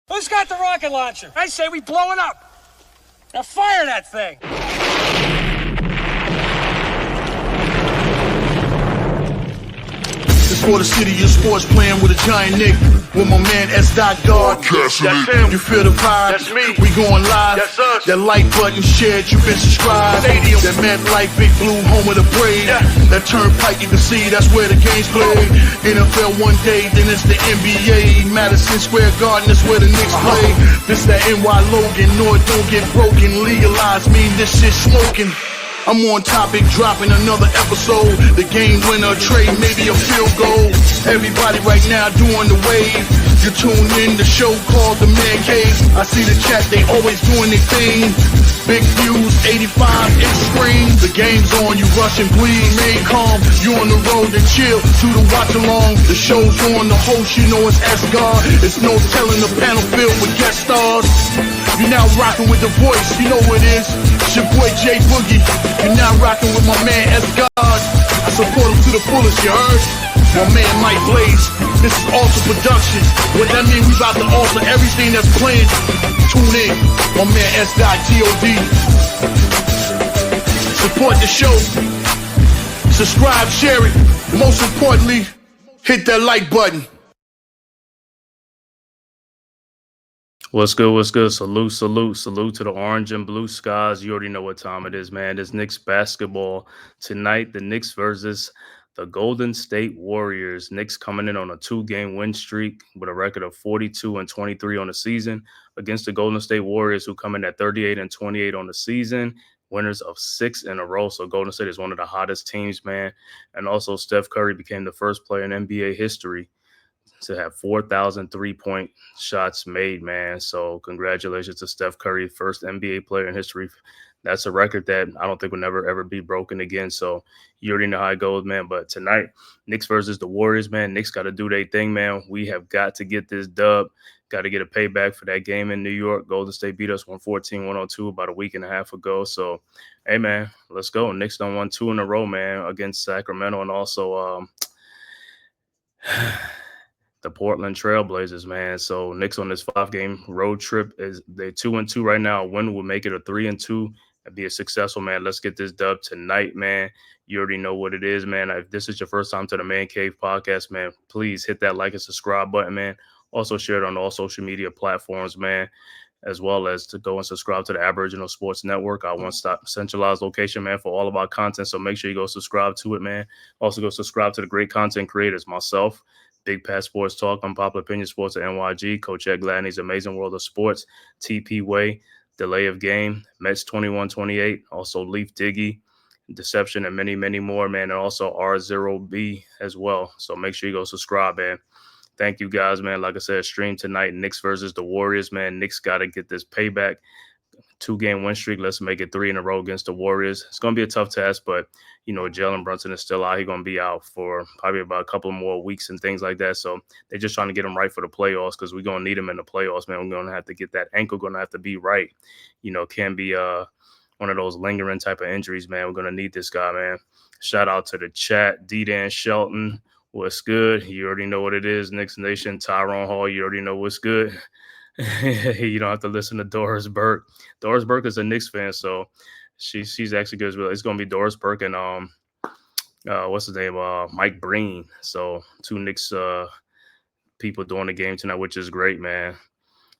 Who's got the rocket launcher? I say we blow it up. Now fire that thing. It's for the city of sports, playing with a giant Nick. With my man S. God. That's him. You feel the vibe? That's me. We going live. That's us. That like button shared, you been subscribed. Stadium. That MetLife, Big Blue, home of the Braves. Yeah. That turnpike, you can see that's where the game's played. NFL one day, then it's the NBA. Madison Square Garden, that's where the Knicks play. This that NY Logan, North don't get broken. Legalize, mean this shit smoking. I'm on topic, dropping another episode. The game winner, trade, maybe a field goal. Everybody right now doing the wave. You tune in the show called TheMan-Cave. I see the chat, they always doing their thing. Big views, 85 inch screen. The game's on, you rushing, please. Remain calm, you on the road and chill. Do the watch along. The show's on, the host, you know it's S-God. It's no telling the panel filled with guest stars. You now rocking with the voice, you know who it is. It's your boy J Boogie. You're now rocking with my man S-God. I support him to the fullest, you heard? My man Mike Blaze. This is Alter Production. What that mean, we about to alter everything that's playing. Tune in. My man S.G.O.D. Support the show. Subscribe, share it. Most importantly, hit that like button. What's good? What's good? Salute, salute, salute to the orange and blue skies. You already know what time it is, man. It's Knicks basketball tonight. The Knicks versus the Golden State Warriors. Knicks coming in on a 2-game win streak with a record of 42-23 on the season against the Golden State Warriors, who come in at 38-28 on the season. Winners of 6 in a row. So Golden State is one of the hottest teams, man. And also Steph Curry became the first player in NBA history to have 4,000 3-point shots made, man. So congratulations to Steph Curry, first NBA player in history. That's a record that I don't think will never, ever be broken again. So you already know how it goes, man. But tonight, Knicks versus the Warriors, man. Knicks got to do their thing, man. We have got to get this dub. Got to get a payback for that game in New York. Golden State beat us 114-102 about a week and a half ago. So, hey, man, let's go. Knicks done won 2 in a row, man, against Sacramento and also the Portland Trailblazers, man. So Knicks on this 5-game road trip, is they're 2-2 right now. A win will make it a 3-2 and be a successful, man. Let's get this dub tonight, man. You already know what it is, man. If this is your first time to the Man Cave podcast, man, please hit that like and subscribe button, man. Also share it on all social media platforms, man, as well as to go and subscribe to the Aboriginal Sports Network, our one-stop centralized location, man, for all of our content. So make sure you go subscribe to it, man. Also go subscribe to the great content creators, myself, Big Pat Sports Talk, Unpopular Opinion Sports at NYG, Coach Ed Gladney's Amazing World of Sports, TP Way, Delay of Game, Mets 21-28, also Leaf Diggy, Deception, and many, many more, man, and also R0B as well. So make sure you go subscribe, man. Thank you, guys, man. Like I said, stream tonight, Knicks versus the Warriors, man. Knicks got to get this payback. 2-game win streak. Let's make it 3 in a row against the Warriors. It's going to be a tough test, but, you know, Jalen Brunson is still out. He's going to be out for probably about a couple more weeks and things like that. So they're just trying to get him right for the playoffs because we're going to need him in the playoffs, man. We're going to have to get that ankle going to have to be right. You know, can be one of those lingering type of injuries, man. We're going to need this guy, man. Shout out to the chat. D-Dan Shelton. What's good? You already know what it is. Knicks Nation, Tyrone Hall, you already know what's good. You don't have to listen to Doris Burke. Doris Burke is a Knicks fan, so she's actually good as well. It's going to be Doris Burke and what's his name? Mike Breen. So 2 Knicks people doing the game tonight, which is great, man.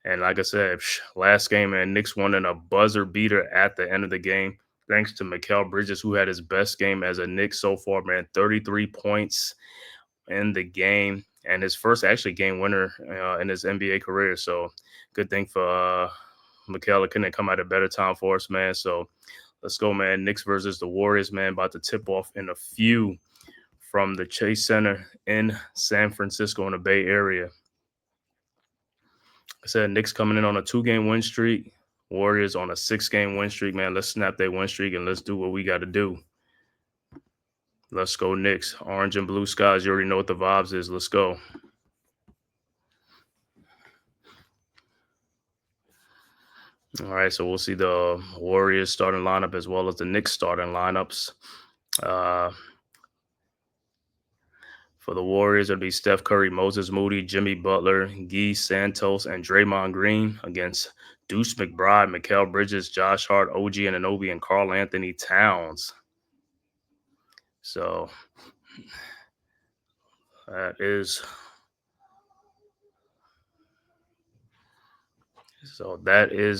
And like I said, last game, man, Knicks won in a buzzer beater at the end of the game, thanks to Mikal Bridges, who had his best game as a Knicks so far, man. 33 points in the game, and his first actually game winner in his NBA career. So good thing for Mikal. It couldn't come at a better time for us, man. So let's go, man. Knicks versus the Warriors, man. About to tip off in a few from the Chase Center in San Francisco in the Bay Area. I said Knicks coming in on a 2-game win streak. Warriors on a 6-game win streak, man. Let's snap that win streak and let's do what we got to do. Let's go, Knicks. Orange and blue skies. You already know what the vibes is. Let's go. All right, so we'll see the Warriors starting lineup as well as the Knicks starting lineups. For the Warriors, it'll be Steph Curry, Moses Moody, Jimmy Butler, Guy Santos, and Draymond Green against Deuce McBride, Mikal Bridges, Josh Hart, OG Anunoby, and Karl Anthony Towns. So that is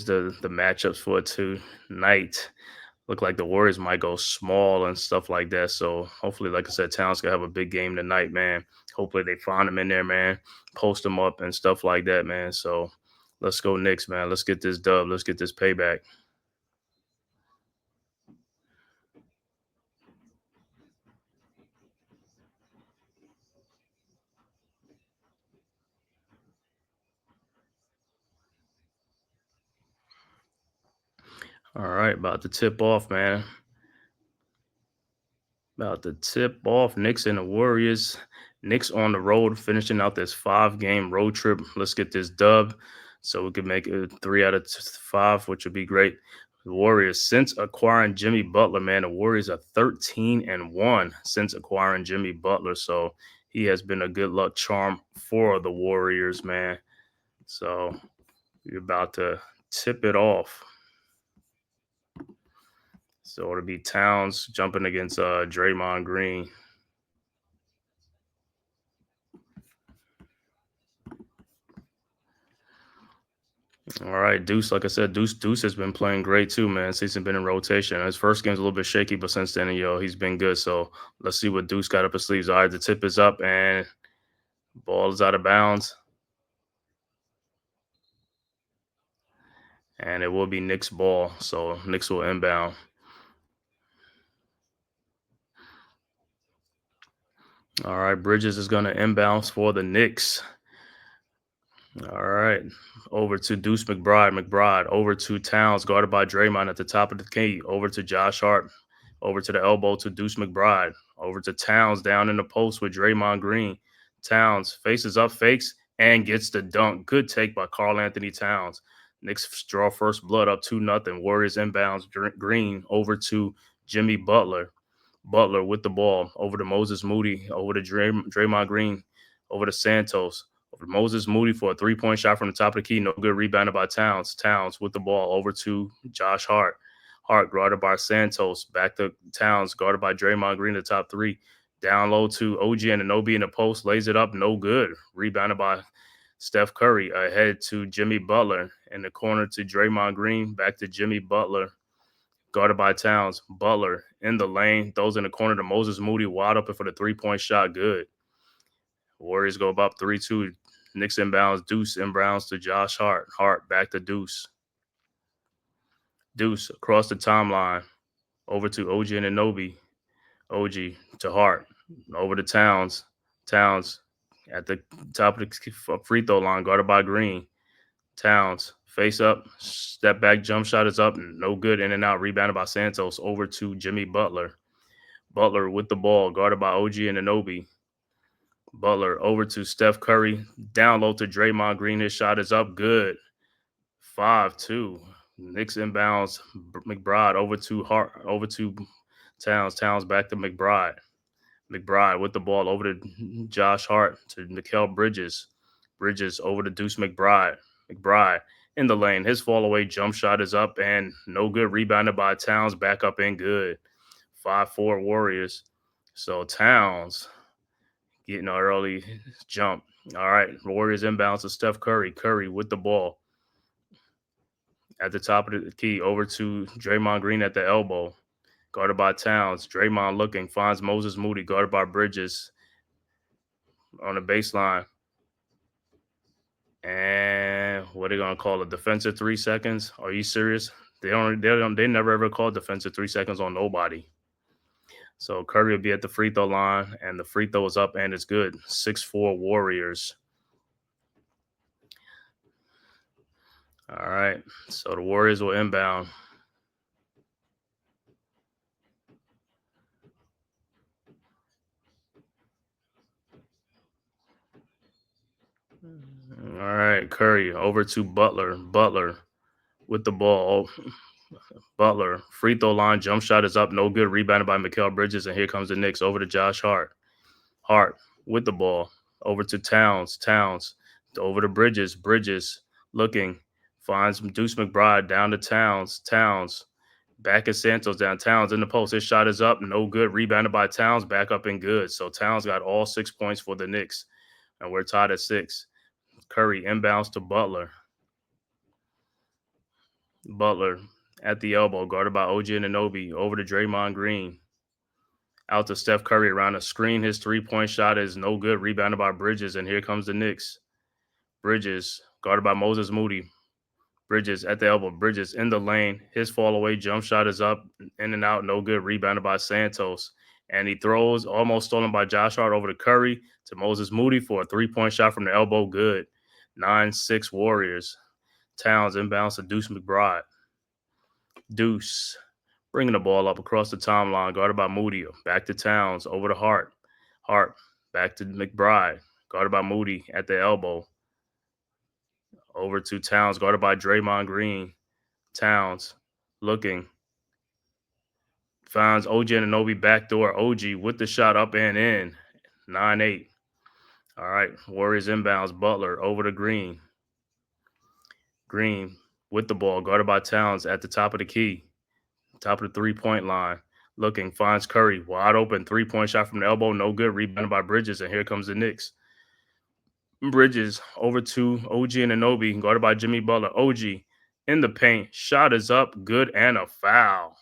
the matchups for tonight. Look like the Warriors might go small and stuff like that. So hopefully, like I said, Towns can have a big game tonight, man. Hopefully they find him in there, man. Post him up and stuff like that, man. So let's go Knicks, man. Let's get this dub. Let's get this payback. All right, about to tip off, man. About to tip off. Knicks and the Warriors. Knicks on the road, finishing out this 5-game road trip. Let's get this dub so we can make it 3 out of 5, which would be great. The Warriors, since acquiring Jimmy Butler, man, the Warriors are 13-1 since acquiring Jimmy Butler. So he has been a good luck charm for the Warriors, man. So we're about to tip it off. So it'll be Towns jumping against Draymond Green. All right, Deuce. Like I said, Deuce has been playing great too, man. Since he's been in rotation. His first game's a little bit shaky, but since then, he's been good. So let's see what Deuce got up his sleeves. All right, the tip is up and ball is out of bounds, and it will be Knicks ball. So Knicks will inbound. All right, Bridges is going to inbounds for the Knicks. All right, over to Deuce McBride over to Towns, guarded by Draymond at the top of the key, over to Josh Hart, over to the elbow to Deuce McBride, over to Towns down in the post with Draymond Green. Towns faces up, fakes, and gets the dunk. Good take by Karl Anthony Towns. Knicks draw first blood up 2-0. Warriors inbounds Green over to Jimmy Butler. Butler with the ball over to Moses Moody, over to Draymond Green, over to Santos. Over to Moses Moody for a 3-point shot from the top of the key. No good, rebounded by Towns. Towns with the ball over to Josh Hart. Hart guarded by Santos. Back to Towns, guarded by Draymond Green, the top 3. Down low to OG Anunoby in the post. Lays it up, no good. Rebounded by Steph Curry. Ahead to Jimmy Butler. In the corner to Draymond Green. Back to Jimmy Butler. Guarded by Towns. Butler in the lane. Throws in the corner to Moses Moody. Wide open for the 3-point shot. Good. Warriors go up 3-2. Knicks inbounds. Deuce inbounds to Josh Hart. Hart back to Deuce. Deuce across the timeline. Over to OG Anunoby. OG to Hart. Over to Towns. Towns at the top of the free throw line. Guarded by Green. Towns face up. Step back jump shot is up. No good. In and out. Rebounded by Santos. Over to Jimmy Butler. Butler with the ball. Guarded by OG Anunoby. Butler over to Steph Curry. Down low to Draymond Green. His shot is up. Good. 5-2. Knicks inbounds. McBride over to Hart. Over to Towns. Towns back to McBride. McBride with the ball over to Josh Hart to Mikal Bridges. Bridges over to Deuce McBride. McBride in the lane. His fall away jump shot is up and no good. Rebounded by Towns. Back up and good. 5-4 Warriors. So Towns getting an early jump. All right. Warriors inbounds to Steph Curry. Curry with the ball at the top of the key. Over to Draymond Green at the elbow. Guarded by Towns. Draymond looking. Finds Moses Moody. Guarded by Bridges on the baseline. And what are they gonna call it? Defensive 3 seconds? Are you serious? They never ever call defensive 3 seconds on nobody. So Curry will be at the free throw line, and the free throw is up, and it's good. 6-4 Warriors. All right. So the Warriors will inbound. All right, Curry over to Butler. Butler with the ball. Butler, free throw line, jump shot is up, no good. Rebounded by Mikal Bridges, and here comes the Knicks over to Josh Hart. Hart with the ball. Over to Towns. Towns. Over to Bridges. Bridges looking. Finds Deuce McBride down to Towns. Towns. Back at Santos down. Towns in the post. His shot is up. No good. Rebounded by Towns. Back up and good. So Towns got all 6 points for the Knicks. And we're tied at 6. Curry inbounds to Butler. Butler at the elbow, guarded by OG Anunoby. Over to Draymond Green. Out to Steph Curry around a screen. His 3-point shot is no good. Rebounded by Bridges, and here comes the Knicks. Bridges, guarded by Moses Moody. Bridges at the elbow. Bridges in the lane. His fall away jump shot is up, in and out, no good. Rebounded by Santos. And he throws, almost stolen by Josh Hart, over to Curry, to Moses Moody for a 3-point shot from the elbow. Good. 9-6 Warriors. Towns inbounds to Deuce McBride. Deuce bringing the ball up across the timeline, guarded by Moody. Back to Towns, over to Hart. Hart back to McBride, guarded by Moody at the elbow. Over to Towns, guarded by Draymond Green. Towns looking. Finds OG Anunoby backdoor. OG with the shot up and in. 9-8. All right, Warriors inbounds. Butler over to Green. Green with the ball, guarded by Towns at the top of the key. Top of the 3-point line. Looking, finds Curry. Wide open. 3-point shot from the elbow. No good. Rebounded by Bridges, and here comes the Knicks. Bridges over to OG Anunoby, guarded by Jimmy Butler. OG in the paint. Shot is up. Good, and a foul.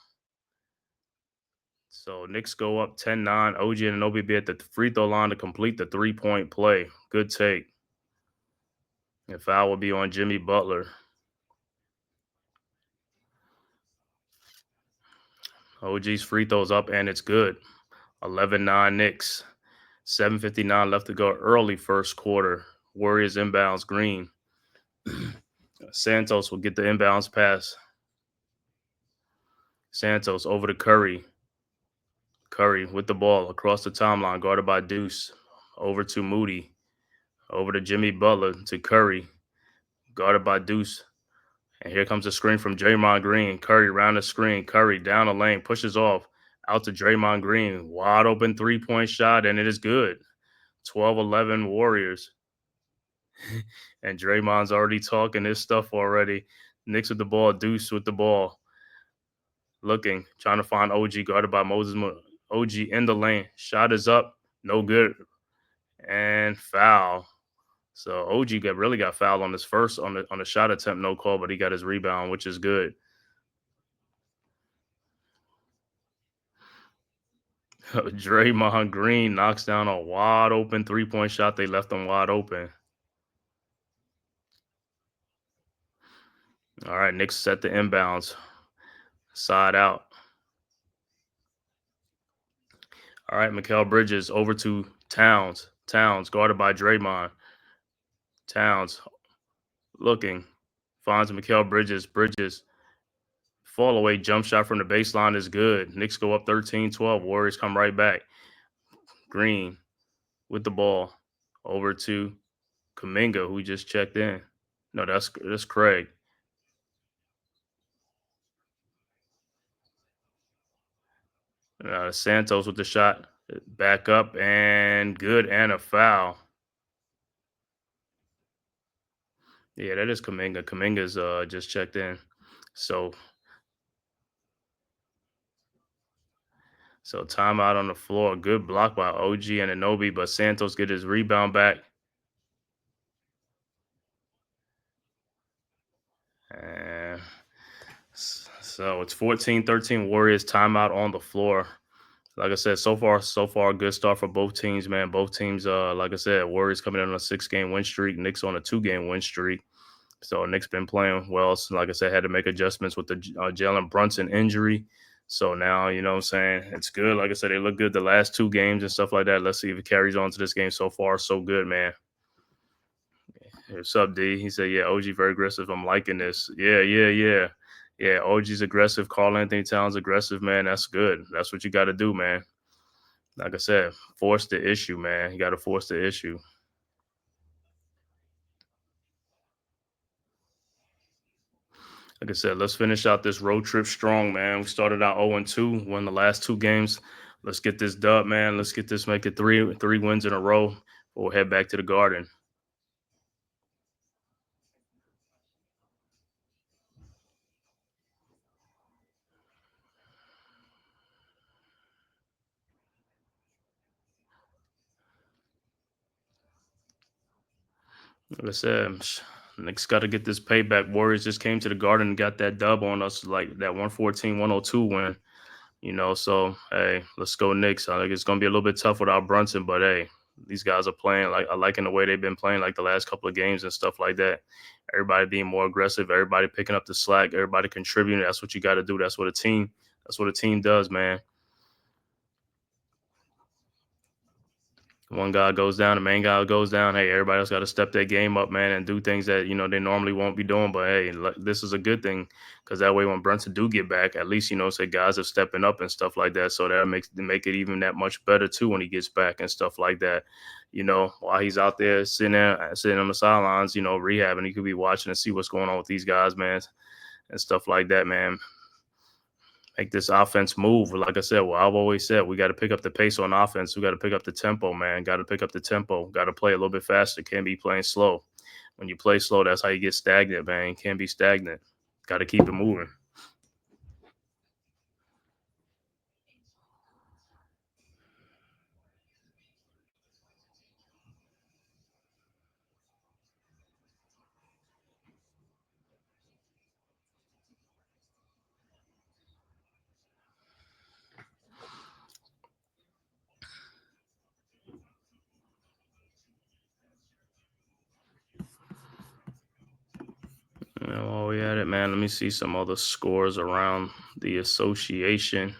So Knicks go up 10-9. OG Anunoby be at the free throw line to complete the 3-point play. Good take. And foul will be on Jimmy Butler. OG's free throws up, and it's good. 11-9 Knicks. 7:59 left to go early first quarter. Warriors inbounds. Green. Santos will get the inbounds pass. Santos over to Curry. Curry with the ball across the timeline, guarded by Deuce. Over to Moody. Over to Jimmy Butler to Curry, guarded by Deuce. And here comes a screen from Draymond Green. Curry around the screen. Curry down the lane, pushes off. Out to Draymond Green. Wide open 3-point shot, and it is good. 12-11 Warriors. And Draymond's already talking his stuff already. Knicks with the ball. Deuce with the ball. Looking, trying to find OG, guarded by Moses. OG in the lane. Shot is up. No good. And foul. So OG really got fouled on his first on the shot attempt, no call, but he got his rebound, which is good. Draymond Green knocks down a wide open 3-point shot. They left him wide open. All right, Knicks set the inbounds. Side out. All right, Mikal Bridges over to Towns. Towns guarded by Draymond. Towns looking. Finds Mikal Bridges. Bridges. Fall away jump shot from the baseline is good. Knicks go up 13-12. Warriors come right back. Green with the ball over to Kuminga, who just checked in. No, that's Craig. Santos with the shot. Back up and good, and a foul. Yeah, that is Kuminga. Kuminga's just checked in. So timeout on the floor. Good block by OG and Anunoby, but Santos get his rebound back. And so it's 14-13 Warriors. Timeout on the floor. Like I said, so far, a good start for both teams, man. Both teams, like I said, Warriors coming in on a 6-game win streak. Knicks on a 2-game win streak. So Knicks been playing well. So like I said, had to make adjustments with the Jalen Brunson injury. So now, you know what I'm saying, it's good. Like I said, they look good the last 2 games and stuff like that. Let's see if it carries on to this game. So far, so good, man. What's up, D? He said, yeah, OG very aggressive. I'm liking this. Yeah. Yeah, OG's aggressive. Karl Anthony Towns aggressive, man. That's good. That's what you got to do, man. Like I said, force the issue, man. You got to force the issue. Like I said, let's finish out this road trip strong, man. We started out 0-2, won the last 2 games. Let's get this dub, man. Let's get this, make it three wins in a row. We'll head back to the Garden. Like I said, Knicks got to get this payback. Warriors just came to the Garden and got that dub on us, like that 114-102 win. So hey, let's go Knicks. I think it's gonna be a little bit tough without Brunson, but hey, these guys are playing like I like in the way they've been playing like the last couple of games and stuff like that. Everybody being more aggressive, everybody picking up the slack, everybody contributing. That's what you got to do. That's what a team does, man. One guy goes down, the main guy goes down. Hey, everybody else got to step their game up, man, and do things that they normally won't be doing. But hey, this is a good thing because that way when Brunson do get back, at least say guys are stepping up and stuff like that. So that makes make it even that much better too when he gets back and stuff like that. While he's out there sitting on the sidelines, rehabbing, he could be watching and see what's going on with these guys, man, and stuff like that, man. Make this offense move. Like I said, I've always said, we got to pick up the pace on offense. We got to pick up the tempo, man. Got to pick up the tempo. Got to play a little bit faster. Can't be playing slow. When you play slow, that's how you get stagnant, man. You can't be stagnant. Got to keep it moving. While we at it, man, let me see some other scores around the association.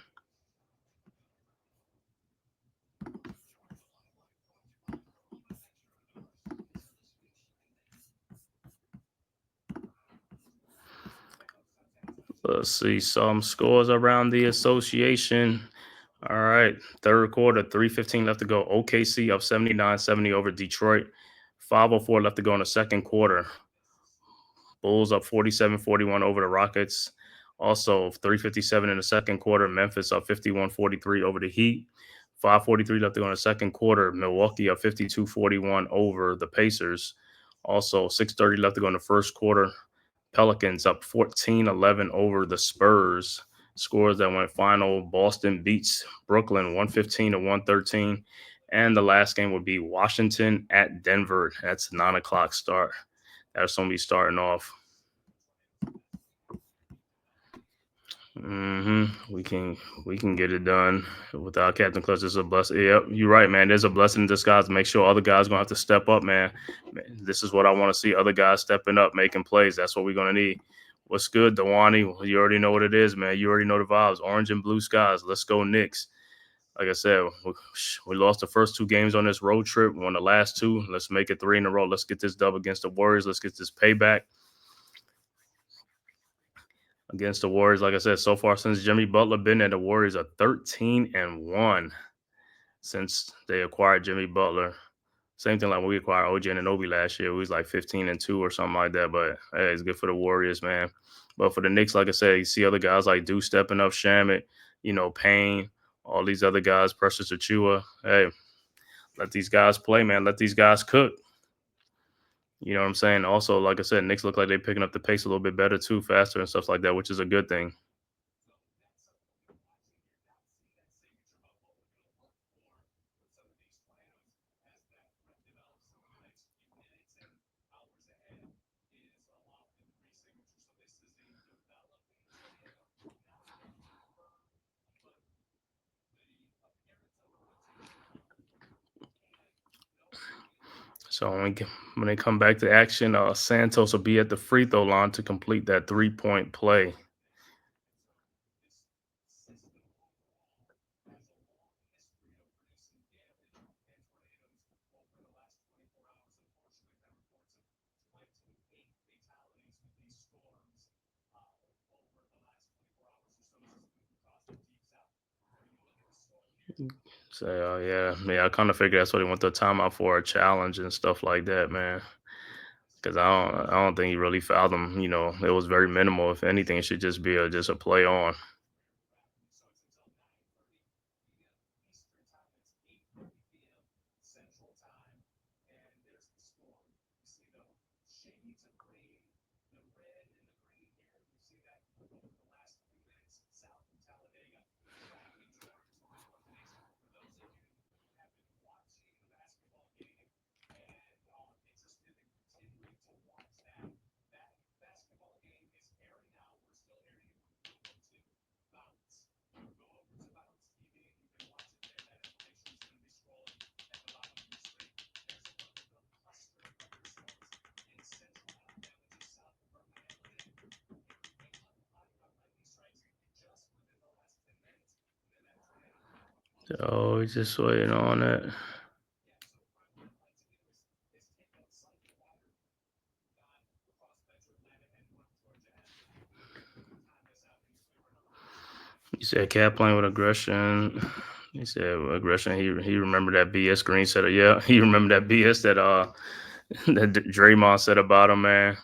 Let's see some scores around the association. All right. Third quarter, 3:15 left to go. OKC up 79-70 over Detroit. 5:04 left to go in the second quarter. Bulls up 47-41 over the Rockets. Also, 3:57 in the second quarter. Memphis up 51-43 over the Heat. 5:43 left to go in the second quarter. Milwaukee up 52-41 over the Pacers. Also, 6:30 left to go in the first quarter. Pelicans up 14-11 over the Spurs. Scores that went final. Boston beats Brooklyn 115-113. And the last game would be Washington at Denver. That's 9 o'clock start. That's going to be starting off. We can get it done without Captain Clutch. It's a blessing. Yep, you're right, man. There's a blessing in disguise. Make sure other guys gonna have to step up, man. This is what I want to see. Other guys stepping up, making plays. That's what we're gonna need. What's good, Dewani? You already know what it is, man. You already know the vibes. Orange and blue skies. Let's go, Knicks. Like I said, we lost the first 2 games on this road trip. Won the last 2. Let's make it 3 in a row. Let's get this dub against the Warriors. Let's get this payback against the Warriors. Like I said, so far since Jimmy Butler been there, the Warriors are 13-1 since they acquired Jimmy Butler. Same thing like when we acquired OG Anunoby last year. We was like 15-2 or something like that. But hey, it's good for the Warriors, man. But for the Knicks, like I said, you see other guys like Deuce stepping up, Shamit, Payne, all these other guys, Precious Achua. Hey, let these guys play, man. Let these guys cook. You know what I'm saying? Also, like I said, Knicks look like they're picking up the pace a little bit better too, faster and stuff like that, which is a good thing. So when they come back to action, Santos will be at the free throw line to complete that 3-point play. So yeah, I kind of figured that's what he went to a timeout for, a challenge and stuff like that, man. Because I don't think he really fouled him. It was very minimal. If anything, it should just be just a play on. So we're just waiting on it. You said cat playing with aggression. He said aggression. He remembered that BS Green said. Yeah, he remembered that BS that that Draymond said about him, man.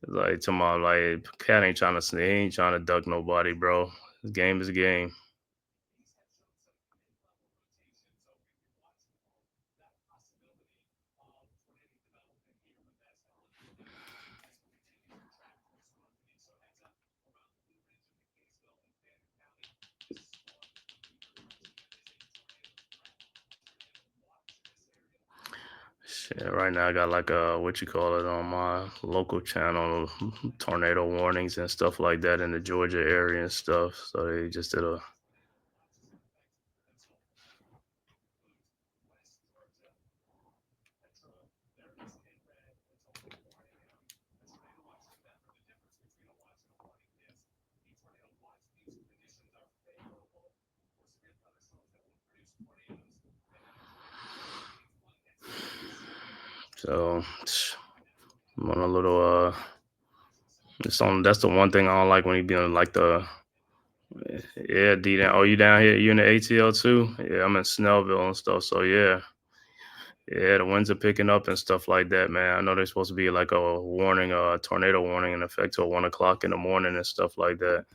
Like tomorrow, like cat ain't trying to. He ain't trying to duck nobody, bro. This game is a game. Shit, right now I got like what you call it on my local channel, tornado warnings and stuff like that in the Georgia area and stuff. So they just did a. So I'm on a little that's the one thing I don't like when he be on like the. Yeah, D down. Oh, you down here? You in the ATL too? Yeah, I'm in Snellville and stuff. So yeah, the winds are picking up and stuff like that, man. I know there's supposed to be like a warning, tornado warning in effect till 1 o'clock in the morning and stuff like that.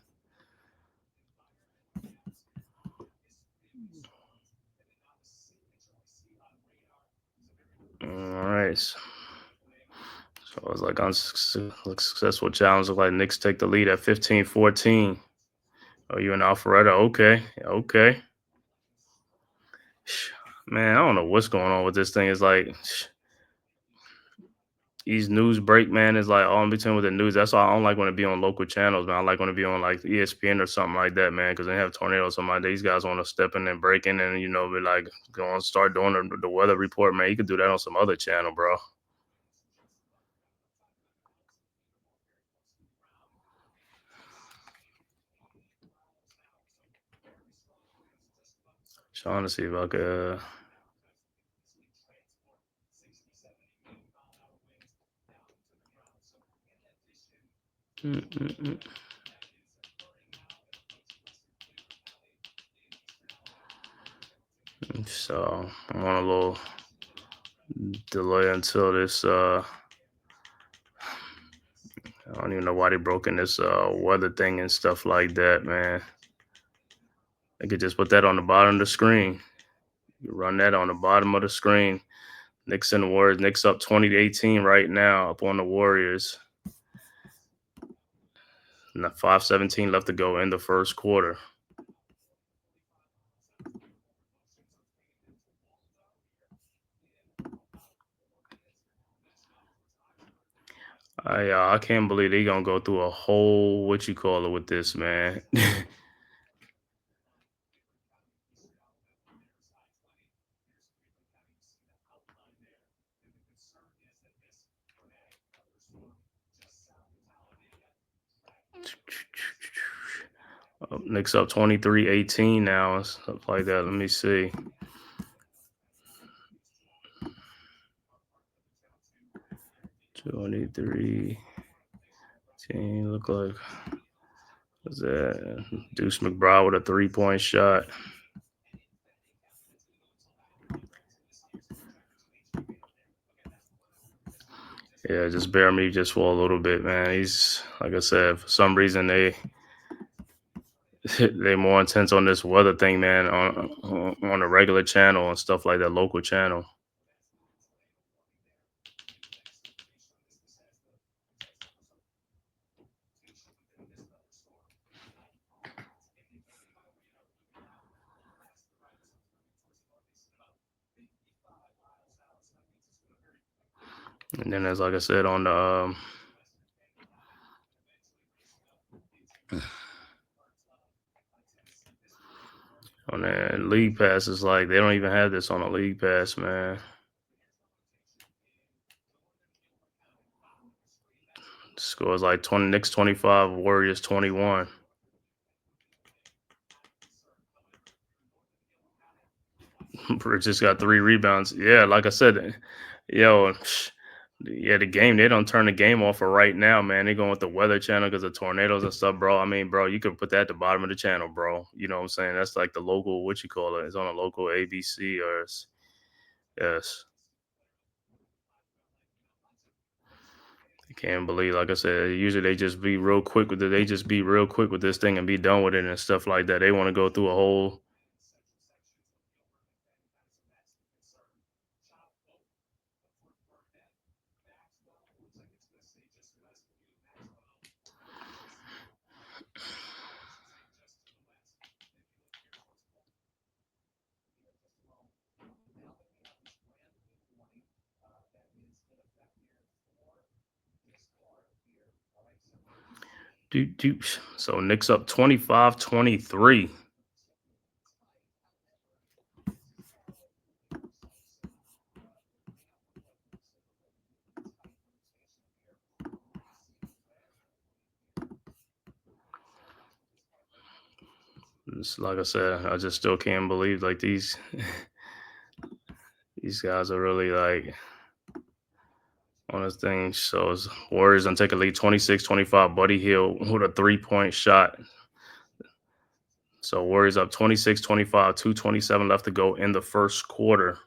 All right. So it's like unsuccessful challenge. Look like Knicks take the lead at 15-14. Oh, you in Alpharetta? Okay. Okay. Man, I don't know what's going on with this thing. It's like these news break, man, is like all in between with the news. That's why I don't like when it be on local channels, man. I like when it be on like ESPN or something like that, man, because they have tornadoes. Some like these guys want to step in and break in and be like go and start doing the weather report, man. You could do that on some other channel, bro. Trying to see if I could. So I'm on a little delay until this. I don't even know why they broke in this weather thing and stuff like that, man. I could just put that on the bottom of the screen. You run that on the bottom of the screen. Knicks and the Warriors. Knicks up 20-18 right now, up on the Warriors. And 5:17 left to go in the first quarter. I can't believe they gonna go through a whole what you call it with this, man. Knicks up 23-18 now and stuff like that. Let me see. '23 team look like was that Deuce McBride with a 3-point shot. Yeah, just bear me just for a little bit, man. He's like I said, for some reason they more intense on this weather thing, man, on a regular channel and stuff like that, local channel. And then as like I said on the on the league pass, it's like they don't even have this on the league pass, man. Scores like 20, Knicks 25, Warriors 21. Bridges got 3 rebounds. Yeah, like I said, yo, yeah, the game, they don't turn the game off for right now, man. They going with the weather channel because of tornadoes and stuff, bro. I mean, bro, you could put that at the bottom of the channel, bro. You know what I'm saying? That's like the local, what you call it? It's on a local ABC or yes. I can't believe, like I said, usually they just be real quick with it. They just be real quick with this thing and be done with it and stuff like that. They want to go through a whole do. So Knicks up 25-23. It's like I said, I just still can't believe like these these guys are really like on this thing. So it's Warriors and take a lead 26-25. Buddy Hield with a 3-point shot. So Warriors up 26-25, 2:27 left to go in the first quarter.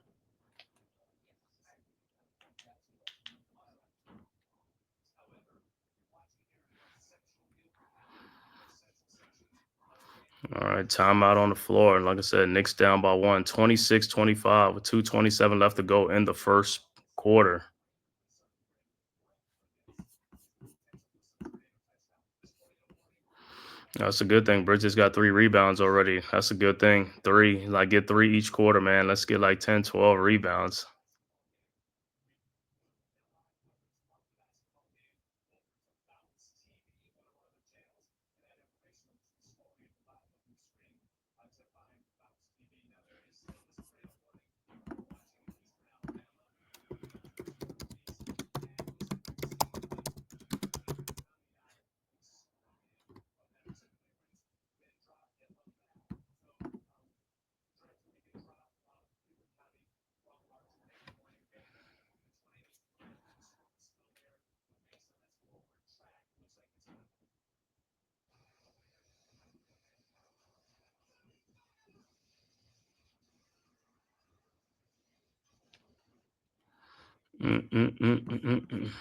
All right, timeout on the floor. And like I said, Knicks down by 1, 26-25 with 2:27 left to go in the first quarter. That's a good thing. Bridges got 3 rebounds already. That's a good thing. 3, like get 3 each quarter, man. Let's get like 10, 12 rebounds. Mm-mm-mm-mm-mm.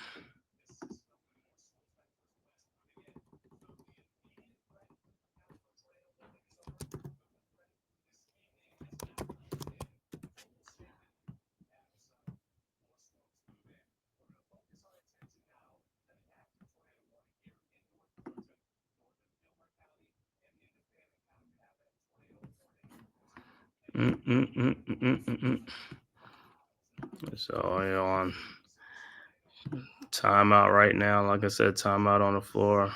So on timeout right now. Like I said, timeout on the floor.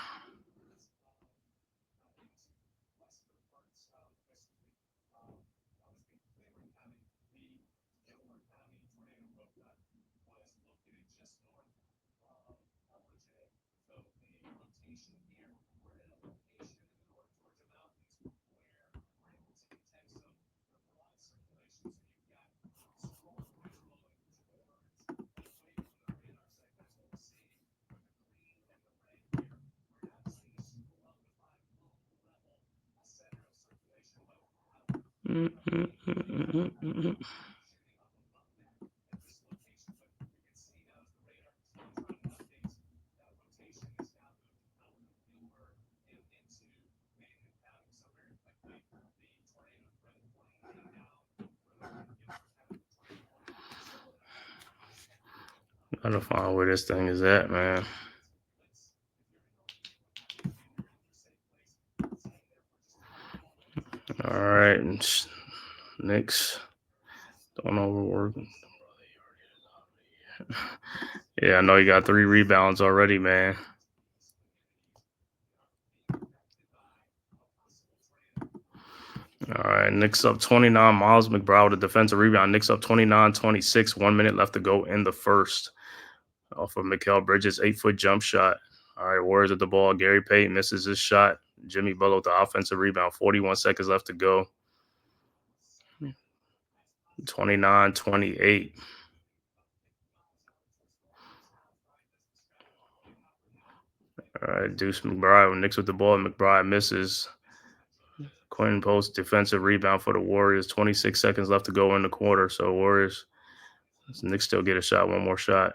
Gotta find where this thing is at, man. All right, Knicks don't overwork. Yeah, I know you got 3 rebounds already, man. All right, Knicks up 29. Miles McBride with a defensive rebound. Knicks up 29-26. 1 minute left to go in the first. Off of Mikal Bridges' 8-foot jump shot. All right, Warriors at the ball. Gary Payton misses his shot. Jimmy Butler with the offensive rebound. 41 seconds left to go. 29-28. All right, Deuce McBride. Knicks with the ball. McBride misses. Quinn post defensive rebound for the Warriors. 26 seconds left to go in the quarter. So Warriors, Knicks still get a shot. One more shot.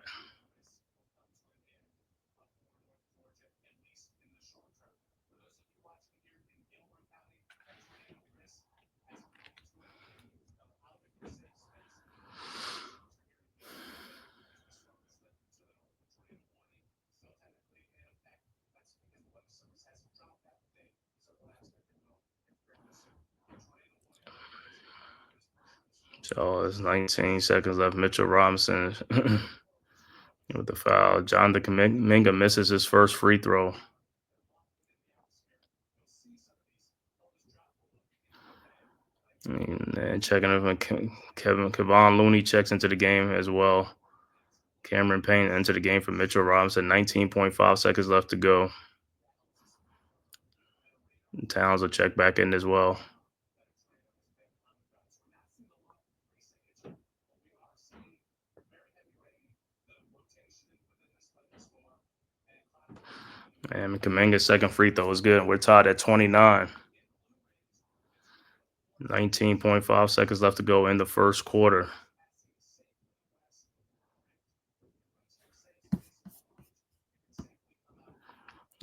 So there's 19 seconds left. Mitchell Robinson with the foul. John Kuminga misses his first free throw. And checking if Kevon Looney checks into the game as well. Cameron Payne into the game for Mitchell Robinson. 19.5 seconds left to go. Towns will check back in as well. And Kuminga's second free throw was good. We're tied at 29. 19.5 seconds left to go in the first quarter.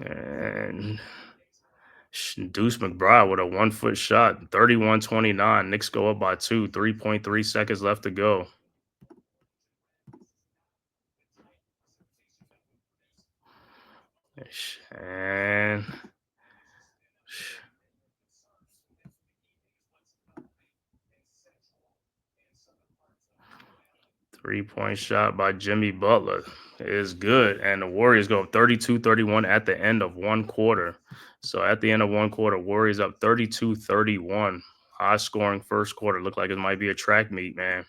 And Deuce McBride with a 1-foot shot, 31-29. Knicks go up by 2, 3.3 seconds left to go. And 3-point shot by Jimmy Butler is good. And the Warriors go up 32-31 at the end of one quarter. So at the end of one quarter, Warriors up 32-31. High scoring first quarter. Looked like it might be a track meet, man.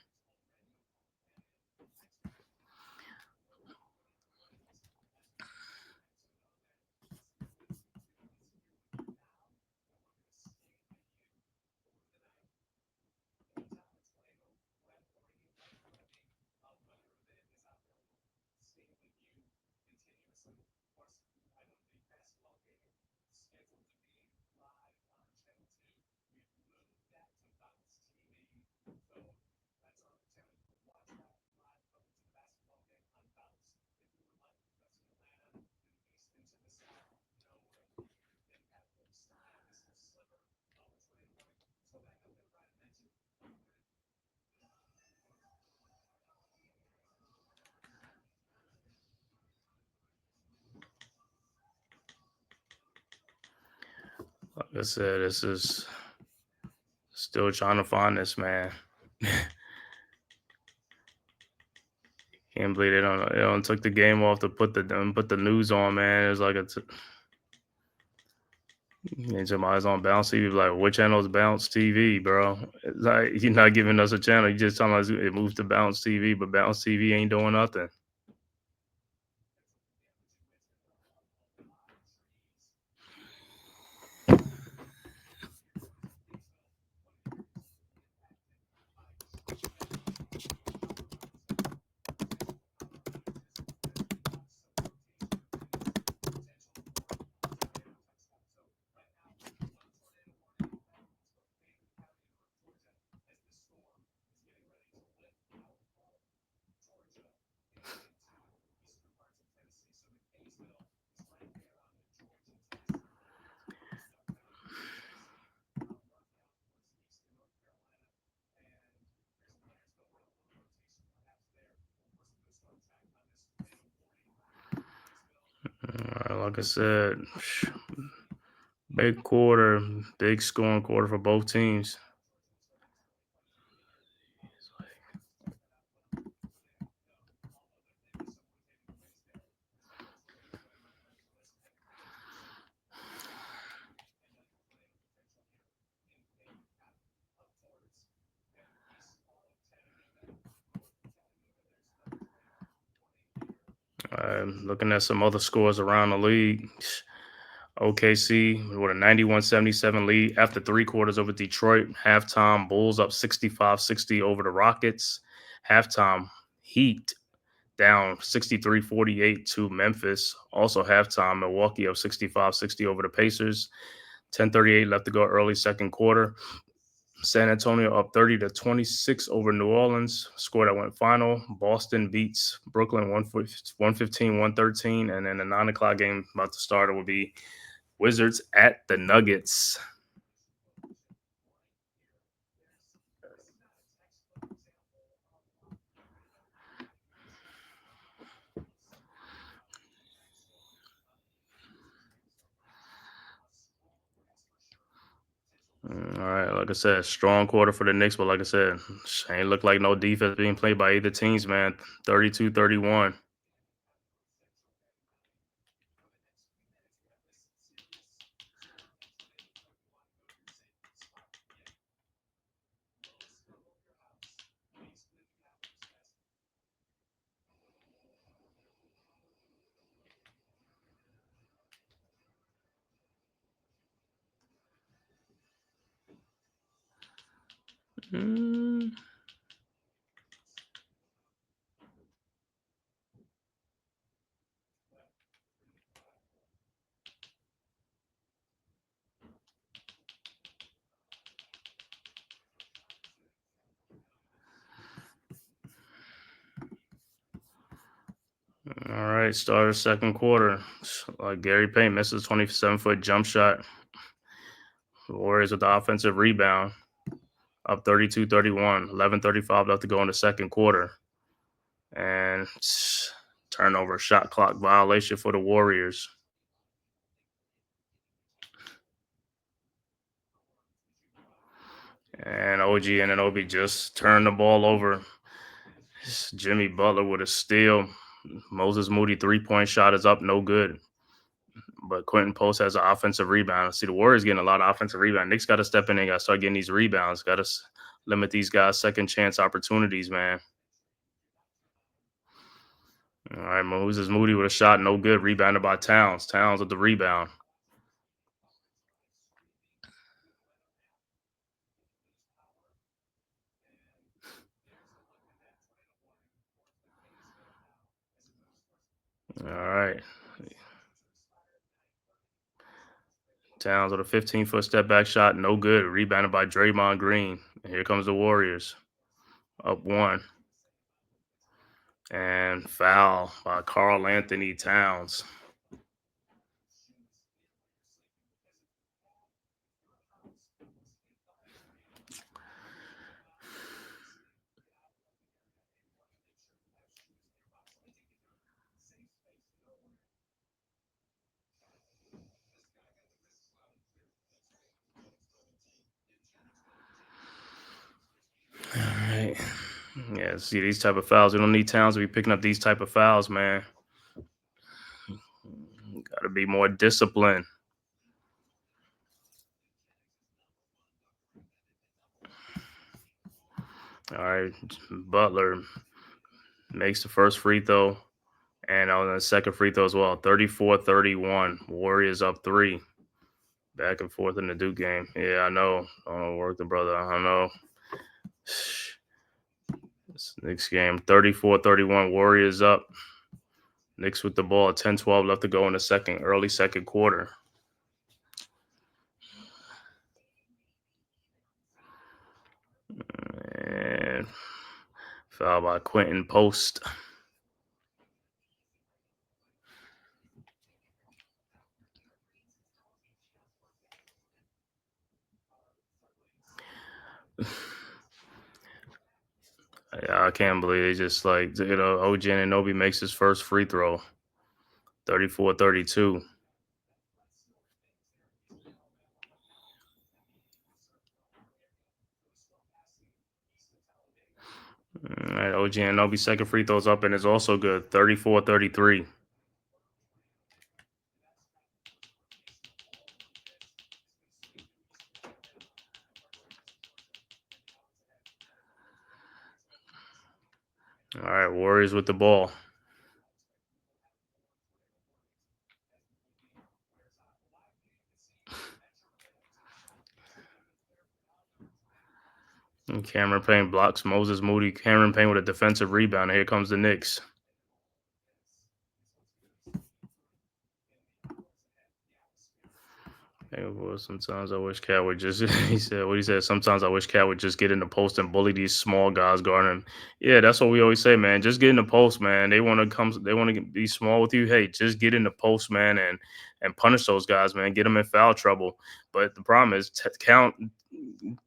Like I said, this is still trying to find this, man. Can't believe they don't took the game off to put the news on, man. It's like and somebody's on Bounce TV, like, what channel is Bounce TV, bro? It's like, you're not giving us a channel. You just telling us it moves to Bounce TV, but Bounce TV ain't doing nothing. Like I said, big quarter, big scoring quarter for both teams. Looking at some other scores around the league. OKC with a 91-77 lead after 3 quarters over Detroit. Halftime, Bulls up 65-60 over the Rockets. Halftime, Heat down 63-48 to Memphis. Also halftime, Milwaukee up 65-60 over the Pacers. 10:38 left to go early second quarter. San Antonio up 30-26 over New Orleans. Score that went final. Boston beats Brooklyn 115-113. And then the 9 o'clock game about to start, it will be Wizards at the Nuggets. All right, like I said, strong quarter for the Knicks, but like I said, ain't look like no defense being played by either teams, man. 32-31. Mm. All right, start of second quarter. Gary Payton misses 27-foot jump shot. The Warriors with the offensive rebound. Up 32-31. 11:35 left to go in the second quarter. And turnover, shot clock violation for the Warriors. And OG Anunoby just turned the ball over. Jimmy Butler with a steal. Moses Moody 3-point shot is up, no good. But Quentin Post has an offensive rebound. See, the Warriors getting a lot of offensive rebound. Knicks got to step in and got to start getting these rebounds. Got to limit these guys' second chance opportunities, man. All right, Moses Moody with a shot, no good. Rebounded by Towns. Towns with the rebound. All right. Towns with a 15-foot step back shot, no good. Rebounded by Draymond Green. And here comes the Warriors. Up one. And foul by Karl Anthony Towns. All right. Yeah, see these type of fouls. We don't need Towns to be picking up these type of fouls, man. Got to be more disciplined. All right, Butler makes the first free throw, and on the second free throw as well. 34-31. Warriors up 3. Back and forth in the Duke game. Yeah, I know. Don't work the brother. I know. This next game, 34-31. Warriors up. Knicks with the ball. 10-12 left to go in the early second quarter. And foul by Quentin Post. I can't believe they just OG Anunoby makes his first free throw. 34-32. All right, OG Anunoby second free throws up and is also good. 34-33. All right, Warriors with the ball. And Cameron Payne blocks Moses Moody. Cameron Payne with a defensive rebound. And here comes the Knicks. Hey, well, sometimes I wish Cat would just he said what he said. Sometimes I wish Cat would just get in the post and bully these small guys guarding him. Yeah, that's what we always say, man. Just get in the post, man. They want to be small with you. Hey, just get in the post, man, and punish those guys, man. Get them in foul trouble. But the problem is,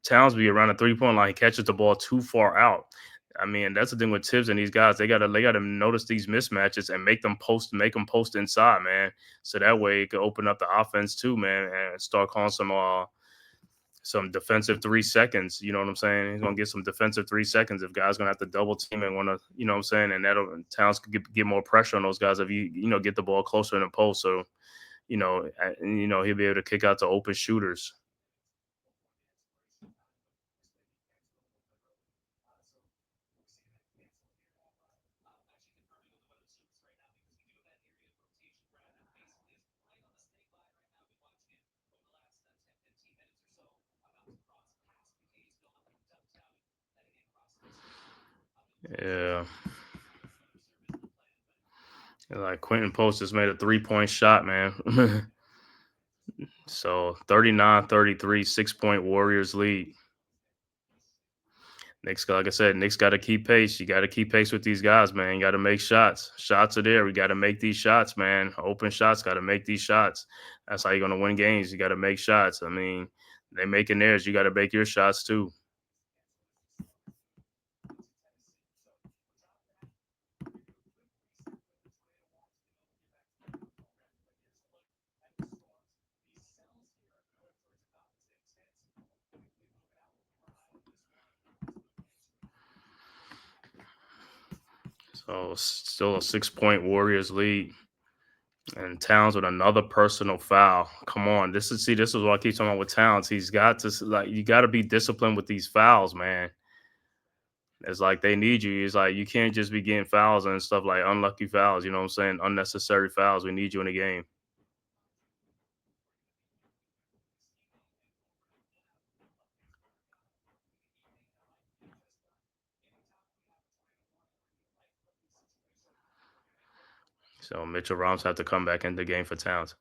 Townsby around the 3-point line, he catches the ball too far out. I mean, that's the thing with Tibbs and these guys. They gotta notice these mismatches and make them post inside, man. So that way it could open up the offense too, man, and start calling some defensive 3 seconds. You know what I'm saying? He's gonna get some defensive 3 seconds if guys gonna have to double team and wanna, you know what I'm saying, and that'll Towns could get more pressure on those guys if you get the ball closer in the post. So he'll be able to kick out to open shooters. Yeah. Like Quentin Post just made a 3-point shot, man. So 39-33, 6-point Warriors lead. Knicks, like I said, Knicks got to keep pace. You got to keep pace with these guys, man. You got to make shots. Shots are there. We got to make these shots, man. Open shots, got to make these shots. That's how you're going to win games. You got to make shots. I mean, they making theirs. You got to make your shots too. So still a 6-point Warriors lead. And Towns with another personal foul. Come on, this is what I keep talking about with Towns. He's got to you got to be disciplined with these fouls, man. It's like they need you. It's like you can't just be getting fouls and stuff like unlucky fouls. You know what I'm saying? Unnecessary fouls. We need you in the game. So Mitchell Roms have to come back into the game for Towns.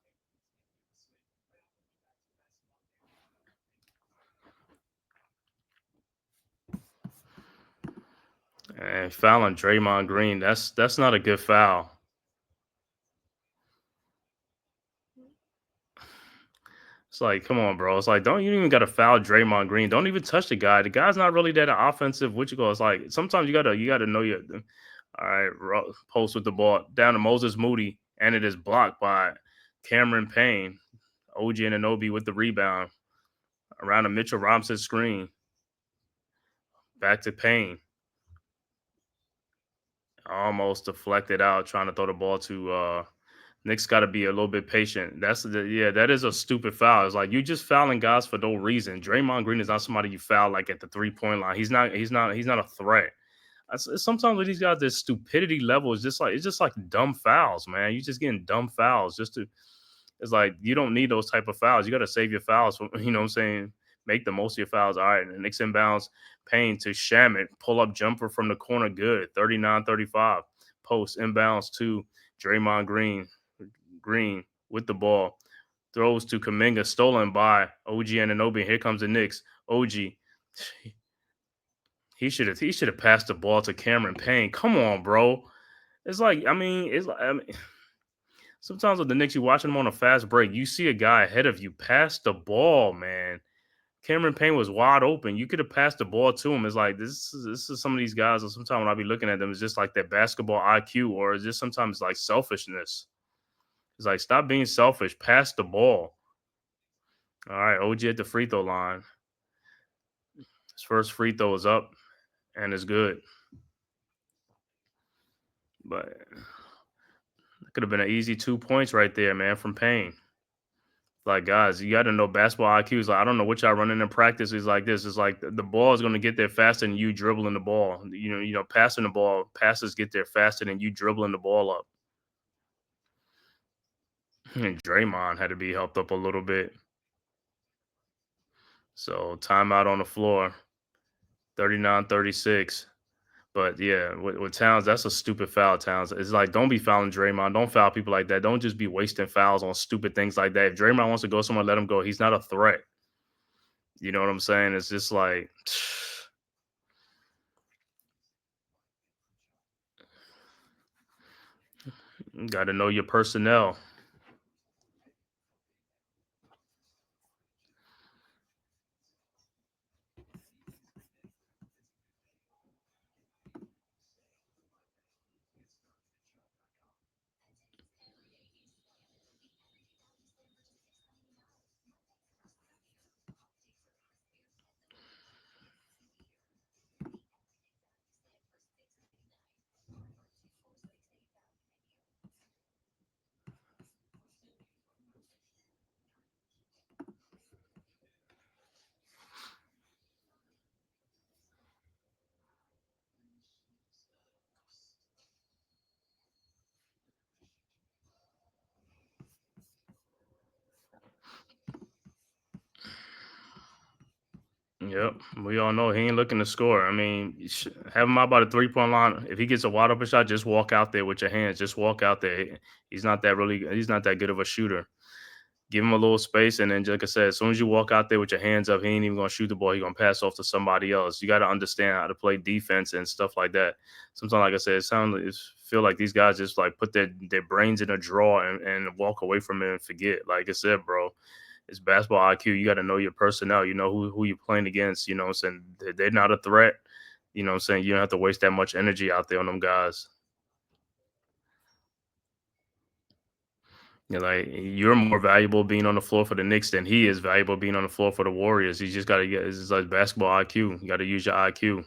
And fouling Draymond Green, that's not a good foul. It's like, come on, bro. It's like, don't you even got to foul Draymond Green? Don't even touch the guy. The guy's not really that offensive. What you go? It's like sometimes you gotta know your. All right, post with the ball down to Moses Moody, and it is blocked by Cameron Payne. OG Anunoby with the rebound around a Mitchell Robinson screen. Back to Payne. Almost deflected out, trying to throw the ball to Knicks got to be a little bit patient. That is a stupid foul. It's like you just fouling guys for no reason. Draymond Green is not somebody you foul like at the 3-point line. He's not a threat. Sometimes with these guys, their stupidity level is just like dumb fouls, man. You just getting dumb fouls just to. It's like you don't need those type of fouls. You got to save your fouls. You know what I'm saying? Make the most of your fouls. All right, and the Knicks inbounds. Payne to Shamit. Pull up jumper from the corner. Good. 39-35. Post inbounds to Draymond Green. Green with the ball. Throws to Kuminga. Stolen by OG Anunoby. Here comes the Knicks. OG. He should have passed the ball to Cameron Payne. Come on, bro. It's like, sometimes with the Knicks, you watching them on a fast break. You see a guy ahead of you. Pass the ball, man. Cameron Payne was wide open. You could have passed the ball to him. It's like this is some of these guys. And sometimes when I be looking at them, it's just like their basketball IQ, or it's just sometimes like selfishness. It's like stop being selfish. Pass the ball. All right, OG at the free throw line. His first free throw is up and it's good. But it could have been an easy 2 points right there, man, from Payne. Like, guys, you got to know basketball IQ. Like, I don't know what y'all running in practice is like this. It's like the ball is going to get there faster than you dribbling the ball. Passing the ball, passes get there faster than you dribbling the ball up. And Draymond had to be helped up a little bit. So timeout on the floor. 39-36. But yeah, with Towns, that's a stupid foul. Towns, it's like don't be fouling Draymond. Don't foul people like that. Don't just be wasting fouls on stupid things like that. If Draymond wants to go somewhere, let him go. He's not a threat. You know what I'm saying? It's just like, got to know your personnel. Yep, we all know he ain't looking to score. I mean, have him out by the 3-point line. If he gets a wide open shot, just walk out there with your hands. Just walk out there. He's not that really. He's not that good of a shooter. Give him a little space, and then, like I said, as soon as you walk out there with your hands up, he ain't even gonna shoot the ball. He's gonna pass off to somebody else. You got to understand how to play defense and stuff like that. Sometimes, like I said, it feel like these guys just like put their brains in a drawer and walk away from it and forget. Like I said, bro, it's basketball IQ. You got to know your personnel. You know who you're playing against. You know what I'm saying? They're not a threat. You know what I'm saying? You don't have to waste that much energy out there on them guys. You're more valuable being on the floor for the Knicks than he is valuable being on the floor for the Warriors. You just got to get it's like basketball IQ. You got to use your IQ.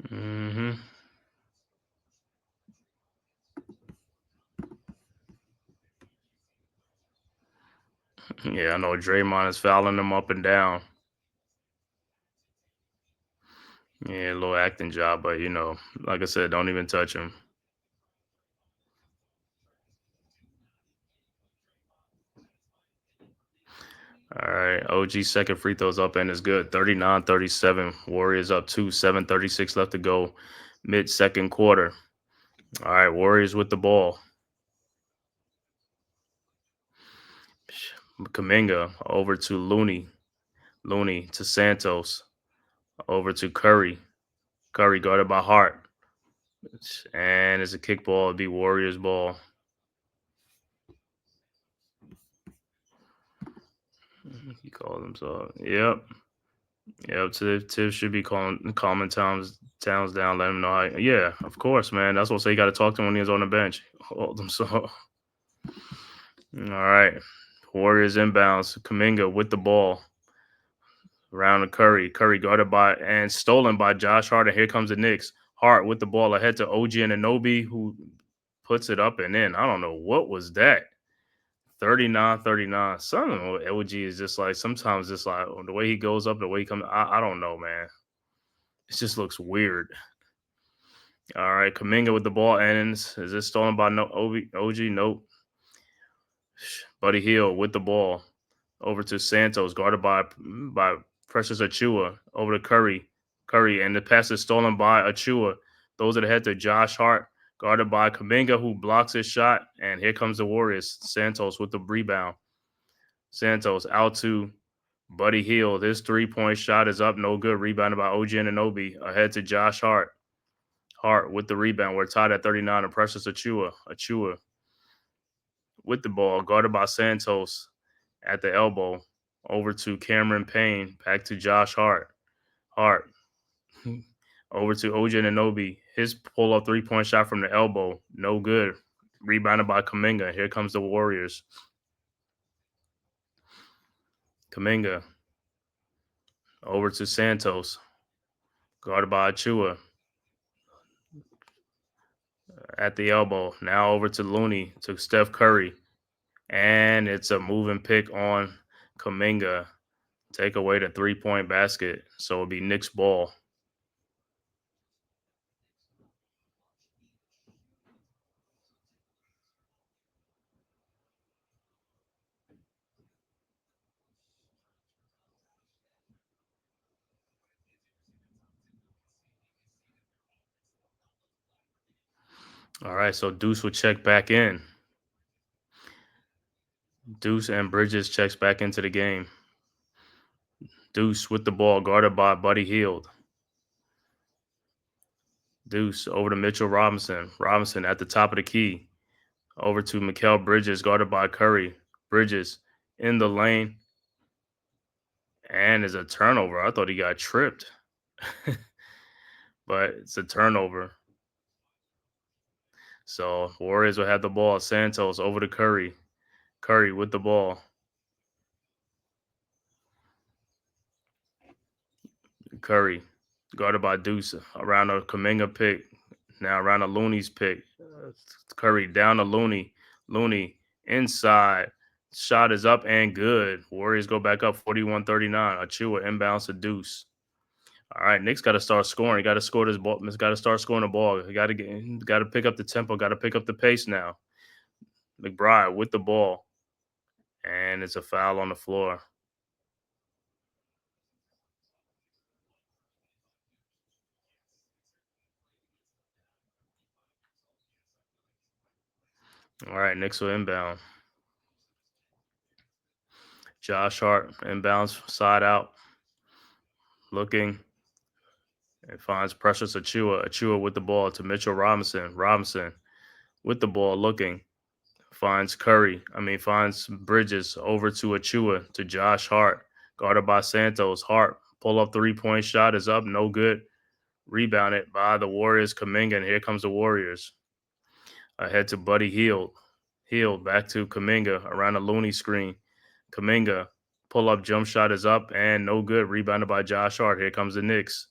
Hmm. Yeah, I know Draymond is fouling them up and down. Yeah, a little acting job, but like I said, don't even touch him. All right, OG second free throws up and is good. 39-37. Warriors up 2, 7:36 left to go, mid second quarter. All right, Warriors with the ball. Kaminga over to Looney. Looney to Santos. Over to Curry. Curry guarded by Hart. And it's a kickball. It'd be Warriors ball. He called himself. Yep. Yep. Tiff should be calming Towns down, let him know. Yeah, of course, man. That's what I say. You got to talk to him when he's on the bench. Hold him so. All right. Warriors inbounds. Kaminga with the ball. Around to Curry. Curry guarded by and stolen by Josh Hart. And here comes the Knicks. Hart with the ball ahead to OG and Anobi, who puts it up and in. I don't know what was that. 39-39. Some of them, LG is just like sometimes just like the way he goes up, the way he comes. I don't know, man. It just looks weird. All right, Kaminga with the ball ends. Is this stolen by OG? Nope. Buddy Hield with the ball over to Santos, guarded by Precious Achua. Over to Curry. Curry, and the pass is stolen by Achua. Those are the head to Josh Hart, guarded by Kaminga, who blocks his shot. And here comes the Warriors. Santos with the rebound. Santos out to Buddy Hield. His 3-point shot is up, no good. Rebounded by OG Anunoby. Ahead to Josh Hart. Hart with the rebound. We're tied at 39. And Precious Achua. Achua with the ball, guarded by Santos at the elbow. Over to Cameron Payne. Back to Josh Hart. Hart over to OJ Anunoby. His pull-up three-point shot from the elbow. No good. Rebounded by Kuminga. Here comes the Warriors. Kuminga over to Santos. Guarded by Achua at the elbow. Now over to Looney, to Steph Curry. And it's a moving pick on Kuminga. Take away the three-point basket. So it'll be Knicks ball. All right, so Deuce will check back in. Deuce and Bridges checks back into the game. Deuce with the ball, guarded by Buddy Hield. Deuce over to Mitchell Robinson. Robinson at the top of the key. Over to Mikal Bridges, guarded by Curry. Bridges in the lane. And is a turnover. I thought he got tripped. But it's a turnover. So Warriors will have the ball. Santos over to Curry. Curry with the ball. Curry guarded by Deuce around a Kuminga pick. Now around a Looney's pick. Curry down to Looney. Looney inside. Shot is up and good. Warriors go back up 41-39. Achua inbounds to Deuce. All right, Knicks got to start scoring. Got to score this ball. Got to start scoring the ball. Got to pick up the tempo. Got to pick up the pace now. McBride with the ball, and it's a foul on the floor. All right, Knicks will inbound. Josh Hart inbounds side out. Looking. And finds Precious Achua. Achua with the ball to Mitchell Robinson. Robinson with the ball looking. Finds finds Bridges over to Achua to Josh Hart. Guarded by Santos. Hart pull up three-point shot is up. No good. Rebounded by the Warriors. Kuminga. And here comes the Warriors. Ahead to Buddy Hield. Hield back to Kuminga around the Looney screen. Kuminga pull up jump shot is up and no good. Rebounded by Josh Hart. Here comes the Knicks.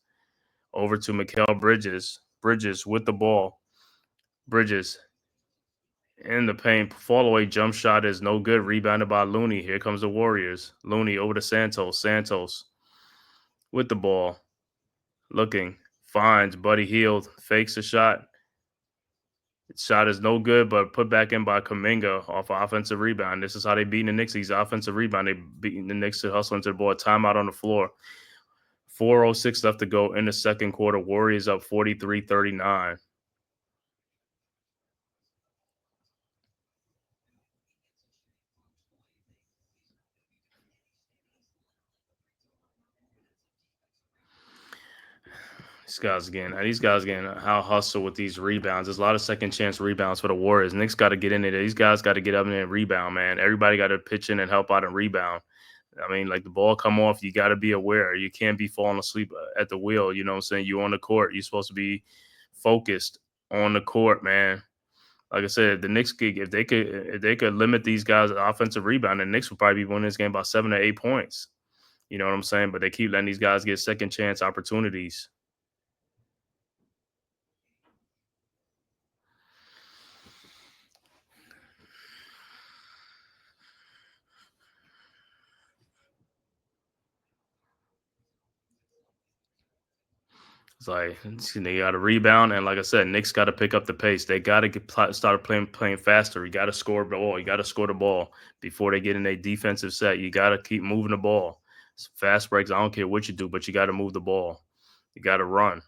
Over to Mikal Bridges. Bridges with the ball. Bridges in the paint. Fall away jump shot is no good. Rebounded by Looney. Here comes the Warriors. Looney over to Santos. Santos with the ball. Looking. Finds Buddy Hield. Fakes the shot. Shot is no good, but put back in by Kuminga off an offensive rebound. This is how they beating the Knicks. These offensive rebound. They beating the Knicks to hustle into the ball. Timeout on the floor. 4:06 left to go in the second quarter. Warriors up 43-39. These guys getting how hustle with these rebounds. There's a lot of second chance rebounds for the Warriors. Knicks got to get in there. These guys got to get up in there and rebound, man. Everybody got to pitch in and help out and rebound. I mean, like the ball come off, you got to be aware. You can't be falling asleep at the wheel. You know what I'm saying? You're on the court. You're supposed to be focused on the court, man. Like I said, the Knicks, if they could limit these guys' offensive rebound, the Knicks would probably be winning this game by 7 or 8 points. You know what I'm saying? But they keep letting these guys get second chance opportunities. It's like they got to rebound, and like I said, Knicks got to pick up the pace. They got to start playing faster. You got to score the ball. You got to score the ball before they get in a defensive set. You got to keep moving the ball. It's fast breaks. I don't care what you do, but you got to move the ball. You got to run.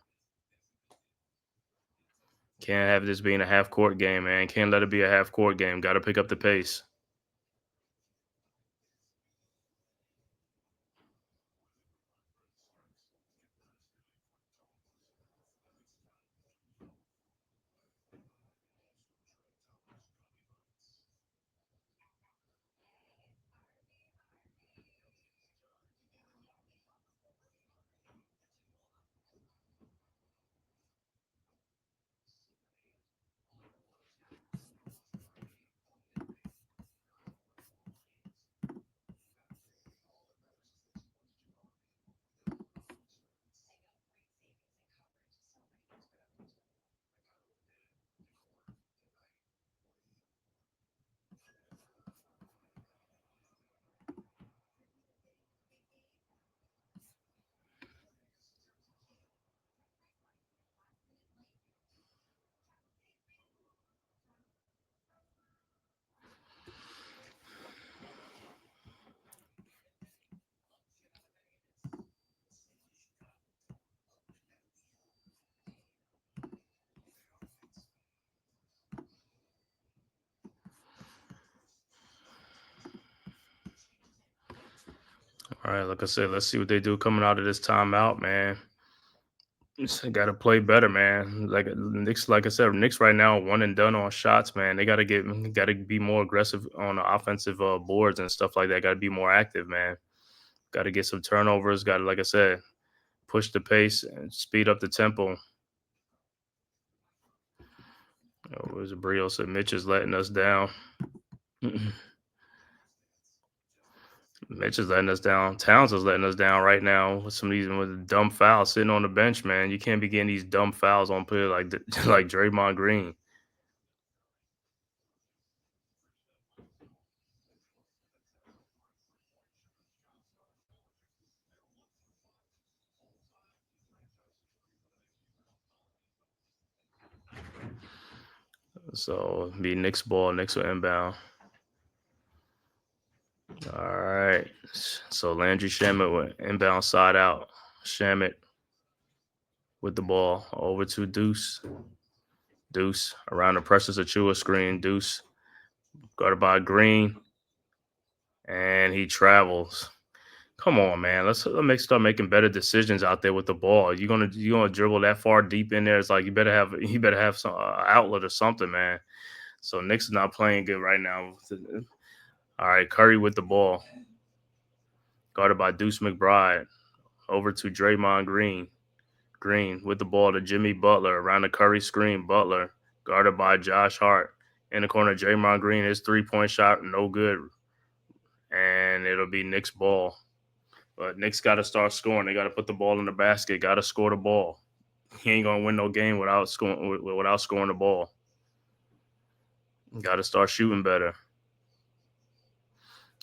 Can't have this being a half court game, man. Can't let it be a half court game. Got to pick up the pace. All right, like I said, let's see what they do coming out of this timeout, man. Got to play better, man. Like Knicks, like I said, Knicks right now one and done on shots, man. They got to be more aggressive on the offensive boards and stuff like that. Got to be more active, man. Got to get some turnovers. Got to, like I said, push the pace and speed up the tempo. Where's Brio said Mitch is letting us down. Mitch is letting us down. Towns is letting us down right now with some of these with dumb fouls sitting on the bench, man. You can't be getting these dumb fouls on play like like Draymond Green. So be Knicks ball, Knicks will inbound. All right. So Landry Shamet went inbound side out. Shamet with the ball over to Deuce. Deuce around the Precious Achua screen. Deuce guarded by Green. And he travels. Come on, man. Let's start making better decisions out there with the ball. You're gonna dribble that far deep in there. It's like you better have some outlet or something, man. So Knicks is not playing good right now. All right, Curry with the ball, guarded by Deuce McBride. Over to Draymond Green. Green with the ball to Jimmy Butler around the Curry screen. Butler guarded by Josh Hart in the corner. Draymond Green, his 3-point shot no good, and it'll be Knicks ball. But Knicks got to start scoring. They got to put the ball in the basket. Got to score the ball. He ain't gonna win no game without scoring the ball. Got to start shooting better.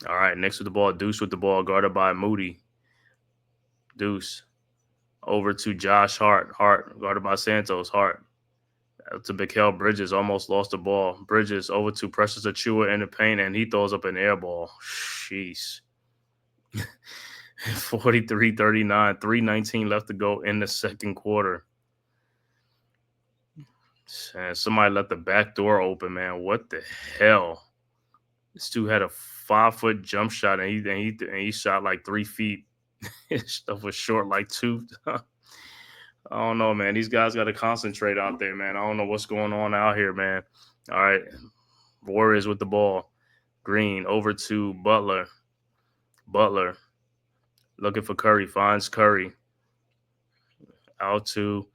All right, Knicks with the ball. Deuce with the ball, guarded by Moody. Deuce over to Josh Hart. Hart guarded by Santos. Hart to Mikal Bridges. Almost lost the ball. Bridges over to Precious Achua in the paint, and he throws up an air ball. Jeez. 43-39, 3:19 left to go in the second quarter. And somebody left the back door open, man. What the hell? This dude had a 5-foot jump shot, and he shot like 3 feet. His stuff was short like 2. I don't know, man. These guys got to concentrate out there, man. I don't know what's going on out here, man. All right, Warriors with the ball. Green over to Butler. Butler looking for Curry. Finds Curry. Out to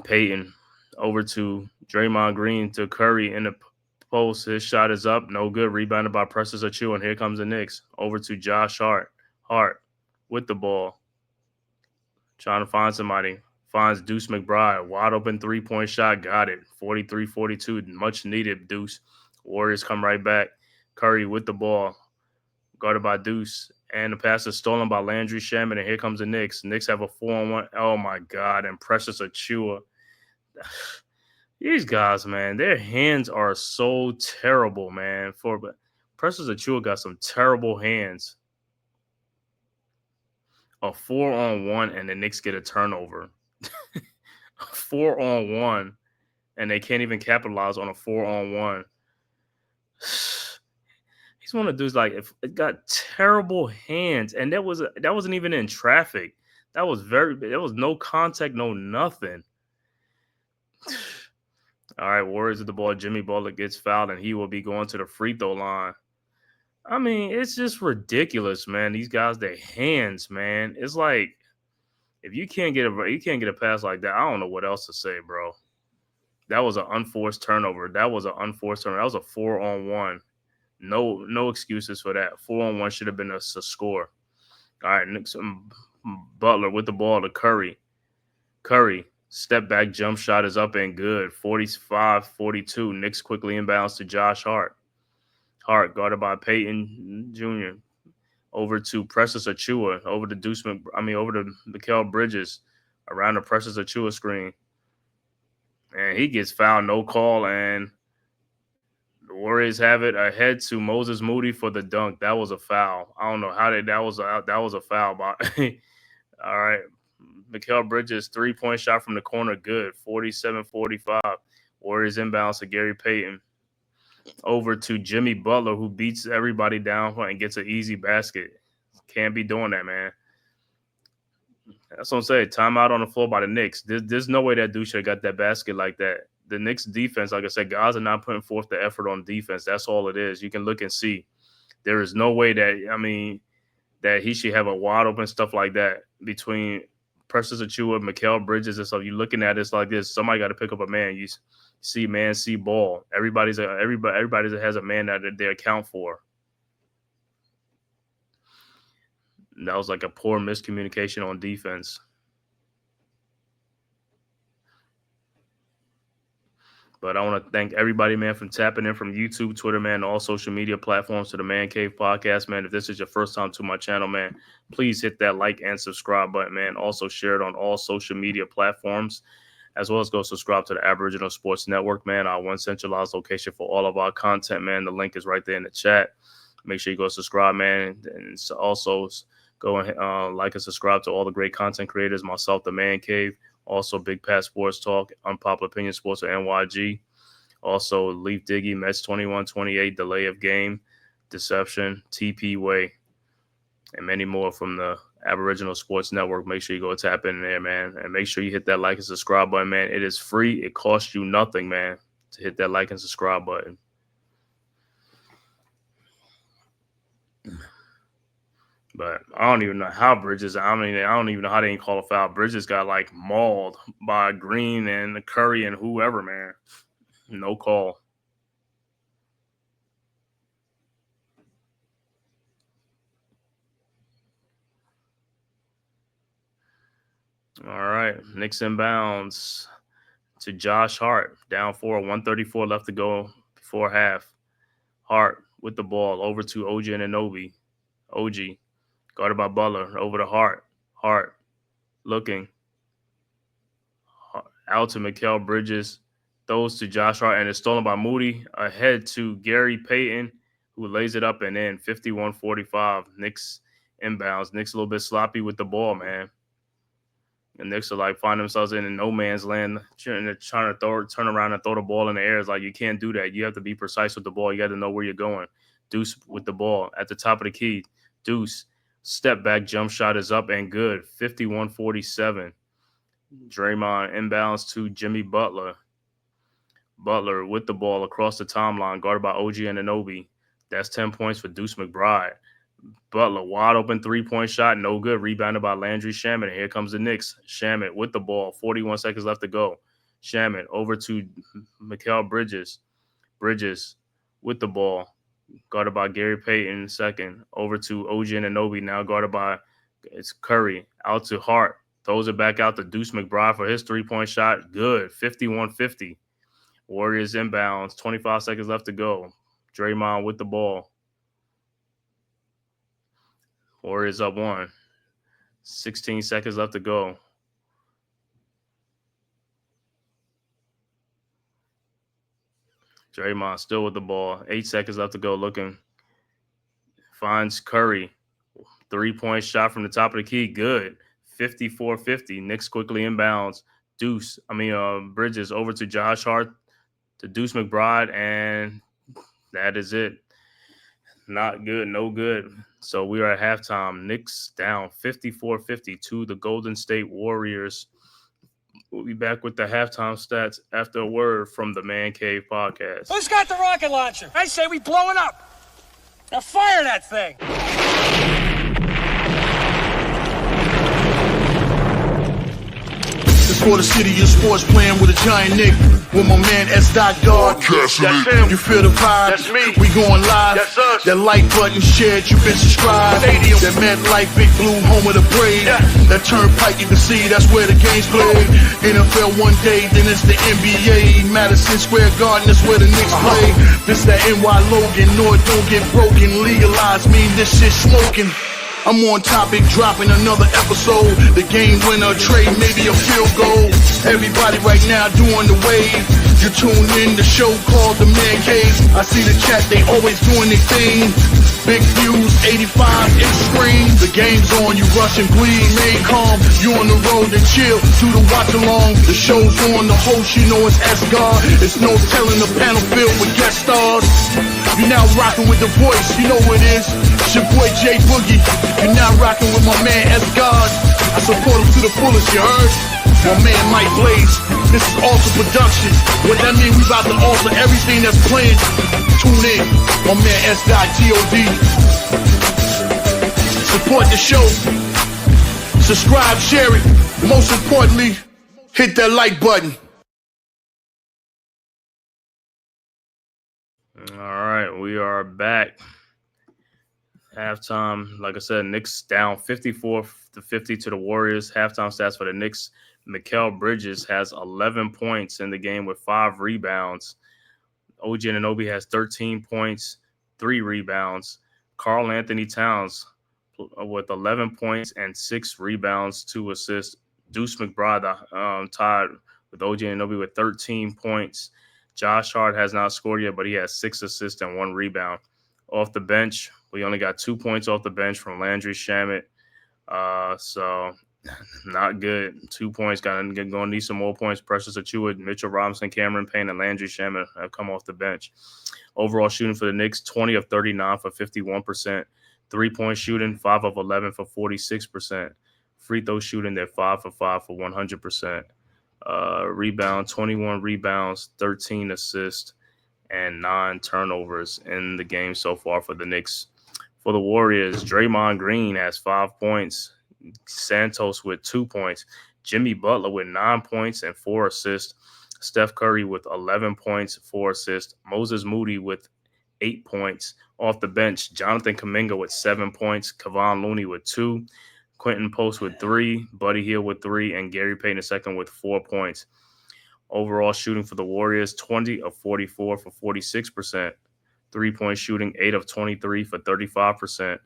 Payton. Over to Draymond Green to Curry in the post. His shot is up. No good. Rebounded by Precious Achua. And here comes the Knicks. Over to Josh Hart. Hart with the ball. Trying to find somebody. Finds Deuce McBride. Wide open 3-point shot. Got it. 43-42. Much needed, Deuce. Warriors come right back. Curry with the ball. Guarded by Deuce. And the pass is stolen by Landry Shamet. And here comes the Knicks. Knicks have a 4-on-1. Oh, my God. And Precious Achua. These guys, man, their hands are so terrible, man. Precious Achua got some terrible hands. A 4-on-1 and the Knicks get a turnover. A 4-on-1 and they can't even capitalize on a 4-on-1. He's one of the dudes like if it got terrible hands, and that wasn't even in traffic. There was no contact, no nothing. All right, Warriors with the ball. Jimmy Butler gets fouled, and he will be going to the free throw line. I mean, it's just ridiculous, man. These guys, their hands, man. It's like if you can't get a pass like that, I don't know what else to say, bro. That was an unforced turnover. That was a 4-on-1. No excuses for that. 4-on-1 should have been a score. All right, Knicks, Butler with the ball to Curry. Curry. Step back jump shot is up and good. 45-42. Knicks quickly inbounds to Josh Hart. Hart guarded by Payton Jr. Over to Precious Achua. Over to over to Mikal Bridges. Around the Precious Achua screen. And he gets fouled, no call, and the Warriors have it ahead to Moses Moody for the dunk. That was a foul. I don't know how that was a foul. But all right. Mikal Bridges, 3-point shot from the corner, good. 47-45. Warriors inbounds to Gary Payton. Over to Jimmy Butler, who beats everybody down and gets an easy basket. Can't be doing that, man. That's what I'm saying. Timeout on the floor by the Knicks. There's no way that dude should have got that basket like that. The Knicks defense, like I said, guys are not putting forth the effort on defense. That's all it is. You can look and see. There is no way that, that he should have a wide open stuff like that between Precious Achiuwa, Mikal Bridges and stuff. You're looking at this like this. Somebody got to pick up a man. You see man, see ball. Everybody that has a man that they account for. And that was like a poor miscommunication on defense. But I want to thank everybody, man, from tapping in from YouTube, Twitter, man, all social media platforms to the Man Cave podcast, man. If this is your first time to my channel, man, please hit that like and subscribe button, man. Also share it on all social media platforms, as well as go subscribe to the Aboriginal Sports Network, man, our one centralized location for all of our content, man. The link is right there in the chat. Make sure you go subscribe, man. And also go and like and subscribe to all the great content creators, myself, the Man Cave. Also, Big Pat Sports Talk, Unpopular Opinion Sports, or NYG. Also, Leaf Diggy, Mets 21-28, Delay of Game, Deception, TP Way, and many more from the Aboriginal Sports Network. Make sure you go tap in there, man. And make sure you hit that like and subscribe button, man. It is free. It costs you nothing, man, to hit that like and subscribe button. But I don't even know how Bridges. I don't even know how they didn't call a foul. Bridges got like mauled by Green and Curry and whoever, man. No call. All right, Knicks inbounds to Josh Hart, down 4, 134 left to go before half. Hart with the ball over to OG Anunoby. OG. Guarded by Butler, over to Hart. Hart looking. Out to Mikal Bridges. Throws to Josh Hart, and it's stolen by Moody. Ahead to Gary Payton, who lays it up and in. 51-45. Knicks inbounds. Knicks a little bit sloppy with the ball, man. The Knicks are like find themselves in no man's land, trying to turn around and throw the ball in the air. It's like you can't do that. You have to be precise with the ball. You got to know where you're going. Deuce with the ball at the top of the key. Deuce. Step back jump shot is up and good. 51-47. Draymond inbounds to Jimmy Butler. Butler with the ball across the timeline, guarded by OG Anunoby. That's 10 points for Deuce McBride. Butler, wide open three-point shot, no good. Rebounded by Landry Shamet. Here comes the Knicks. Shamet with the ball, 41 seconds left to go. Shamet over to Mikal Bridges. Bridges with the ball. Guarded by Gary Payton second. Over to OG Anunoby, now guarded by it's Curry. Out to Hart. Throws it back out to Deuce McBride for his three-point shot. Good. 51-50. Warriors inbounds. 25 seconds left to go. Draymond with the ball. Warriors up 1. 16 seconds left to go. Draymond still with the ball. 8 seconds left to go. Looking. Finds Curry. Three-point shot from the top of the key. Good. 54-50. Knicks quickly inbounds. Bridges over to Josh Hart. To Deuce McBride. And that is it. Not good. No good. So we are at halftime. Knicks down 54-50 to the Golden State Warriors. We'll be back with the halftime stats after a word from the Man Cave podcast. Who's got the rocket launcher? I say we blow it up. Now fire that thing. It's for the city of sports, playing with a giant Nick. With my man S. God. That's him. You feel the vibe? That's me. We going live. That's us. That like button shared, you been subscribed. Stadium. That MetLife, Big Blue, home of the Braves. Yeah. That turnpike, you can see that's where the game's played. NFL one day, then it's the NBA. Madison Square Garden, that's where the Knicks play. This that NY Logan, no it don't get broken. Legalize, mean this shit smoking. I'm on topic, dropping another episode. The game winner, trade, maybe a field goal. Everybody right now doing the wave. You tune in the show called The Man-Cave. I see the chat, they always doing their thing. Big views, 85 inch screen. The game's on, you rush and bleed, made calm. You on the road and chill, do the watch along. The show's on, the host, you know it's S-God. It's no telling the panel filled with guest stars. You now rocking with the voice, you know who it is. It's your boy J Boogie. You're now rocking with my man S God. I support him to the fullest, you heard? My man Mike Blaze. This is Alter Production. What that mean? We about to alter everything that's playing. Tune in. My man S.God. Support the show. Subscribe, share it. Most importantly, hit that like button. All right, we are back. Halftime, like I said, Knicks down 54-50 to the Warriors. Halftime stats for the Knicks: Mikal Bridges has 11 points in the game with 5 rebounds. OG Anunoby has 13 points, 3 rebounds. Karl Anthony Towns with 11 points and 6 rebounds, 2 assists. Deuce McBride tied with OG Anunoby with 13 points. Josh Hart has not scored yet, but he has 6 assists and 1 rebound. Off the bench, we only got 2 points off the bench from Landry Shamet. So not good. 2 points. Gonna need some more points. Precious Achiuwa, Mitchell Robinson, Cameron Payne, and Landry Shamet have come off the bench. Overall shooting for the Knicks: 20 of 39 for 51%. 3-point shooting: 5 of 11 for 46%. Free throw shooting: they're 5 for 5 for 100%. Rebound: 21 rebounds, 13 assists, and 9 turnovers in the game so far for the Knicks. For the Warriors, Draymond Green has 5 points. Santos with 2 points. Jimmy Butler with 9 points and 4 assists. Steph Curry with 11 points, 4 assists. Moses Moody with 8 points. Off the bench, Jonathan Kuminga with 7 points. Kevon Looney with 2. Quentin Post with 3. Buddy Hield with 3. And Gary Payton II with 4 points. Overall shooting for the Warriors: 20 of 44 for 46%. 3-point shooting: 8 of 23 for 35%.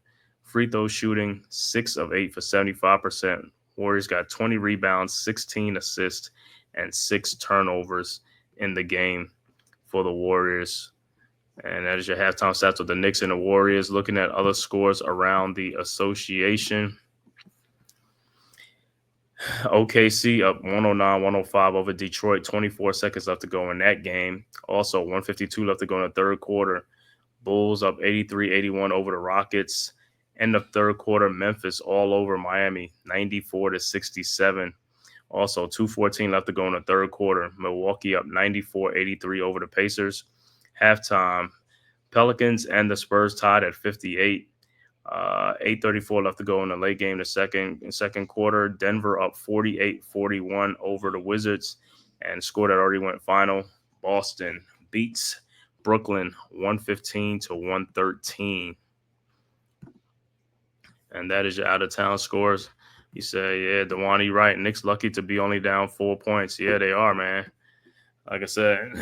Free throw shooting: 6 of 8 for 75%. Warriors got 20 rebounds, 16 assists, and 6 turnovers in the game for the Warriors. And that is your halftime stats with the Knicks and the Warriors. Looking at other scores around the association. OKC up 109-105 over Detroit. 24 seconds left to go in that game. Also 152 left to go in the third quarter. Bulls up 83-81 over the Rockets. End of third quarter, Memphis all over Miami, 94-67. Also 2:14 left to go in the third quarter. Milwaukee up 94-83 over the Pacers. Halftime, Pelicans and the Spurs tied at 58. 8:34 left to go in the late game, the second quarter. Denver up 48-41 over the Wizards, and score that already went final. Boston beats Brooklyn 115-113. And that is your out-of-town scores. You say, yeah, Dewani, right. Knicks lucky to be only down 4 points. Yeah, they are, man. Like I said,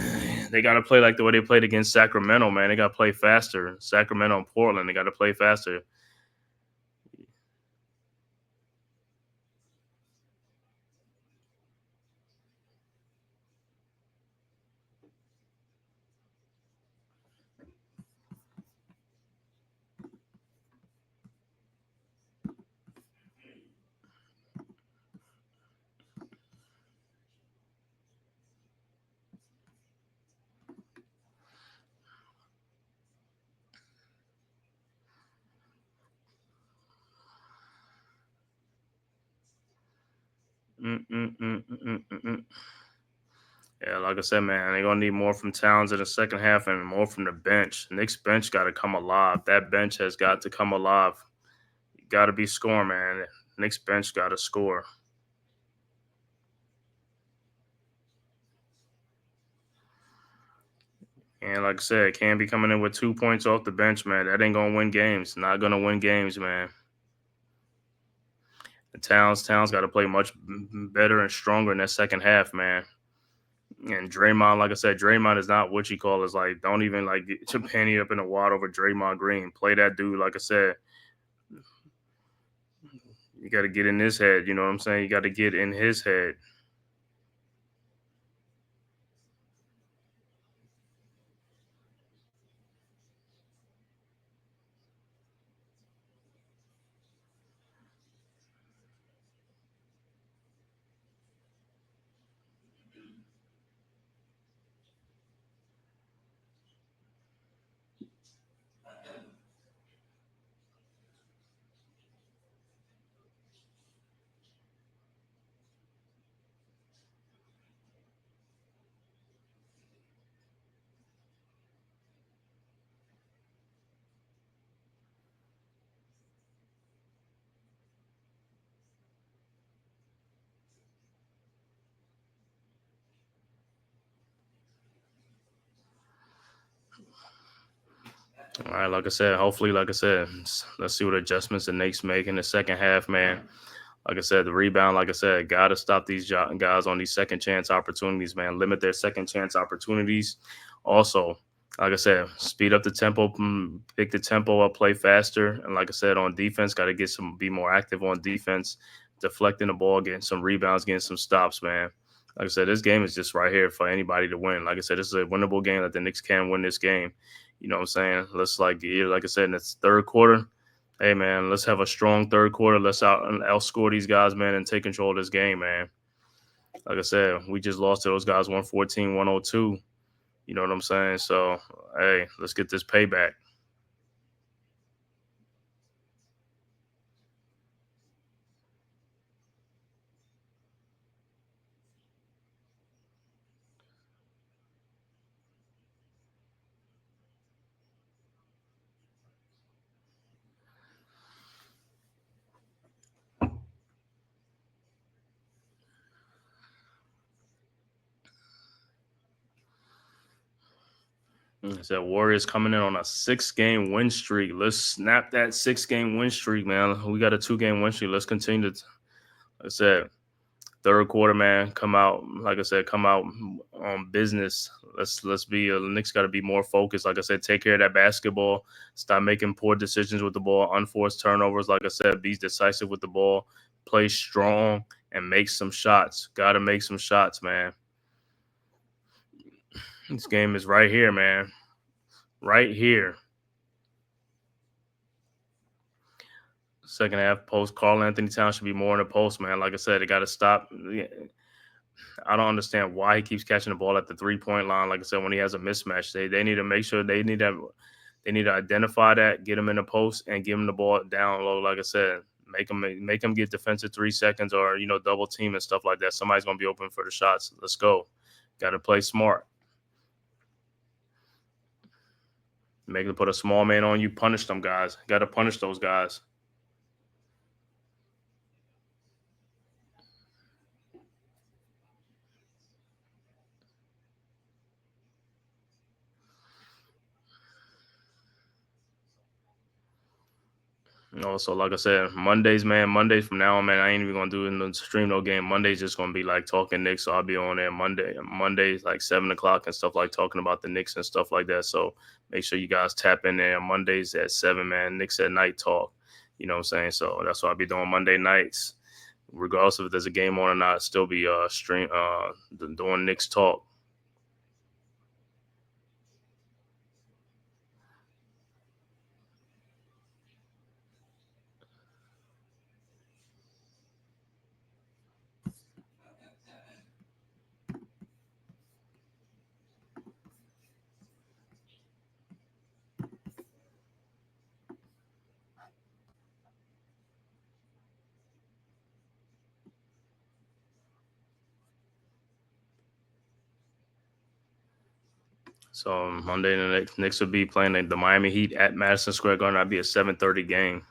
they got to play like the way they played against Sacramento, man. They got to play faster. Sacramento and Portland, they got to play faster. Yeah, like I said, man, they're going to need more from Towns in the second half and more from the bench. Knicks bench got to come alive. That bench has got to come alive. You got to be scoring, man. Knicks bench got to score. And like I said, can't be coming in with 2 points off the bench, man. That ain't going to win games. Not going to win games, man. And Towns got to play much better and stronger in that second half, man. And Draymond, like I said, Draymond is not what you call is like, don't even like get your panty up in the water over Draymond Green. Play that dude, like I said. You got to get in his head. You know what I'm saying? You got to get in his head. All right, like I said, hopefully, like I said, let's see what adjustments the Knicks make in the second half, man. Like I said, the rebound, like I said, got to stop these guys on these second chance opportunities, man. Limit their second chance opportunities. Also, like I said, speed up the tempo, pick the tempo up, play faster. And like I said, on defense, got to be more active on defense, deflecting the ball, getting some rebounds, getting some stops, man. Like I said, this game is just right here for anybody to win. Like I said, this is a winnable game that the Knicks can win this game. You know what I'm saying? Let's like I said, in this third quarter, hey man, let's have a strong third quarter. Let's outscore these guys, man, and take control of this game, man. Like I said, we just lost to those guys 114-102. You know what I'm saying? So, hey, let's get this payback. Said Warriors coming in on a 6-game win streak. Let's snap that 6-game win streak, man. We got a 2-game win streak. Let's continue to, like I said, third quarter, man, come out. Like I said, come out on business. Let's be. The Knicks got to be more focused. Like I said, take care of that basketball. Stop making poor decisions with the ball. Unforced turnovers. Like I said, be decisive with the ball. Play strong and make some shots. Got to make some shots, man. This game is right here, man. Right here. Second half post. Karl Anthony Towns should be more in the post, man. Like I said, they got to stop. I don't understand why he keeps catching the ball at the 3-point line. Like I said, when he has a mismatch, they need to make sure they need to identify that, get him in the post, and give him the ball down low. Like I said, make him get defensive 3 seconds or double team and stuff like that. Somebody's gonna be open for the shots. Let's go. Got to play smart. Make them put a small man on you. Punish them guys. Got to punish those guys. So like I said, Mondays, man, Mondays from now on, man, I ain't even gonna do it in the stream no game. Monday's just gonna be like talking Knicks, so I'll be on there Mondays like 7 o'clock and stuff, like talking about the Knicks and stuff like that. So make sure you guys tap in there. Mondays at 7, man. Knicks at night talk. You know what I'm saying? So that's what I'll be doing Monday nights. Regardless if there's a game on or not, still be doing Knicks talk. So Monday, the Knicks will be playing the Miami Heat at Madison Square Garden. That'll be a 7:30 game.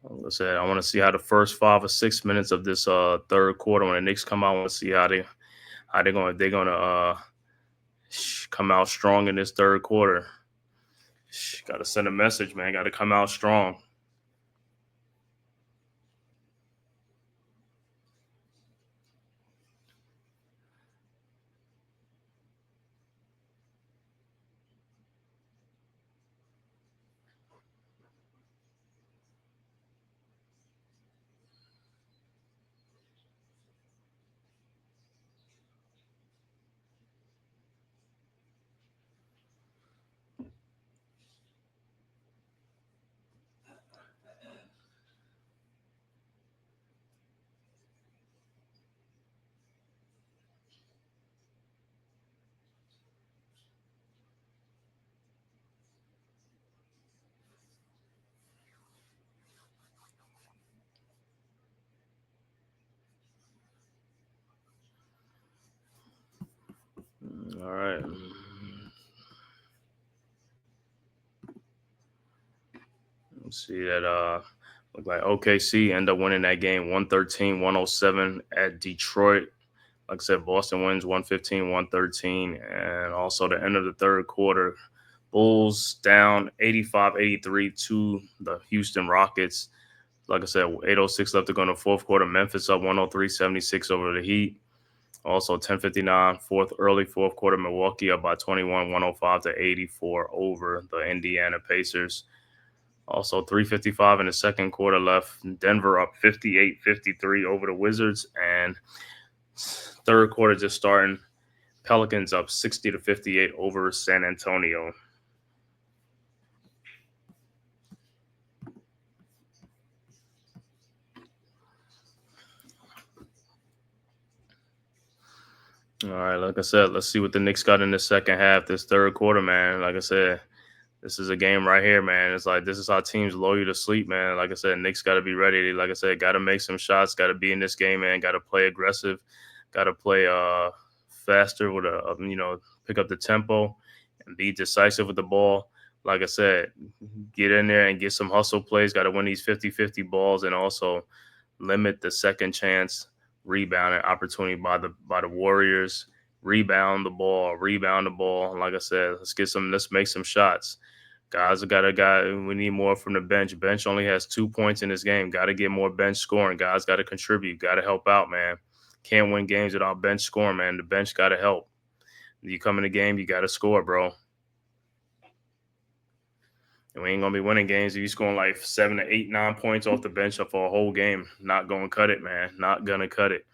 Like I said, I want to see how the first 5 or 6 minutes of this third quarter, when the Knicks come out, I want to see how they're gonna come out strong in this third quarter. Got to send a message, man. Got to come out strong. All right. Let's see that look like OKC end up winning that game 113-107 at Detroit. Like I said, Boston wins 115-113. And also the end of the third quarter, Bulls down 85-83 to the Houston Rockets. Like I said, 8:06 left to go in the fourth quarter. Memphis up 103-76 over the Heat. Also 10:59, early fourth quarter, Milwaukee up by 21, 105-84 over the Indiana Pacers. Also 3:55 in the second quarter left. Denver up 58-53 over the Wizards. And third quarter just starting. Pelicans up 60-58 over San Antonio. All right, like I said, let's see what the Knicks got in the second half. This third quarter, man. Like I said, this is a game right here, man. It's like this is how teams lull you to sleep, man. Like I said, Knicks got to be ready. Like I said, got to make some shots. Got to be in this game, man. Got to play aggressive. Got to play faster with pick up the tempo and be decisive with the ball. Like I said, get in there and get some hustle plays. Got to win these 50-50 balls and also limit the second chance rebounding opportunity by the Warriors. Rebound the ball. Like I said, let's make some shots. Guys, we need more from the bench. Bench only has 2 points in this game. Got to get more bench scoring. Guys got to contribute. Got to help out, man. Can't win games without bench scoring, man. The bench got to help. You come in the game, you got to score, bro. And we ain't going to be winning games if you scoring like 7 to 8, 9 points off the bench for a whole game. Not going to cut it, man. Not going to cut it.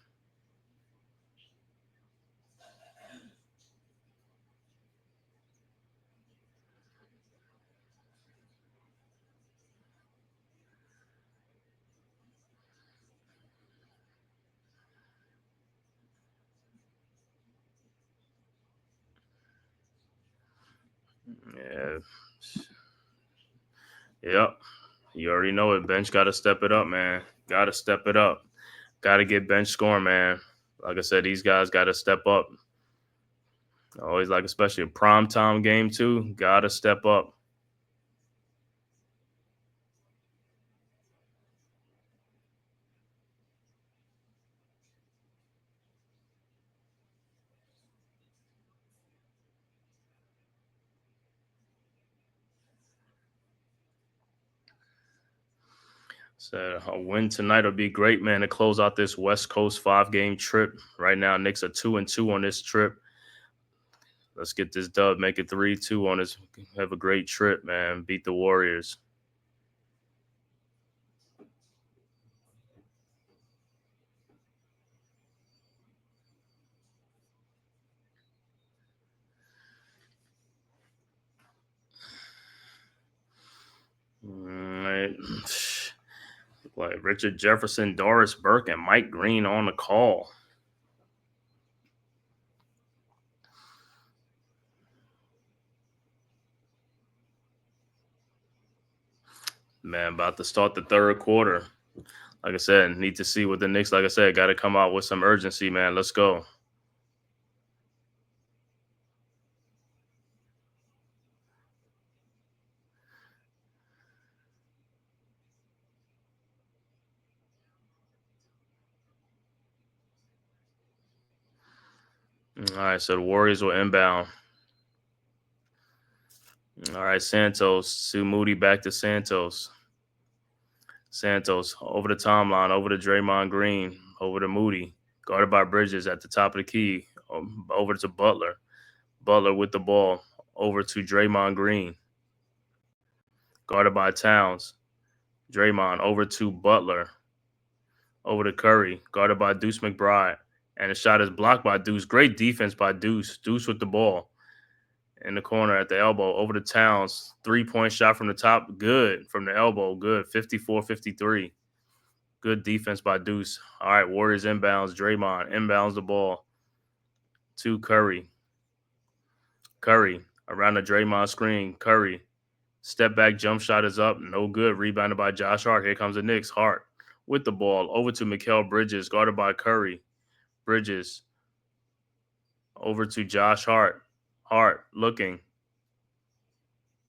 Yeah. Yep. You already know it. Bench got to step it up, man. Got to step it up. Got to get bench scoring, man. Like I said, these guys got to step up. Always like, especially a primetime game, too. Got to step up. So a win tonight will be great, man, to close out this West Coast 5-game trip. Right now, Knicks are 2-2 on this trip. Let's get this dub, make it 3-2 on this. Have a great trip, man. Beat the Warriors. All right. Like Richard Jefferson, Doris Burke, and Mike Green on the call. Man, about to start the third quarter. Like I said, need to see what the Knicks, like I said, got to come out with some urgency, man. Let's go. All right, so the Warriors will inbound. All right, Santos. Sue Moody back to Santos. Santos over the timeline, over to Draymond Green, over to Moody. Guarded by Bridges at the top of the key. Over to Butler. Butler with the ball. Over to Draymond Green. Guarded by Towns. Draymond over to Butler. Over to Curry. Guarded by Deuce McBride. And the shot is blocked by Deuce. Great defense by Deuce. Deuce with the ball. In the corner at the elbow. Over to Towns. 3-point shot from the top. Good. From the elbow. Good. 54-53. Good defense by Deuce. All right, Warriors inbounds. Draymond inbounds the ball to Curry. Curry around the Draymond screen. Curry. Step back jump shot is up. No good. Rebounded by Josh Hart. Here comes the Knicks. Hart with the ball. Over to Mikal Bridges. Guarded by Curry. Bridges over to Josh Hart. Hart looking,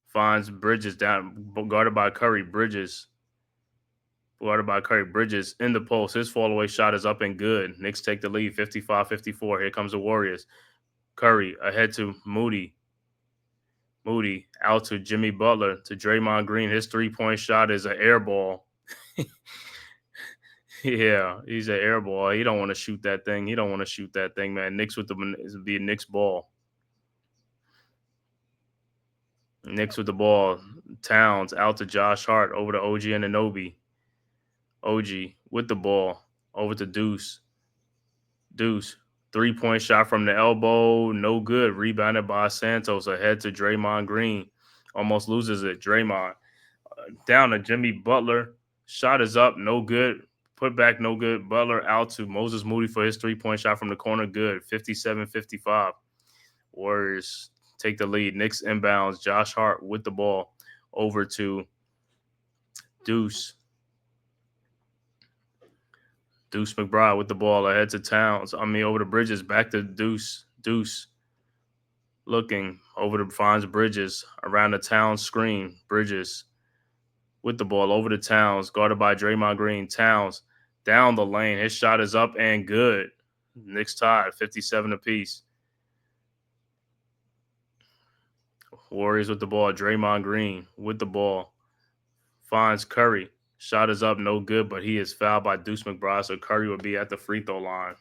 finds Bridges down, guarded by Curry. Bridges in the post. His fall away shot is up and good. Knicks take the lead 55-54. Here comes the Warriors. Curry ahead to Moody. Moody out to Jimmy Butler to Draymond Green. His 3-point shot is an air ball. Yeah, he's an air ball. He don't want to shoot that thing. Man. Knicks with be a Knicks ball. Knicks with the ball. Towns out to Josh Hart over to OG Anunoby. OG with the ball over to Deuce. 3-point shot from the elbow, no good. Rebounded by Santos ahead to Draymond Green. Almost loses it. Draymond down to Jimmy Butler. Shot is up, no good. Put back, no good. Butler out to Moses Moody for his 3-point shot from the corner, good. 57-55. Warriors take the lead. Knicks inbounds. Josh Hart with the ball over to Deuce. Deuce McBride with the ball ahead to Towns. Over to Bridges. Back to Deuce. Looking over to finds Bridges around the Towns screen. Bridges with the ball over to Towns. Guarded by Draymond Green. Towns down the lane. His shot is up and good. Knicks tied 57 apiece. Warriors with the ball. Draymond Green with the ball. Finds Curry. Shot is up, no good, but he is fouled by Deuce McBride, so Curry will be at the free throw line.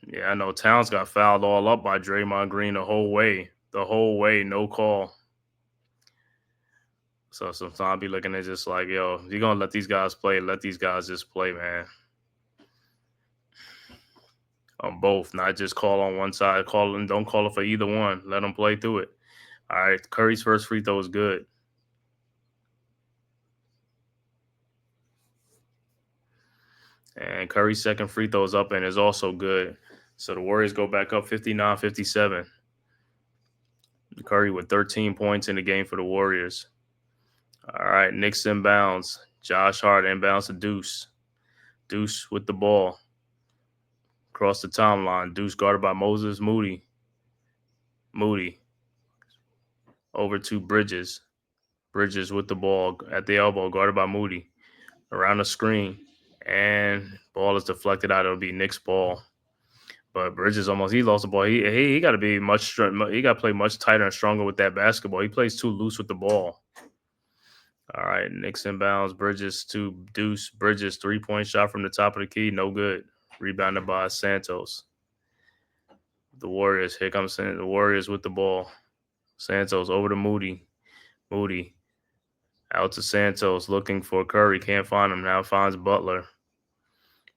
Yeah, I know Towns got fouled all up by Draymond Green the whole way. No call. So sometimes I'll be looking at just like, yo, if you're going to let these guys play, let these guys just play, man. On both, not just call on one side. Don't call it for either one. Let them play through it. All right, Curry's first free throw is good. And Curry's second free throw is up and is also good. So the Warriors go back up 59-57. Curry with 13 points in the game for the Warriors. All right, Knicks inbounds. Josh Hart inbounds to Deuce. Deuce with the ball. Across the timeline. Deuce guarded by Moses Moody. Over to Bridges. Bridges with the ball at the elbow, guarded by Moody. Around the screen. And ball is deflected out. It'll be Knicks ball. But Bridges he lost the ball. He got to be he got to play much tighter and stronger with that basketball. He plays too loose with the ball. All right, Knicks inbounds. Bridges to Deuce. Bridges 3-point shot from the top of the key, no good. Rebounded by Santos. The Warriors. Here comes the Warriors with the ball. Santos over to Moody. Out to Santos looking for Curry. Can't find him. Now finds Butler.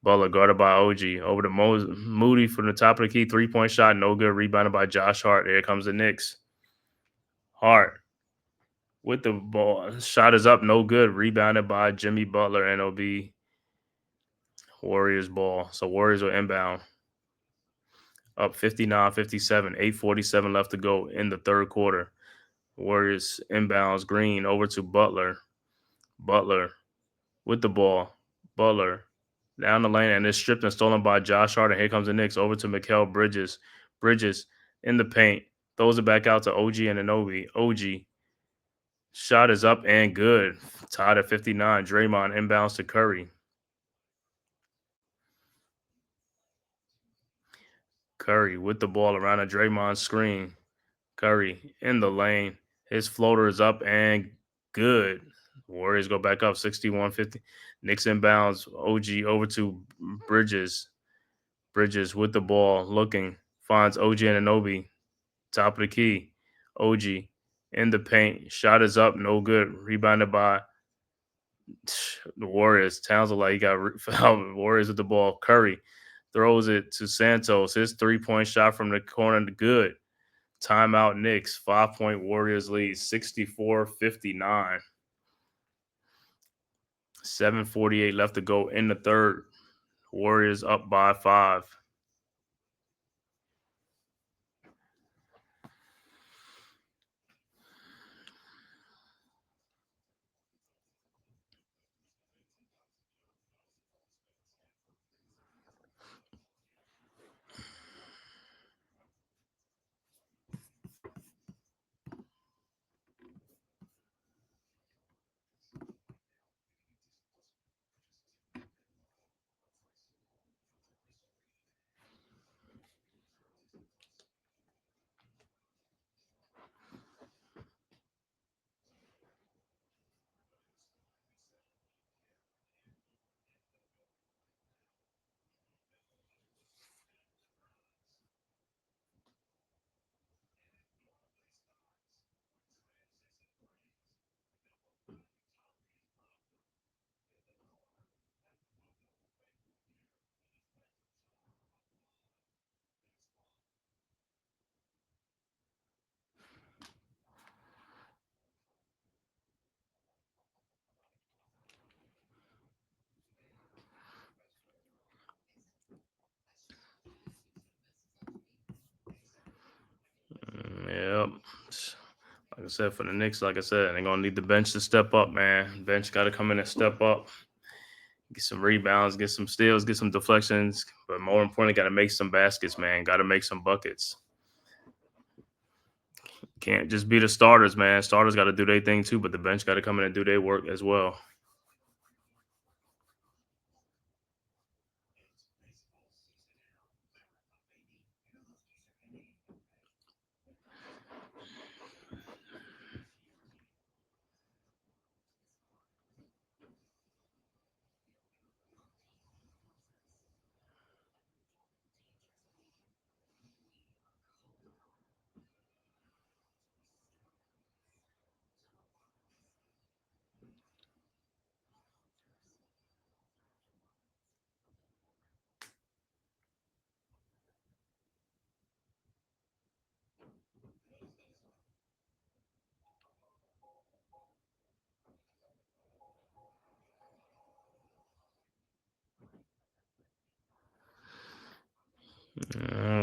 Butler guarded by OG. Over to Moody from the top of the key. 3-point shot. No good. Rebounded by Josh Hart. Here comes the Knicks. Hart with the ball. Shot is up. No good. Rebounded by Jimmy Butler. And it'll be Warriors ball. So Warriors will inbound. Up 59-57. 8:47 left to go in the third quarter. Warriors inbounds. Green over to Butler. Butler with the ball. Butler down the lane, and it's stripped and stolen by Josh Hart. And here comes the Knicks over to Mikal Bridges. Bridges in the paint. Throws it back out to OG Anunoby. OG. Shot is up and good. Tied at 59. Draymond inbounds to Curry. Curry with the ball around a Draymond screen. Curry in the lane. His floater is up and good. Warriors go back up 61-50. Knicks inbounds. OG over to Bridges. Bridges with the ball looking. Finds OG Anunoby. Top of the key. OG in the paint. Shot is up. No good. Rebounded by the Warriors. Towns like he got fouled. Warriors with the ball. Curry throws it to Santos. His 3-point shot from the corner. Good. Timeout Knicks. 5-point Warriors lead. 64-59. 7:48 left to go in the third. Warriors up by 5. Like I said, for the Knicks, like I said, they're gonna need the bench to step up, man. Bench got to come in and step up, get some rebounds, get some steals, get some deflections, but more importantly, got to make some baskets, man. Got to make some buckets. Can't just be the starters, man. Starters got to do their thing too, but the bench got to come in and do their work as well.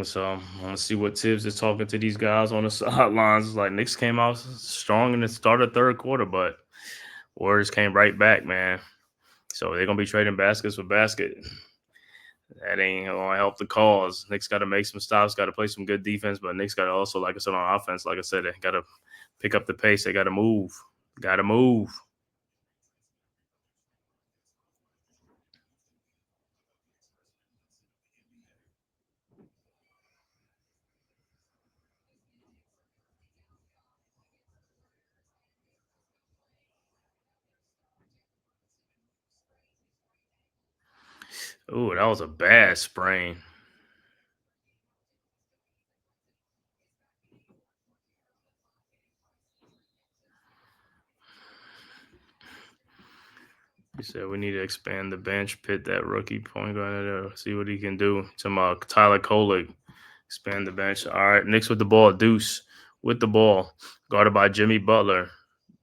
So I want to see what Tibbs is talking to these guys on the sidelines. It's like Knicks came out strong in the start of third quarter, but Warriors came right back, man. So they're gonna be trading baskets for basket. That ain't gonna help the cause. Knicks got to make some stops, got to play some good defense, but Knicks got to also, like I said, on offense, like I said, they got to pick up the pace. They got to move. Got to move. Ooh, that was a bad sprain. He said we need to expand the bench, pit that rookie point guard there, see what he can do. To Tyler Kolek, expand the bench. All right, Knicks with the ball. Deuce with the ball, guarded by Jimmy Butler.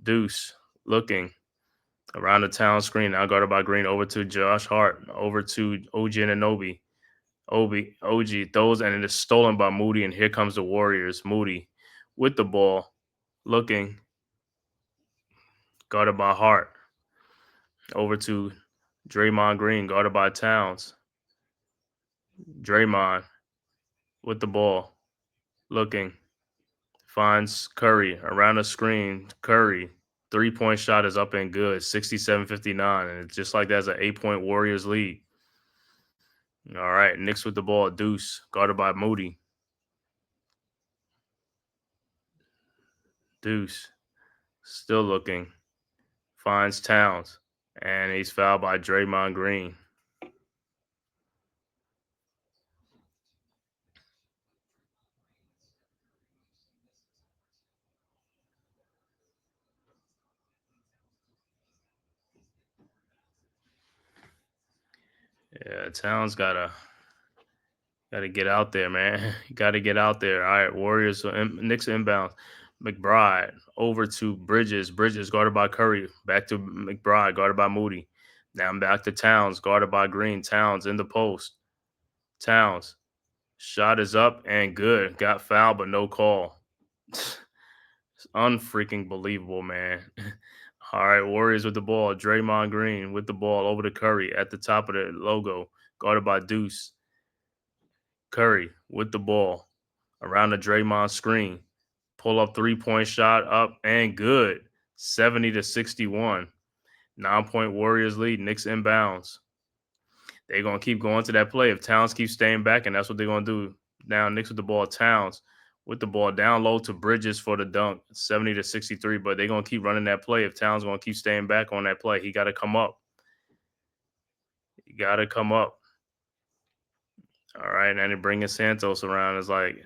Deuce looking around the town screen. Now guarded by Green. Over to Josh Hart. Over to OG Anunoby. OG throws and it is stolen by Moody. And here comes the Warriors. Moody with the ball, looking, guarded by Hart. Over to Draymond Green, guarded by Towns. Draymond with the ball, looking, finds Curry around the screen. Curry, 3-point shot is up and good, 67-59. And it's just like that's an 8-point Warriors lead. All right, Knicks with the ball. Deuce, guarded by Moody. Deuce, still looking, finds Towns, and he's fouled by Draymond Green. Yeah, Towns gotta get out there, man. You gotta get out there. All right, Warriors. So Knicks inbound. McBride over to Bridges. Bridges guarded by Curry. Back to McBride guarded by Moody. Now I'm back to Towns guarded by Green. Towns in the post. Towns shot is up and good. Got fouled but no call. It's unfreaking believable, man. All right, Warriors with the ball. Draymond Green with the ball over to Curry at the top of the logo, guarded by Deuce. Curry with the ball around the Draymond screen. Pull up 3-point shot up and good. 70-61. 9-point Warriors lead. Knicks inbounds. They're going to keep going to that play. If Towns keeps staying back, and that's what they're going to do. Now Knicks with the ball. Towns with the ball down low to Bridges for the dunk. 70-63. But they're going to keep running that play. If Towns going to keep staying back on that play, he got to come up. He got to come up. All right, and they're bringing Santos around. It's like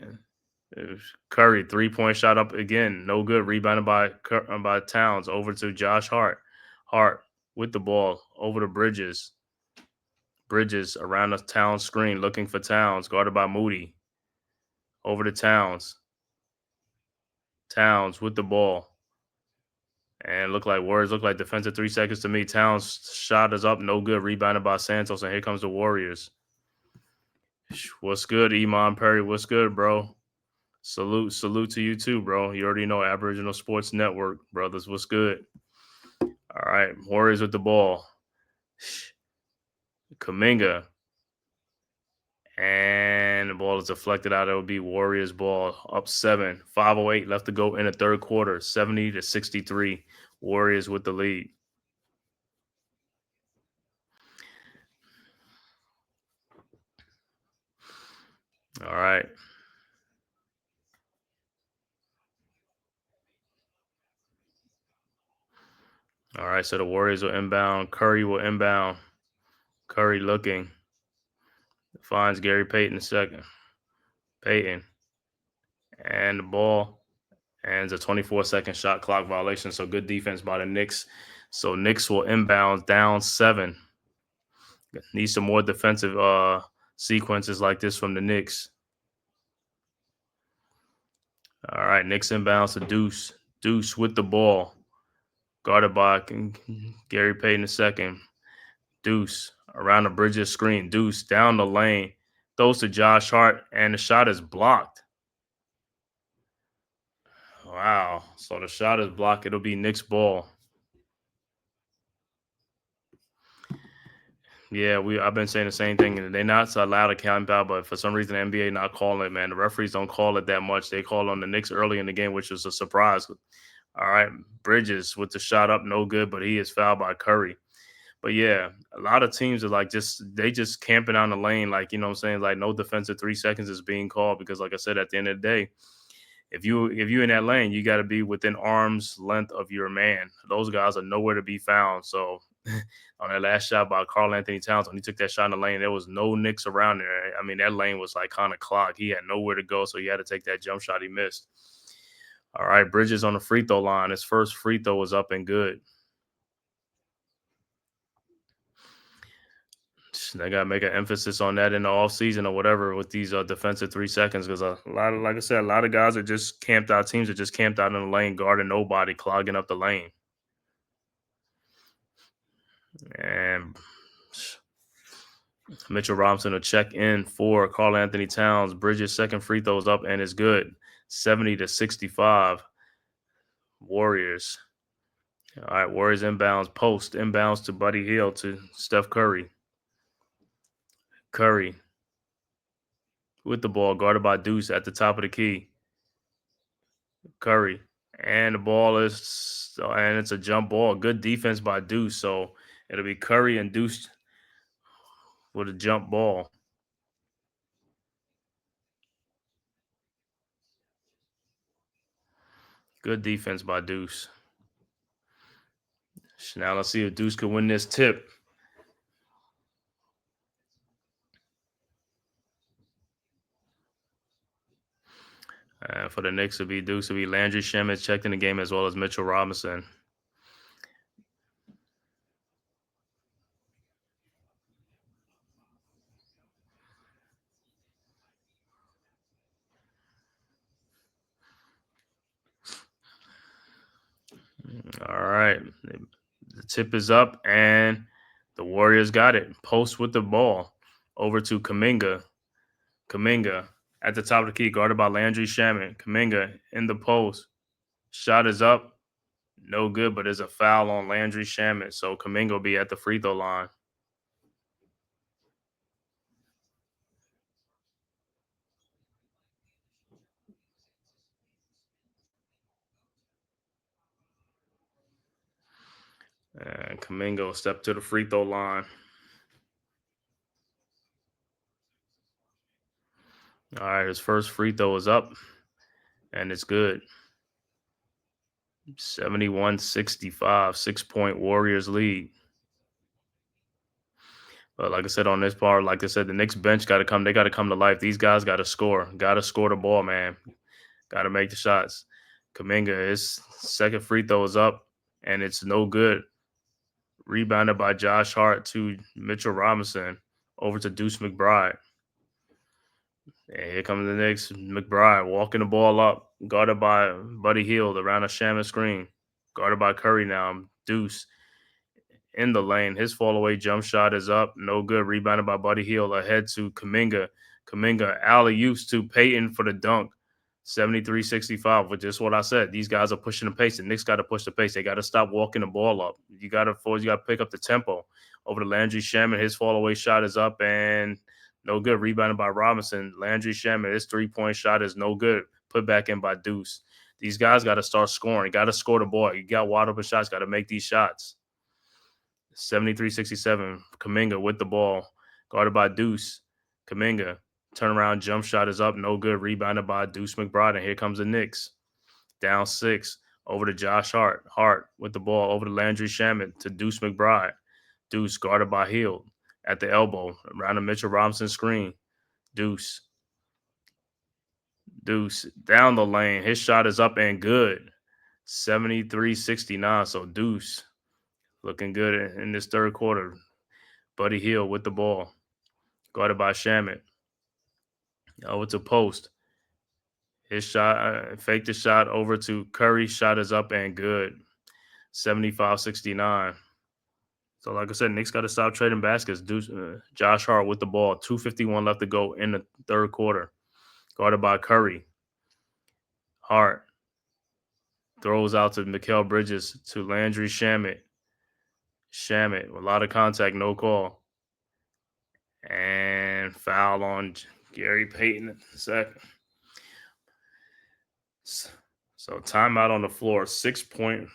Curry, 3-point shot up again. No good. Rebounded by Towns. Over to Josh Hart. Hart with the ball. Over to Bridges. Bridges around the Towns screen looking for Towns. Guarded by Moody. Over to Towns. Towns with the ball. And Warriors look like defensive 3 seconds to me. Towns shot is up. No good. Rebounded by Santos. And here comes the Warriors. What's good, Iman Perry? What's good, bro? Salute to you too, bro. You already know Aboriginal Sports Network, brothers. What's good? All right, Warriors with the ball. Kaminga. And the ball is deflected out. It will be Warriors ball up 7. 5:08 left to go in the third quarter. 70-63. Warriors with the lead. All right. All right. So the Warriors will inbound. Curry will inbound. Curry looking. Finds Gary Payton second. Payton. And the ball ends a 24-second shot clock violation. So good defense by the Knicks. So Knicks will inbound down 7. Need some more defensive sequences like this from the Knicks. All right, Knicks inbounds to Deuce. Deuce with the ball. Guarded by Gary Payton II. Deuce around the Bridges screen. Deuce down the lane. Throws to Josh Hart, and the shot is blocked. Wow. So the shot is blocked. It'll be Knicks ball. Yeah, I've been saying the same thing. They're not allowed to count out, but for some reason the NBA not calling it, man. The referees don't call it that much. They call on the Knicks early in the game, which was a surprise. All right, Bridges with the shot up, no good, but he is fouled by Curry. But yeah, a lot of teams are like they just camping on the lane, like, you know what I'm saying? Like no defensive 3 seconds is being called because, like I said, at the end of the day, if you in that lane, you got to be within arm's length of your man. Those guys are nowhere to be found. So on that last shot by Karl Anthony Towns, when he took that shot in the lane, there was no Knicks around there. I mean, that lane was like kind of clogged. He had nowhere to go, so he had to take that jump shot he missed. All right, Bridges on the free throw line. His first free throw was up and good. They got to make an emphasis on that in the offseason or whatever with these defensive 3 seconds because a lot of, like I said, a lot of guys are just camped out. Teams are just camped out in the lane, guarding nobody, clogging up the lane. And Mitchell Robinson will check in for Karl Anthony Towns. Bridges' second free throw is up and is good. 70-65. Warriors. All right, Warriors inbounds, post, inbounds to Buddy Hield to Steph Curry. Curry with the ball, guarded by Deuce at the top of the key. Curry. And the ball is, and it's a jump ball. Good defense by Deuce. So it'll be Curry and Deuce with a jump ball. Good defense by Deuce. Now let's see if Deuce can win this tip. For the Knicks, it'll be Deuce. It'll be Landry Shamet checked in the game as well as Mitchell Robinson. All right. The tip is up, and the Warriors got it. Post with the ball over to Kaminga. Kaminga at the top of the key, guarded by Landry Shamet. Kaminga in the post. Shot is up. No good, but there's a foul on Landry Shamet. So Kaminga will be at the free throw line. And Kaminga will step to the free throw line. All right, his first free throw is up, and it's good. 71-65, 6-point Warriors lead. But like I said on this part, like I said, the Knicks bench got to come. They got to come to life. These guys got to score. Got to score the ball, man. Got to make the shots. Kaminga, his second free throw is up, and it's no good. Rebounded by Josh Hart to Mitchell Robinson over to Deuce McBride. And here comes the Knicks. McBride walking the ball up, guarded by Buddy Hield around a Shaman screen. Guarded by Curry now. Deuce in the lane. His fall away jump shot is up. No good. Rebounded by Buddy Hield ahead to Kaminga. Kaminga alley-oops to Payton for the dunk. 73-65, which is what I said. These guys are pushing the pace. The Knicks got to push the pace. They got to stop walking the ball up. You got to pick up the tempo. Over to Landry Shamet. His fall away shot is up and no good. Rebounded by Robinson. Landry Shamet, his 3-point shot is no good. Put back in by Deuce. These guys got to start scoring. Got to score the ball. You got wide open shots. Got to make these shots. 73-67. Kuminga with the ball. Guarded by Deuce. Kuminga. Turnaround jump shot is up. No good. Rebounded by Deuce McBride. And here comes the Knicks. Down 6. Over to Josh Hart. Hart with the ball. Over to Landry Shamet to Deuce McBride. Deuce guarded by Hield. At the elbow. Around the Mitchell Robinson screen. Deuce. Down the lane. His shot is up and good. 73-69. So Deuce looking good in this third quarter. Buddy Hield with the ball. Guarded by Shamet. Over to post. His shot, faked the shot over to Curry. Shot is up and good. 75-69. So, like I said, Knicks got to stop trading baskets. Josh Hart with the ball. 2:51 left to go in the third quarter. Guarded by Curry. Hart throws out to Mikal Bridges to Landry Shamet. Shamet, a lot of contact, no call. And foul on Gary Payton in a second. So timeout on the floor. 6-point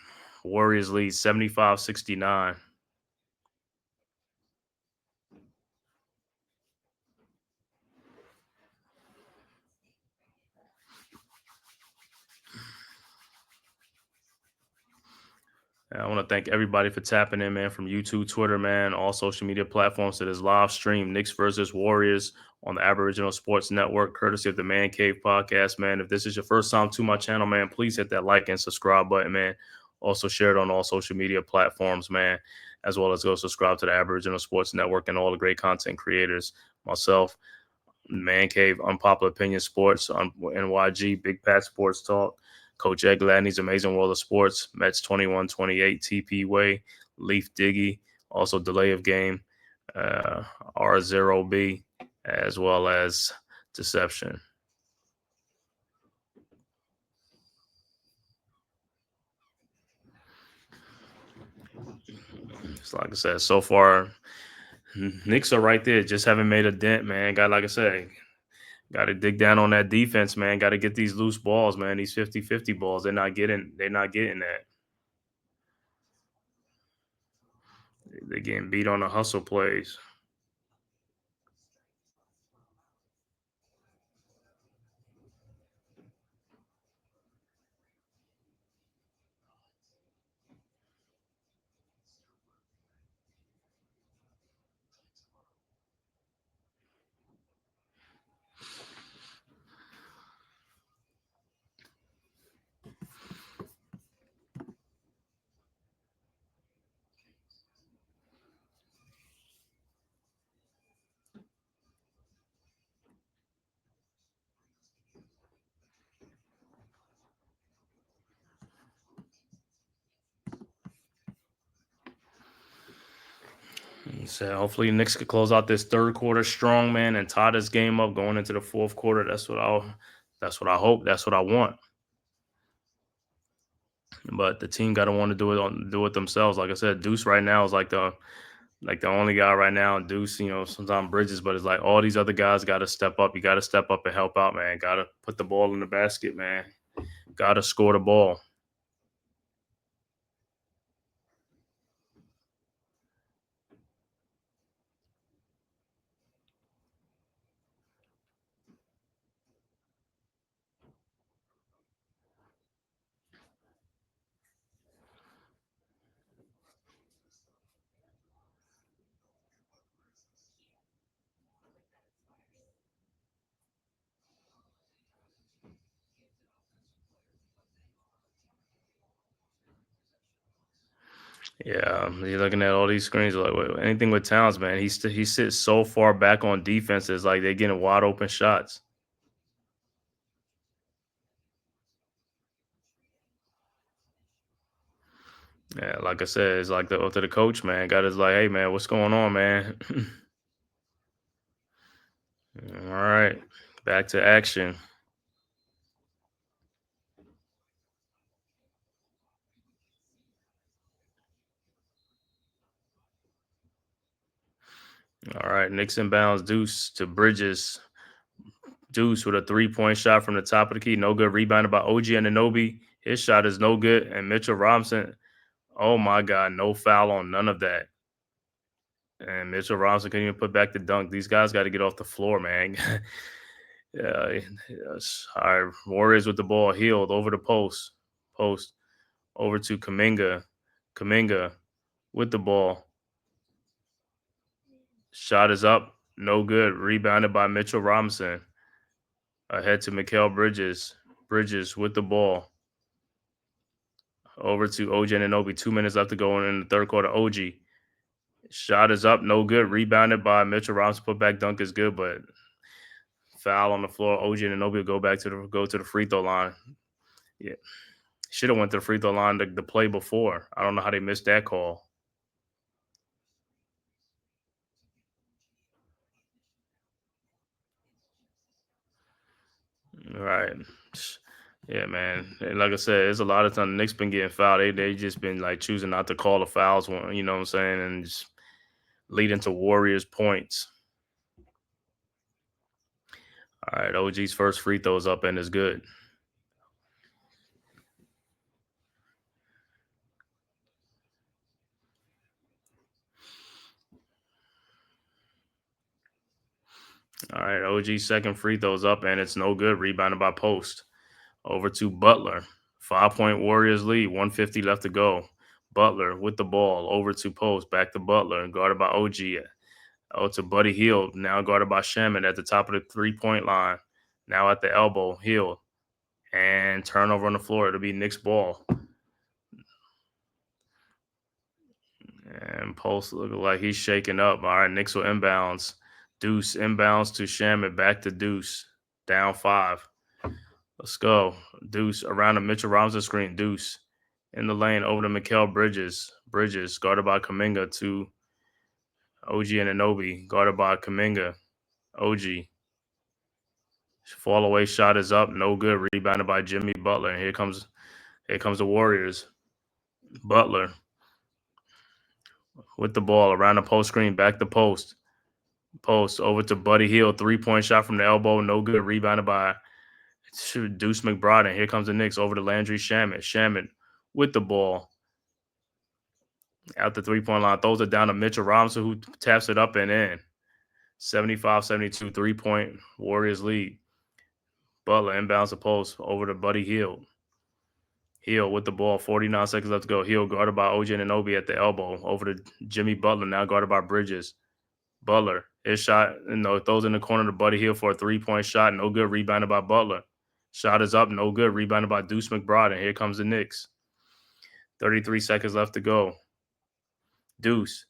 Warriors lead, 75-69. I want to thank everybody for tapping in, man, from YouTube, Twitter, man, all social media platforms to this live stream, Knicks versus Warriors on the Aboriginal Sports Network, courtesy of the Man-Cave podcast, man. If this is your first time to my channel, man, please hit that like and subscribe button, man. Also share it on all social media platforms, man, as well as go subscribe to the Aboriginal Sports Network and all the great content creators, myself, Man-Cave, Unpopular Opinion Sports, on NYG, Big Pat Sports Talk, Coach Ed Gladney's Amazing World of Sports, Mets 21-28, TP Way, Leaf Diggy, also Delay of Game, R0B, as well as Deception. Just like I said, so far, Knicks are right there. Just haven't made a dent, man. Like I said, got to dig down on that defense, man. Got to get these loose balls, man. These 50-50 balls. They're not getting that. They're getting beat on the hustle plays. So hopefully Knicks could close out this third quarter strong, man, and tie this game up going into the fourth quarter. That's what I hope. That's what I want. But the team got to want to do it themselves. Like I said, Deuce right now is like the only guy right now. Deuce, sometimes Bridges, but it's like all these other guys got to step up. You got to step up and help out, man. Got to put the ball in the basket, man. Got to score the ball. Yeah, you're looking at all these screens. Like, wait, anything with Towns, man, he sits so far back on defenses, like they're getting wide open shots. Yeah, like I said, it's like up to the coach, man. Got his like, hey, man, what's going on, man? All right, back to action. All right, Knicks inbounds, Deuce to Bridges. Deuce with a 3-point shot from the top of the key. No good. Rebounded by OG Anunoby. His shot is no good. And Mitchell Robinson, oh my God, no foul on none of that. And Mitchell Robinson couldn't even put back the dunk. These guys got to get off the floor, man. Yeah, yes. All right, Warriors with the ball, healed over the post. Post over to Kuminga. Kuminga with the ball. Shot is up. No good. Rebounded by Mitchell Robinson. Ahead to Mikal Bridges. Bridges with the ball. Over to OG Anunoby. 2 minutes left to go in the third quarter. OG. Shot is up. No good. Rebounded by Mitchell Robinson. Put back dunk is good, but foul on the floor. OG Anunoby will go to the free throw line. Yeah. Should have went to the free throw line the play before. I don't know how they missed that call. Right. Yeah, man. And like I said, there's a lot of times the Knicks been getting fouled. They just been like choosing not to call the fouls, you know what I'm saying, and just leading to Warriors points. All right, OG's first free throw is up and is good. All right, OG's second free throw is up and it's no good. Rebounded by Post. Over to Butler. 5-point Warriors lead. 150 left to go. Butler with the ball. Over to Post. Back to Butler. Guarded by OG. Oh, to Buddy Hield. Now guarded by Shaman at the top of the 3-point line. Now at the elbow. Hield. And turnover on the floor. It'll be Knicks ball. And Post looking like he's shaking up. All right, Knicks will inbounds. Deuce inbounds to Shaman. Back to Deuce. Down 5. Let's go. Deuce around the Mitchell Robinson screen. Deuce in the lane over to Mikal Bridges. Bridges guarded by Kuminga to OG Anunoby. Guarded by Kuminga. OG. Fall away shot is up. No good. Rebounded by Jimmy Butler. And here comes the Warriors. Butler with the ball around the post screen. Back to post. Post over to Buddy Hield. 3-point shot from the elbow. No good. Rebounded by Deuce McBride. And here comes the Knicks over to Landry Shamet. Shamet with the ball. Out the 3-point line. Throws it down to Mitchell Robinson, who taps it up and in. 75-72. 3-point Warriors lead. Butler inbounds the post over to Buddy Hield. Hield with the ball. 49 seconds left to go. Hield guarded by OG Anunoby at the elbow. Over to Jimmy Butler, now guarded by Bridges. Butler, his shot, throws in the corner to Buddy Hield for a 3-point shot. No good. Rebounded by Butler. Shot is up. No good. Rebounded by Deuce McBride. And here comes the Knicks. 33 seconds left to go. Deuce.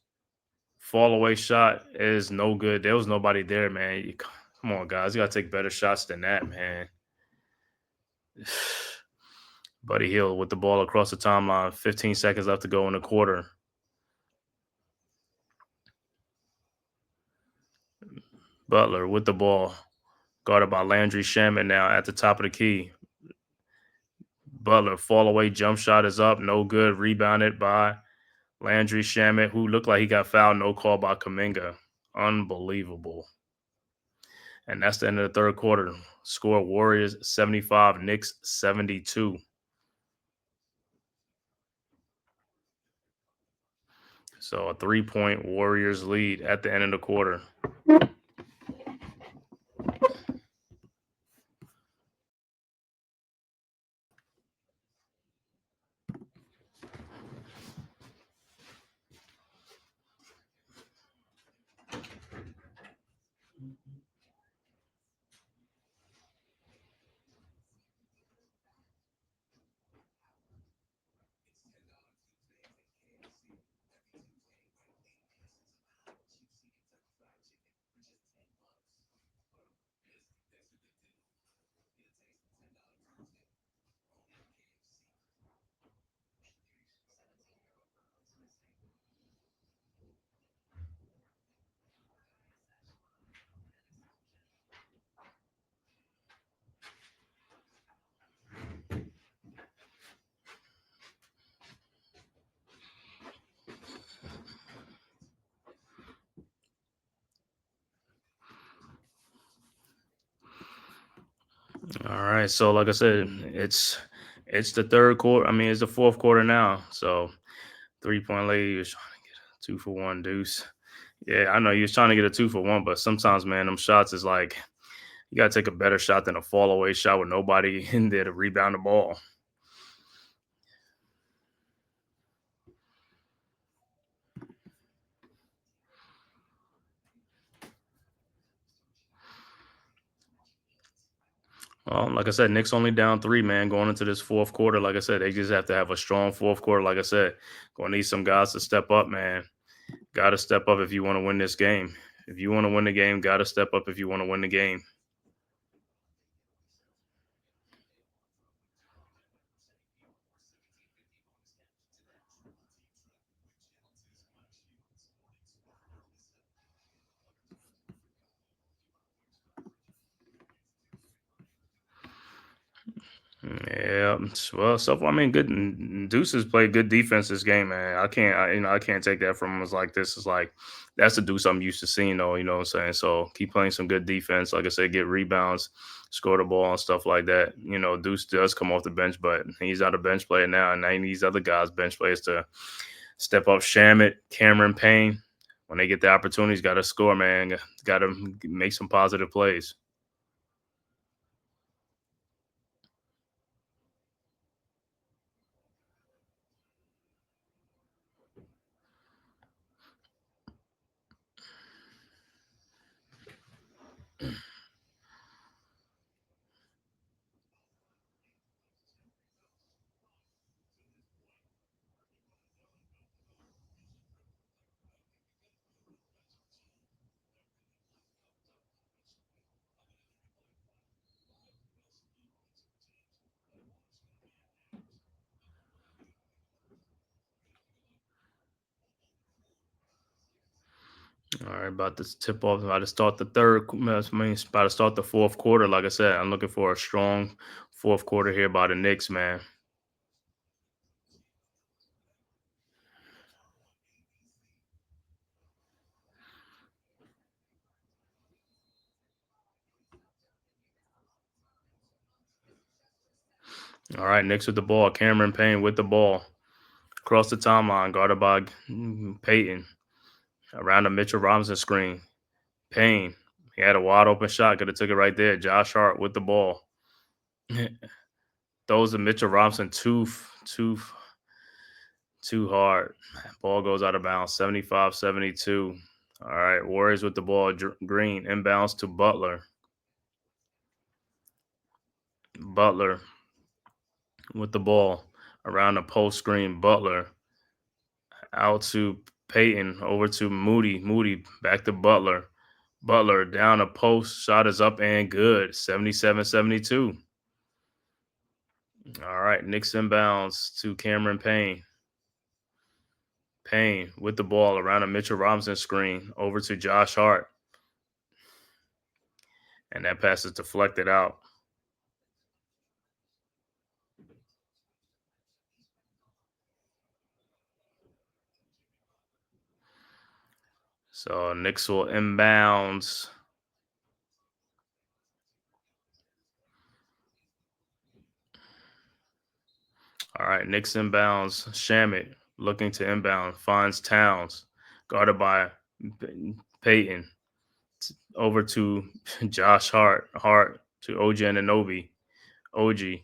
Fall away shot is no good. There was nobody there, man. Come on, guys. You got to take better shots than that, man. Buddy Hield with the ball across the timeline. 15 seconds left to go in the quarter. Butler with the ball. Guarded by Landry Shamet now at the top of the key. Butler, fall away jump shot is up. No good. Rebounded by Landry Shamet, who looked like he got fouled. No call by Kuminga. Unbelievable. And that's the end of the third quarter. Score Warriors 75, Knicks 72. So a 3-point Warriors lead at the end of the quarter. right, so like I said, it's the third quarter. I mean, it's the fourth quarter now. So 3 point lead. He was trying to get a 2 for 1 deuce. Yeah, I know he was trying to get a 2 for 1, but sometimes, man, them shots is like you gotta take a better shot than a fall away shot with nobody in there to rebound the ball. Like I said, Knicks only down 3, man, going into this fourth quarter. Like I said, they just have to have a strong fourth quarter. Like I said, gonna need some guys to step up, man. Got to step up if you want to win this game. If you want to win the game, got to step up if you want to win the game. Yeah, well, so far, I mean, good. Deuces played good defense this game, man. I can't take that from him. It's like this is like that's the Deuce I'm used to seeing, though. You know what I'm saying? So keep playing some good defense. Like I said, get rebounds, score the ball, and stuff like that. You know, Deuce does come off the bench, but he's not a bench player now, and I need these other guys, bench players, to step up. Shamit, Cameron Payne, when they get the opportunities, got to score, man. Got to make some positive plays. All right, about to tip off. About to start the third. I mean, about to start the fourth quarter. Like I said, I'm looking for a strong fourth quarter here by the Knicks, man. All right, Knicks with the ball. Cameron Payne with the ball across the timeline, guarded by Peyton around the Mitchell Robinson screen. Payne, he had a wide open shot. Could have took it right there. Josh Hart with the ball. Those are Mitchell Robinson too hard. Ball goes out of bounds. 75-72. All right, Warriors with the ball. Green inbounds to Butler. Butler with the ball around the post screen. Butler out to Peyton, over to Moody. Moody back to Butler. Butler down a post. Shot is up and good. 77-72. All right, Knicks inbounds to Cameron Payne. Payne with the ball around a Mitchell Robinson screen. Over to Josh Hart. And that pass is deflected out. So Knicks will inbounds. All right, Knicks inbounds. Shamit looking to inbound. Finds Towns. Guarded by Peyton. Over to Josh Hart. Hart to OG Anunoby. OG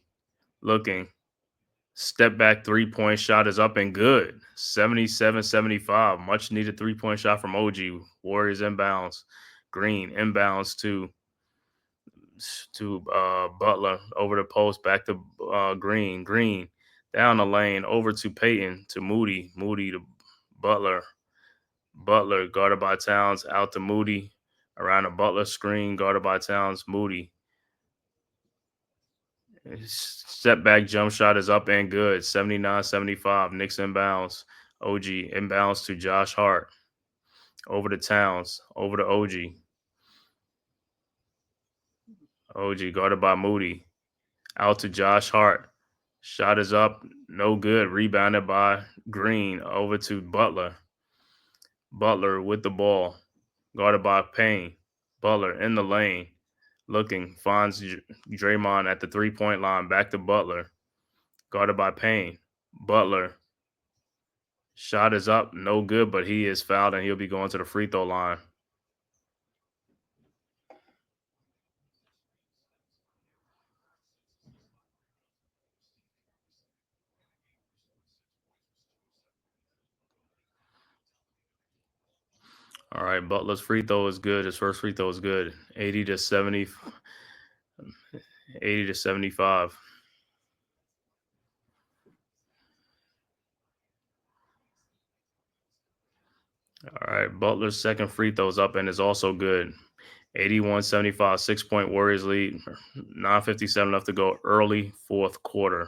looking. Step back 3-point shot is up and good. 77-75. Much needed 3-point shot from OG. Warriors inbounds. Green inbounds to Butler over the post, back to Green. Green down the lane over to Peyton to Moody. Moody to Butler. Butler guarded by Towns, out to Moody around a Butler screen, guarded by Towns. Moody. Step back jump shot is up and good. 79-75. Knicks inbounds. OG inbounds to Josh Hart. Over to Towns. Over to OG. OG guarded by Moody. Out to Josh Hart. Shot is up. No good. Rebounded by Green. Over to Butler. Butler with the ball. Guarded by Payne. Butler in the lane. Looking, finds Draymond at the 3-point line. Back to Butler. Guarded by Payne. Butler. Shot is up. No good, but he is fouled, and he'll be going to the free throw line. All right, Butler's free throw is good. His first free throw is good. 80 to 70. 80 to 75. All right, Butler's second free throw is up and is also good. 81-75, 6-point Warriors lead. 9:57 left to go. Early fourth quarter.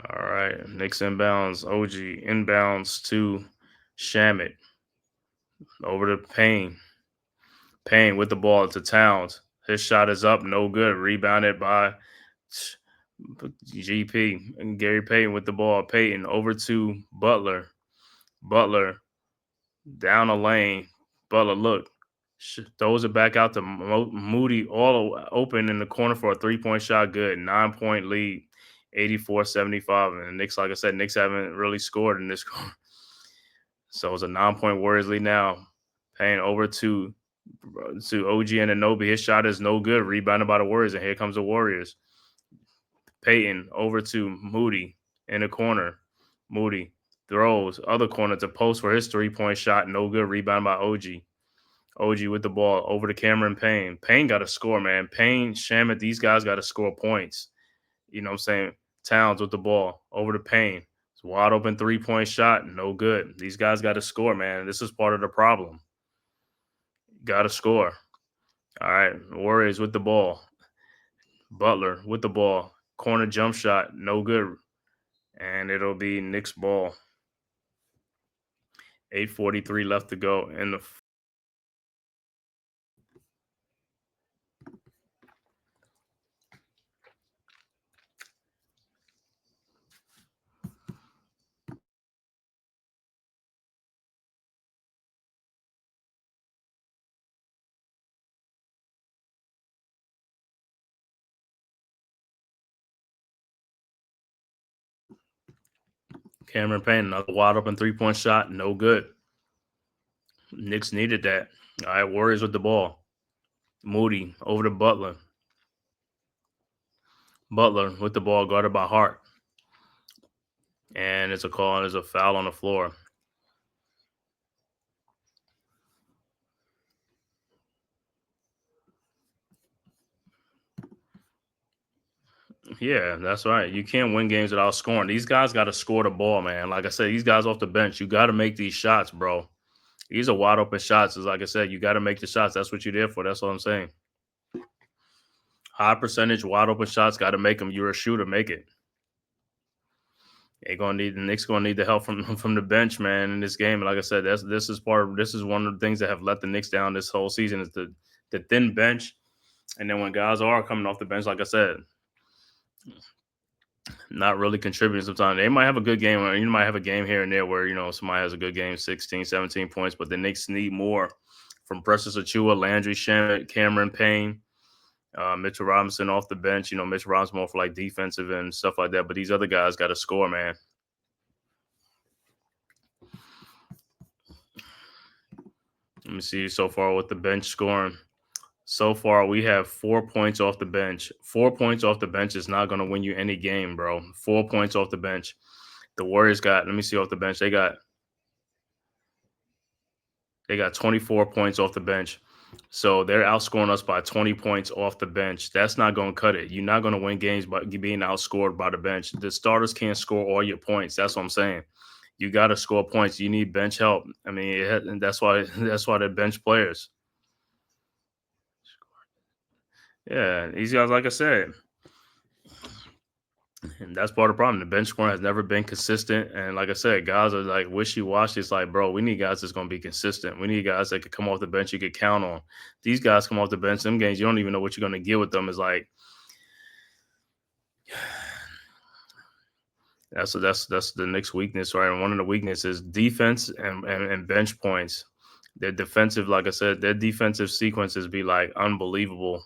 All right, Knicks inbounds. OG inbounds to Shamit. Over to Payne. Payne with the ball to Towns. His shot is up, no good. Rebounded by GP. And Gary Payton with the ball. Payton over to Butler. Butler down the lane. Butler, look, throws it back out to Moody, all open in the corner for a 3-point shot. Good. 9-point lead. 84-75. And the Knicks, like I said, Knicks haven't really scored in this quarter. So it's a 9-point Warriors lead now. Payne over to OG Anunoby. His shot is no good. Rebounded by the Warriors, and here comes the Warriors. Payton over to Moody in the corner. Moody throws other corner to post for his 3-point shot. No good. Rebound by OG. OG with the ball over to Cameron Payne. Payne got to score, man. Payne, Shamit, these guys got to score points. You know what I'm saying? Towns with the ball over to Payne. It's a wide open 3-point shot. No good. These guys got to score, man. This is part of the problem. Got to score. All right. Warriors with the ball. Butler with the ball. Corner jump shot. No good. And it'll be Knicks ball. 8:43 left to go in the Cameron Payne, another wide open 3-point shot. No good. Knicks needed that. All right, Warriors with the ball. Moody over to Butler. Butler with the ball, guarded by Hart. And it's a call. There's a foul on the floor. Yeah, that's right. You can't win games without scoring. These guys got to score the ball, man. Like I said, these guys off the bench, you got to make these shots, bro. These are wide open shots. Like I said, you got to make the shots. That's what you're there for. That's what I'm saying. High percentage, wide open shots, got to make them. You're a shooter, make it. The Knicks gonna need the help from the bench, man, in this game. And like I said, this is one of the things that have let the Knicks down this whole season is the thin bench. And then when guys are coming off the bench, like I said, not really contributing sometimes. They might have a good game, or you might have a game here and there where, somebody has a good game, 16, 17 points, but the Knicks need more from Precious Achiuwa, Landry Shamet, Cameron Payne, Mitchell Robinson off the bench. Mitchell Robinson more for like defensive and stuff like that, but these other guys got to score, man. Let me see so far with the bench scoring. So far, we have 4 points off the bench. 4 points off the bench is not going to win you any game, bro. 4 points off the bench. The Warriors got, let me see off the bench. They got 24 points off the bench. So they're outscoring us by 20 points off the bench. That's not going to cut it. You're not going to win games by being outscored by the bench. The starters can't score all your points. That's what I'm saying. You got to score points. You need bench help. I mean, and that's why they're bench players. Yeah, these guys, like I said, and that's part of the problem. The bench scoring has never been consistent. And like I said, guys are like wishy-washy. It's like, bro, we need guys that's going to be consistent. We need guys that could come off the bench you could count on. These guys come off the bench, some games you don't even know what you're going to get with them. It's like That's the Knicks' weakness, right? And one of the weaknesses defense and bench points. Their defensive, like I said, their defensive sequences be like unbelievable.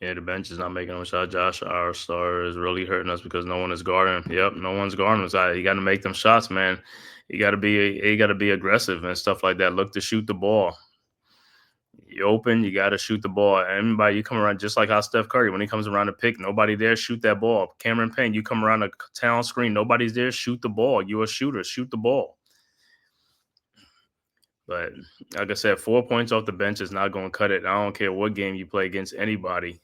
Yeah, the bench is not making no shot. Josh, our star, is really hurting us because no one is guarding. Yep, no one's guarding us. You got to make them shots, man. You got to be aggressive and stuff like that. Look to shoot the ball. You open, you got to shoot the ball. Anybody, you come around just like how Steph Curry, when he comes around the pick, nobody there, shoot that ball. Cameron Payne, you come around the town screen, nobody's there, shoot the ball. You're a shooter, shoot the ball. But like I said, 4 points off the bench is not going to cut it. I don't care what game you play against anybody.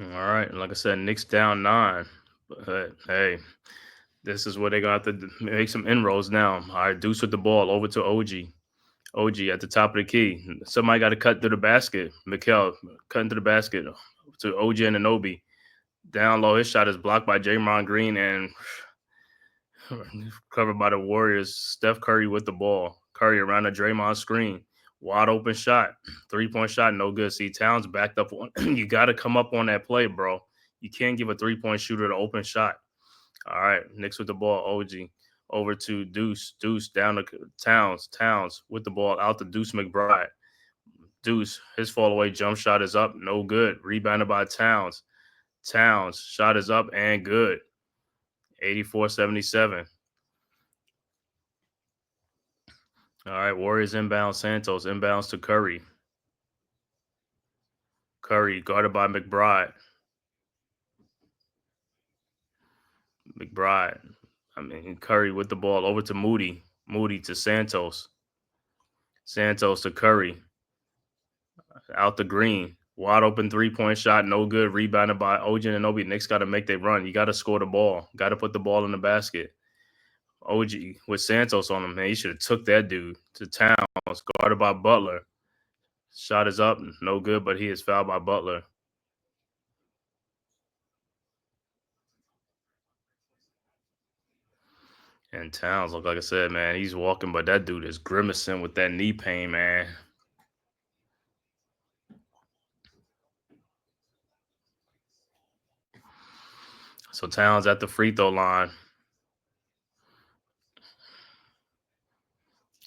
All right. Like I said, Knicks down 9. But hey, this is where they got to make some inroads now. All right, Deuce with the ball over to OG. OG at the top of the key. Somebody got to cut through the basket. Mikel cutting through the basket to OG and Anobi. Down low, his shot is blocked by Draymond Green and covered by the Warriors. Steph Curry with the ball. Curry around the Draymond screen. Wide open shot. 3-point shot, no good. See, Towns backed up. You got to come up on that play, bro. You can't give a 3-point shooter the open shot. All right, Knicks with the ball. OG over to Deuce. Deuce down to Towns. Towns with the ball out to Deuce McBride. Deuce, his fall away jump shot is up. No good. Rebounded by Towns. Towns, shot is up and good. 84-77. All right, Warriors inbound. Santos inbounds to Curry. Curry guarded by McBride. Curry with the ball over to Moody. Moody to Santos. Santos to Curry. Out the green. Wide open 3-point shot. No good. Rebounded by OG and Anobi. Knicks got to make their run. You got to score the ball. Got to put the ball in the basket. OG with Santos on him, man. He should have took that dude to Towns. Guarded by Butler. Shot is up. No good, but he is fouled by Butler. And Towns, look, like I said, man, he's walking, but that dude is grimacing with that knee pain, man. So Towns at the free throw line.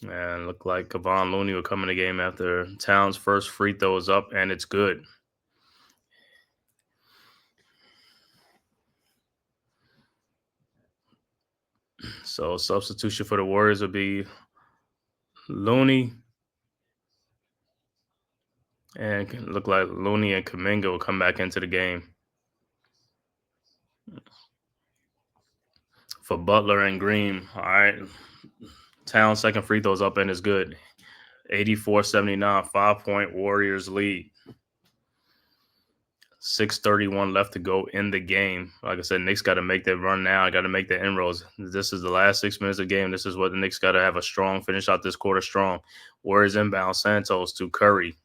And look like Kevon Looney will come in the game after Towns' first free throw is up, and it's good. So substitution for the Warriors would be Looney. And it look like Looney and Kuminga will come back into the game. For Butler and Green, all right. Towns' second free throws up and is good. 84-79, 5-point Warriors lead. 6:31 left to go in the game. Like I said, Knicks got to make that run now. I got to make the inroads. This is the last 6 minutes of the game. This is what the Knicks got to have a strong finish out this quarter strong. Warriors inbound. Santos to Curry.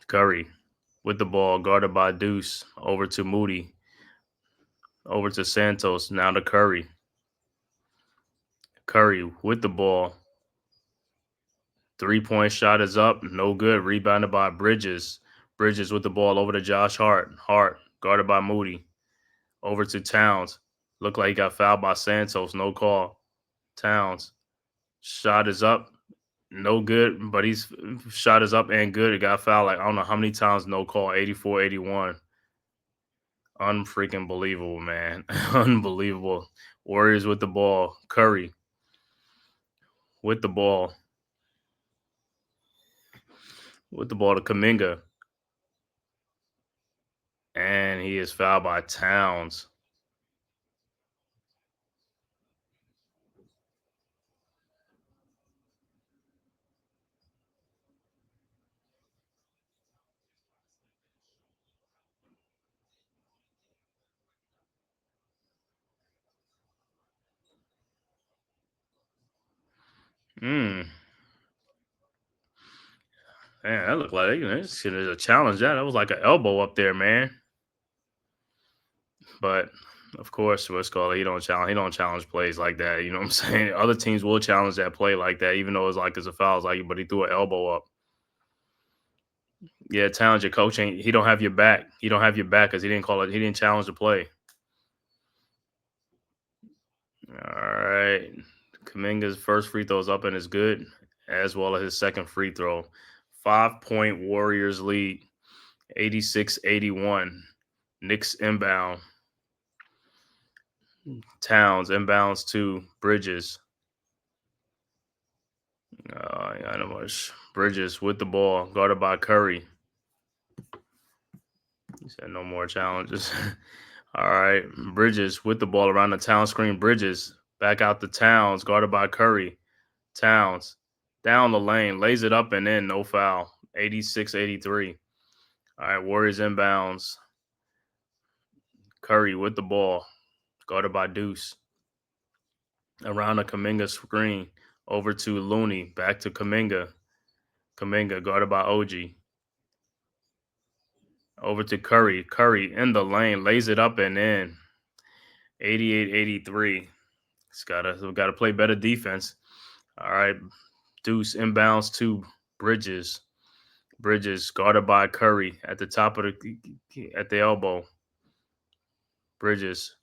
Curry with the ball, guarded by Deuce. Over to Moody. Over to Santos. Now to Curry. Curry with the ball. 3-point shot is up. No good. Rebounded by Bridges. Bridges with the ball over to Josh Hart. Hart guarded by Moody. Over to Towns. Looked like he got fouled by Santos. No call. Towns. Shot is up. No good, but he's shot is up and good. It got fouled like I don't know how many times. No call. 84-81. Unfreaking believable, man. Unbelievable. Warriors with the ball. Curry with the ball. With the ball to Kuminga. And he is fouled by Towns. Man, that looked like this shit is a challenge. That was like an elbow up there, man. But of course, what's called he don't challenge. He don't challenge plays like that. You know what I'm saying? Other teams will challenge that play like that, even though it's a foul. It's like, but he threw an elbow up. Yeah, challenge your coach ain't. He don't have your back. He don't have your back because he didn't call it. He didn't challenge the play. All right, Kuminga's first free throw is up and is good, as well as his second free throw. 5-point Warriors lead, 86-81. Knicks inbound. Towns inbounds to Bridges. Not much. Bridges with the ball, guarded by Curry. He said no more challenges. All right, Bridges with the ball around the Town screen. Bridges back out to Towns, guarded by Curry. Towns down the lane, lays it up and in, no foul. 86-83. All right, Warriors inbounds. Curry with the ball, guarded by Deuce. Around the Kuminga screen, over to Looney, back to Kuminga. Kuminga guarded by OG. Over to Curry. Curry in the lane, lays it up and in. 88-83. We gotta play better defense. All right, Deuce inbounds to Bridges. Bridges guarded by Curry at the top of at the elbow. Bridges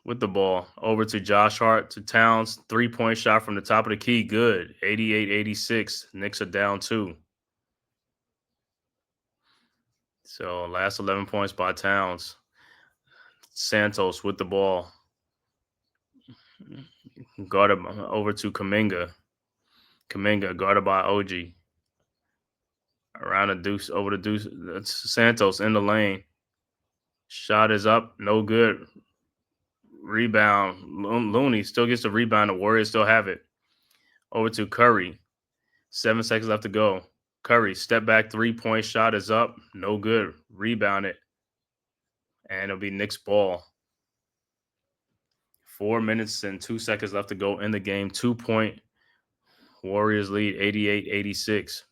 with the ball over to Josh Hart to Towns. 3-point shot from the top of the key. Good. 88-86. Knicks are down 2. So last 11 points by Towns. Santos with the ball. Guarded over to Kuminga. Kuminga guarded by OG. Around the Deuce, over the Deuce. That's Santos in the lane. Shot is up. No good. Rebound. Looney still gets the rebound. The Warriors still have it. Over to Curry. 7 seconds left to go. Curry, step back 3-point shot is up. No good. Rebound it. And it'll be Knicks ball. 4 minutes and 2 seconds left to go in the game. 2-point Warriors lead, 88-86.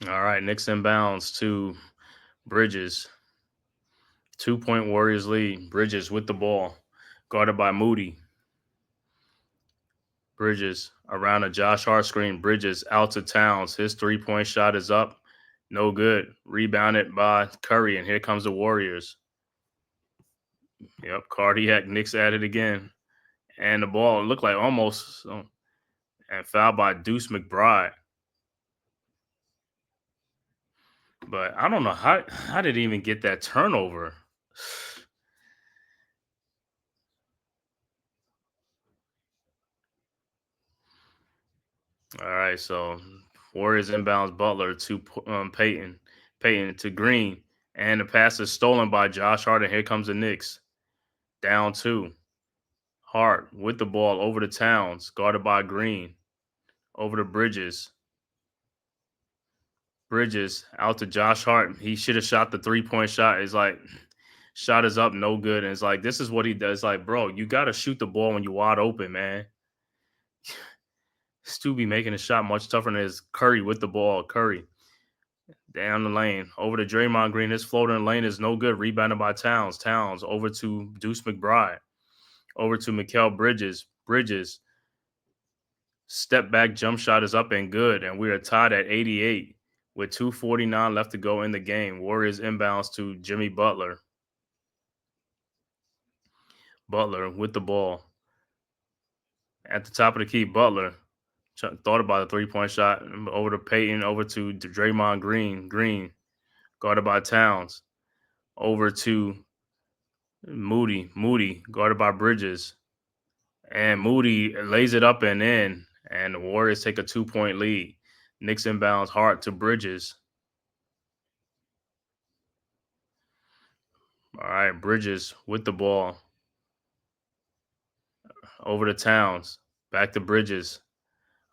All right, Knicks inbounds to Bridges. 2-point Warriors lead. Bridges with the ball. Guarded by Moody. Bridges around a Josh Hart screen. Bridges out to Towns. His 3-point shot is up. No good. Rebounded by Curry, and here comes the Warriors. Yep, cardiac. Knicks at it again. And the ball looked like almost and fouled by Deuce McBride. But I don't know how did he even get that turnover? All right, so Warriors inbounds Butler to Peyton. Peyton to Green. And the pass is stolen by Josh Hart, and here comes the Knicks. Down 2. Hart with the ball over to Towns, guarded by Green. Over to Bridges. Bridges out to Josh Hart. He should have shot the 3-point shot. It's like, shot is up, no good. And it's like, this is what he does. Like, bro, you got to shoot the ball when you're wide open, man. Stu be making a shot much tougher than his. Curry with the ball. Curry down the lane. Over to Draymond Green. His floater in lane is no good. Rebounded by Towns. Towns over to Deuce McBride. Over to Mikal Bridges. Bridges. Step back jump shot is up and good. And we are tied at 88 with 2:49 left to go in the game. Warriors inbounds to Jimmy Butler. Butler with the ball. At the top of the key, Butler thought about a three-point shot. Over to Peyton, over to Draymond Green. Green, guarded by Towns. Over to Moody. Moody, guarded by Bridges. And Moody lays it up and in. And the Warriors take a 2-point lead. Knicks inbounds Hart to Bridges. All right, Bridges with the ball. Over to Towns. Back to Bridges.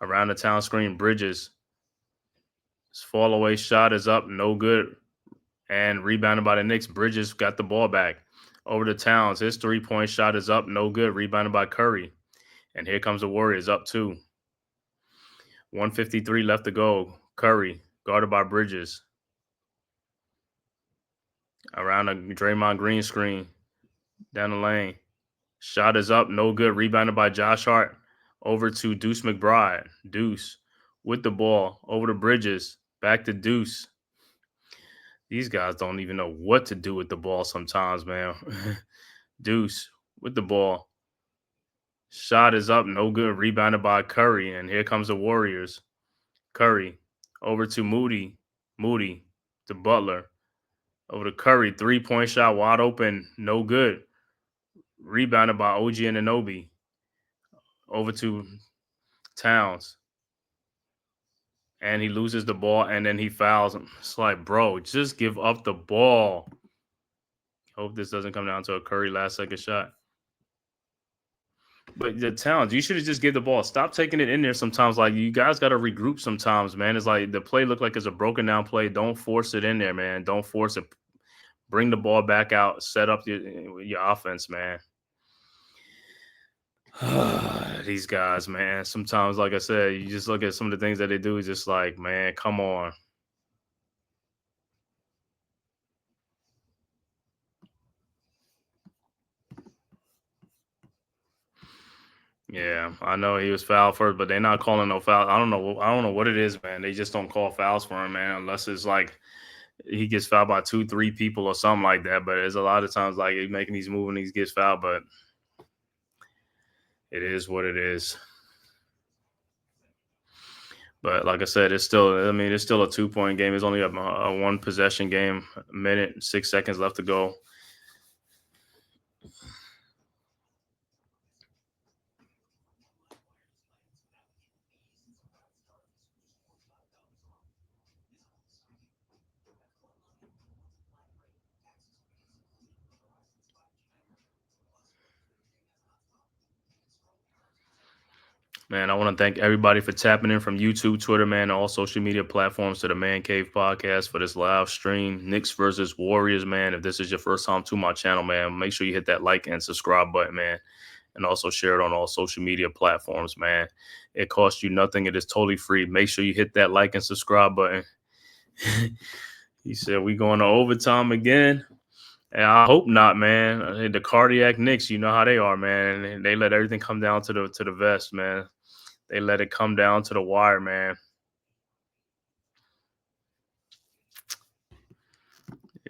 Around the Town screen, Bridges. His fall away shot is up, no good. And rebounded by the Knicks. Bridges got the ball back. Over to Towns. His 3-point shot is up, no good. Rebounded by Curry. And here comes the Warriors up 2. 1:53 left to go. Curry, guarded by Bridges. Around the Draymond Green screen. Down the lane. Shot is up, no good. Rebounded by Josh Hart. Over to Deuce McBride. Deuce with the ball. Over to Bridges. Back to Deuce. These guys don't even know what to do with the ball sometimes, man. Deuce with the ball. Shot is up, no good. Rebounded by Curry. And here comes the Warriors. Curry over to Moody. Moody to Butler. Over to Curry. 3-point shot wide open. No good. Rebounded by OG Anunoby. Over to Towns. And he loses the ball and then he fouls him. It's like, bro, just give up the ball. Hope this doesn't come down to a Curry last second shot. But the Towns, you should have just give the ball. Stop taking it in there sometimes. Like, you guys got to regroup sometimes, man. It's like the play looked like it's a broken down play. Don't force it in there, man. Don't force it. Bring the ball back out. Set up your offense, man. These guys, man. Sometimes, like I said, you just look at some of the things that they do. It's just like, man, come on. Yeah, I know he was fouled first, but they're not calling no foul. I don't know what it is, man. They just don't call fouls for him, man, unless it's like he gets fouled by 2-3 people or something like that. But there's a lot of times like he's making these moves and he gets fouled, but it is what it is. But like I said, it's still a 2-point game. It's only a 1-possession game. A minute, 6 seconds left to go. Man, I want to thank everybody for tapping in from YouTube, Twitter, man, all social media platforms to the Man Cave podcast for this live stream. Knicks versus Warriors, man. If this is your first time to my channel, man, make sure you hit that like and subscribe button, man. And also share it on all social media platforms, man. It costs you nothing. It is totally free. Make sure you hit that like and subscribe button. He said, we going to overtime again. And I hope not, man. The cardiac Knicks, you know how they are, man. They let everything come down to the vest, man. They let it come down to the wire, man.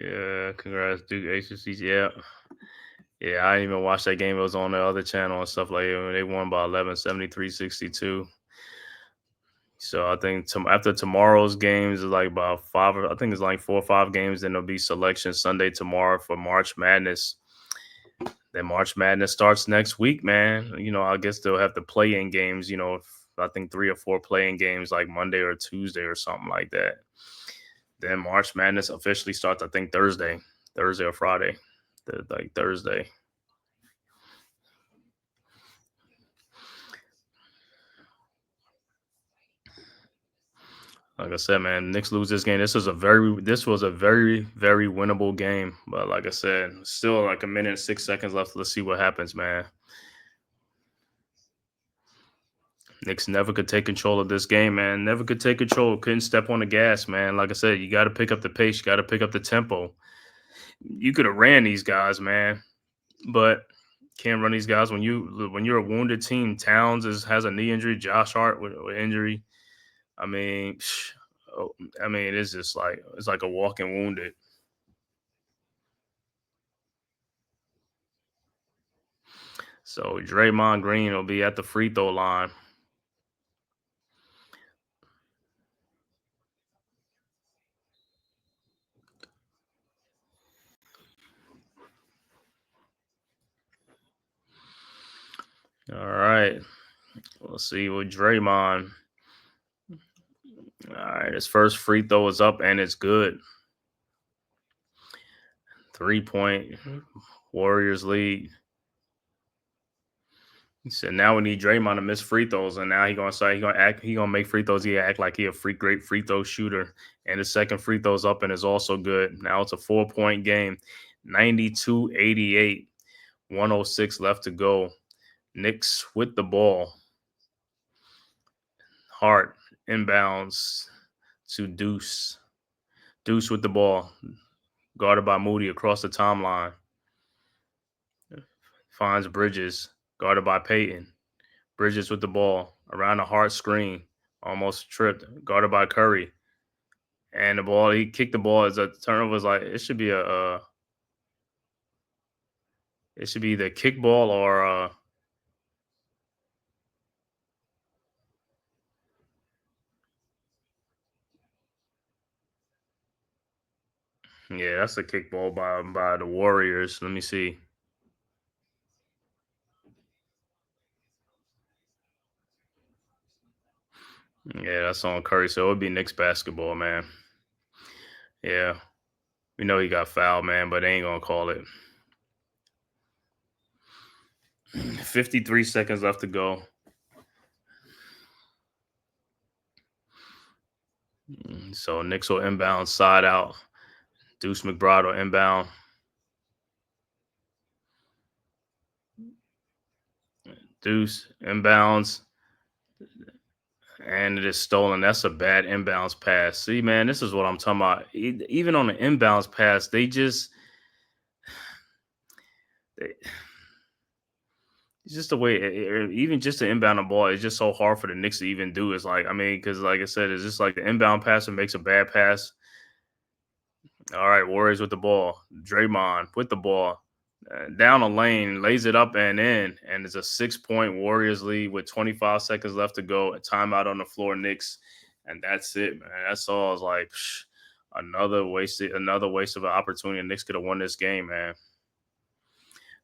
Yeah, congrats, Duke HCC. Yeah. Yeah, I didn't even watch that game. It was on the other channel and stuff like that. They won by 11, 73-62. So I think after tomorrow's games is like about 5. I think it's like 4 or 5 games. Then there'll be selection Sunday tomorrow for March Madness. Then March Madness starts next week, man. You know, I guess they'll have the play-in games, you know, I think 3 or 4 play-in games like Monday or Tuesday or something like that. Then March Madness officially starts, I think, Thursday or Friday, like Thursday. Like I said, man, Knicks lose this game. This was a very, very winnable game. But like I said, still like a minute and 6 seconds left. Let's see what happens, man. Knicks never could take control of this game, man. Never could take control. Couldn't step on the gas, man. Like I said, you got to pick up the pace. You got to pick up the tempo. You could have ran these guys, man, but can't run these guys when you're a wounded team. Towns has a knee injury. Josh Hart with injury. I mean, it's just like it's like a walking wounded. So Draymond Green will be at the free throw line. All right. Let's see with Draymond. All right. His first free throw is up and it's good. 3-point Warriors lead. He said now we need Draymond to miss free throws, and now he gonna make free throws. He act like he a great free throw shooter. And his second free throw's up and is also good. Now it's a 4-point game. 92-88. 106 left to go. Knicks with the ball. Hart inbounds to Deuce. Deuce with the ball. Guarded by Moody across the timeline. Finds Bridges. Guarded by Payton. Bridges with the ball. Around the Hart screen. Almost tripped. Guarded by Curry. And the ball, he kicked the ball as a turnover. Was like, it should be it should be either kickball or yeah, that's a kickball by the Warriors. Let me see. Yeah, that's on Curry. So it would be Knicks basketball, man. Yeah. We know he got fouled, man, but they ain't gonna call it. 53 seconds left to go. So Knicks will inbound side out. Deuce McBride will inbound. Deuce inbounds. And it is stolen. That's a bad inbounds pass. See, man, this is what I'm talking about. Even on the inbounds pass, it's just the way, even just the inbound the ball, it's just so hard for the Knicks to even do. It's like, I mean, because like I said, it's just like the inbound passer makes a bad pass. All right, Warriors with the ball. Draymond with the ball. Down a lane, lays it up and in, and it's a 6-point Warriors lead with 25 seconds left to go. A timeout on the floor, Knicks, and that's it, man. That's all. I was like, another waste of an opportunity. Knicks could have won this game, man.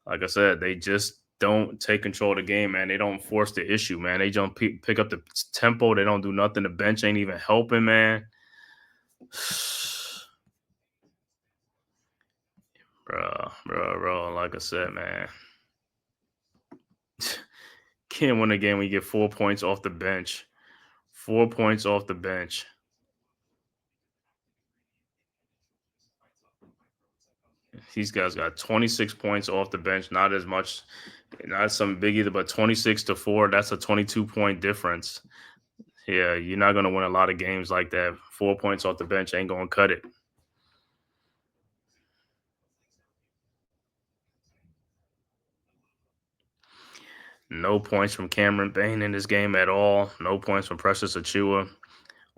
Like I said, they just don't take control of the game, man. They don't force the issue, man. They don't pick up the tempo. They don't do nothing. The bench ain't even helping, man. Bro. Like I said, man. Can't win a game when you get 4 points off the bench. 4 points off the bench. These guys got 26 points off the bench. Not as much, not some big either, but 26-4. That's a 22-point difference. Yeah, you're not going to win a lot of games like that. 4 points off the bench ain't going to cut it. No points from Cameron Payne in this game at all. No points from Precious Achiuwa.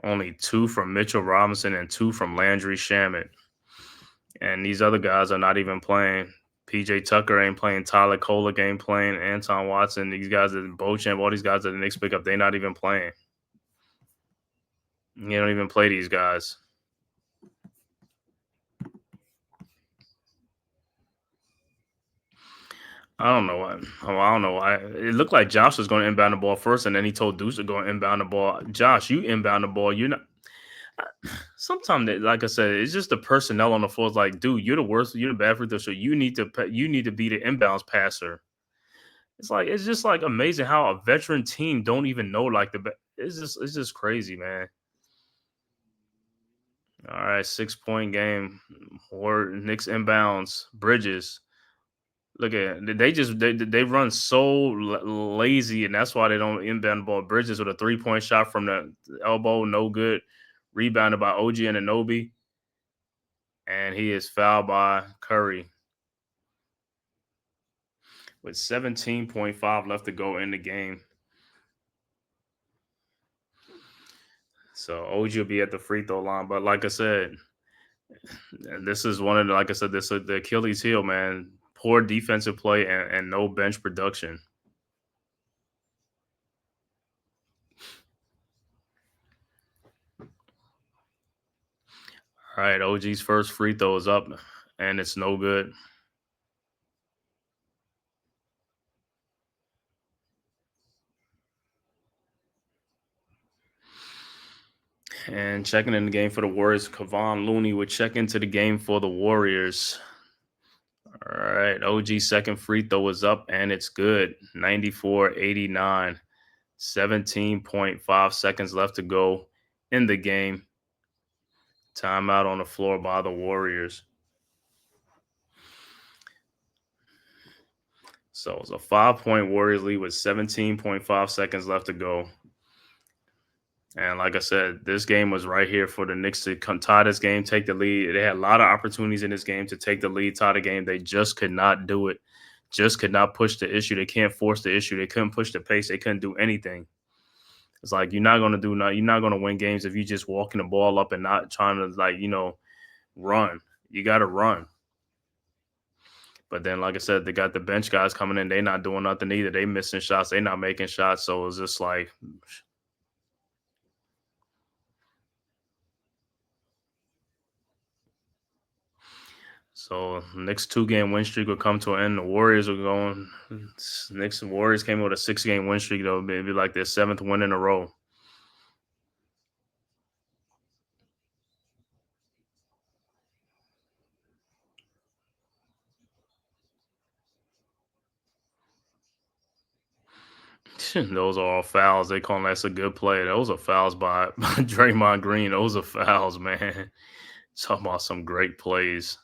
Only 2 from Mitchell Robinson and 2 from Landry Shamet. And these other guys are not even playing. PJ Tucker ain't playing. Tyler Kolek ain't playing. Anton Watson. These guys that Beauchamp, all these guys that the Knicks pick up, they're not even playing. You don't even play these guys. I don't know why. I don't know why. It looked like Josh was going to inbound the ball first, and then he told Deuce to go inbound the ball. Josh, you inbound the ball. You're not. Sometimes, like I said, it's just the personnel on the floor. It's like, dude, you're the worst. You're the bad free throw. So you need to be the inbounds passer. It's just like amazing how a veteran team don't even know like it's just crazy, man. All right, 6-point game. Or Knicks inbounds. Bridges Look at they run so lazy, and that's why they don't inbound the ball. Bridges with a 3-point shot from the elbow, no good. Rebounded by OG and Anunoby, and he is fouled by Curry with 17.5 left to go in the game. So OG will be at the free throw line, but like I said, this is one of the, like I said, this is the Achilles heel, man. Poor defensive play and no bench production. All right, OG's first free throw is up, and it's no good. And checking in the game for the Warriors, Kevon Looney would check into the game for the Warriors. All right, OG's second free throw is up, and it's good. 94-89. 17.5 seconds left to go in the game. Timeout on the floor by the Warriors. So it's a 5-point Warriors lead with 17.5 seconds left to go. And like I said, this game was right here for the Knicks to tie this game, take the lead. They had a lot of opportunities in this game to take the lead, tie the game. They just could not do it. Just could not push the issue. They can't force the issue. They couldn't push the pace. They couldn't do anything. It's like you're not gonna You're not gonna win games if you just walking the ball up and not trying to run. You got to run. But then, like I said, they got the bench guys coming in. They not doing nothing either. They missing shots. They not making shots. So it's just like. So next 2-game win streak will come to an end. The Warriors are going. Knicks and Warriors came with a 6-game win streak. Though maybe like their 7th win in a row. Those are all fouls. They call that's a good play. Those are fouls by Draymond Green. Those are fouls, man. Talking about some great plays.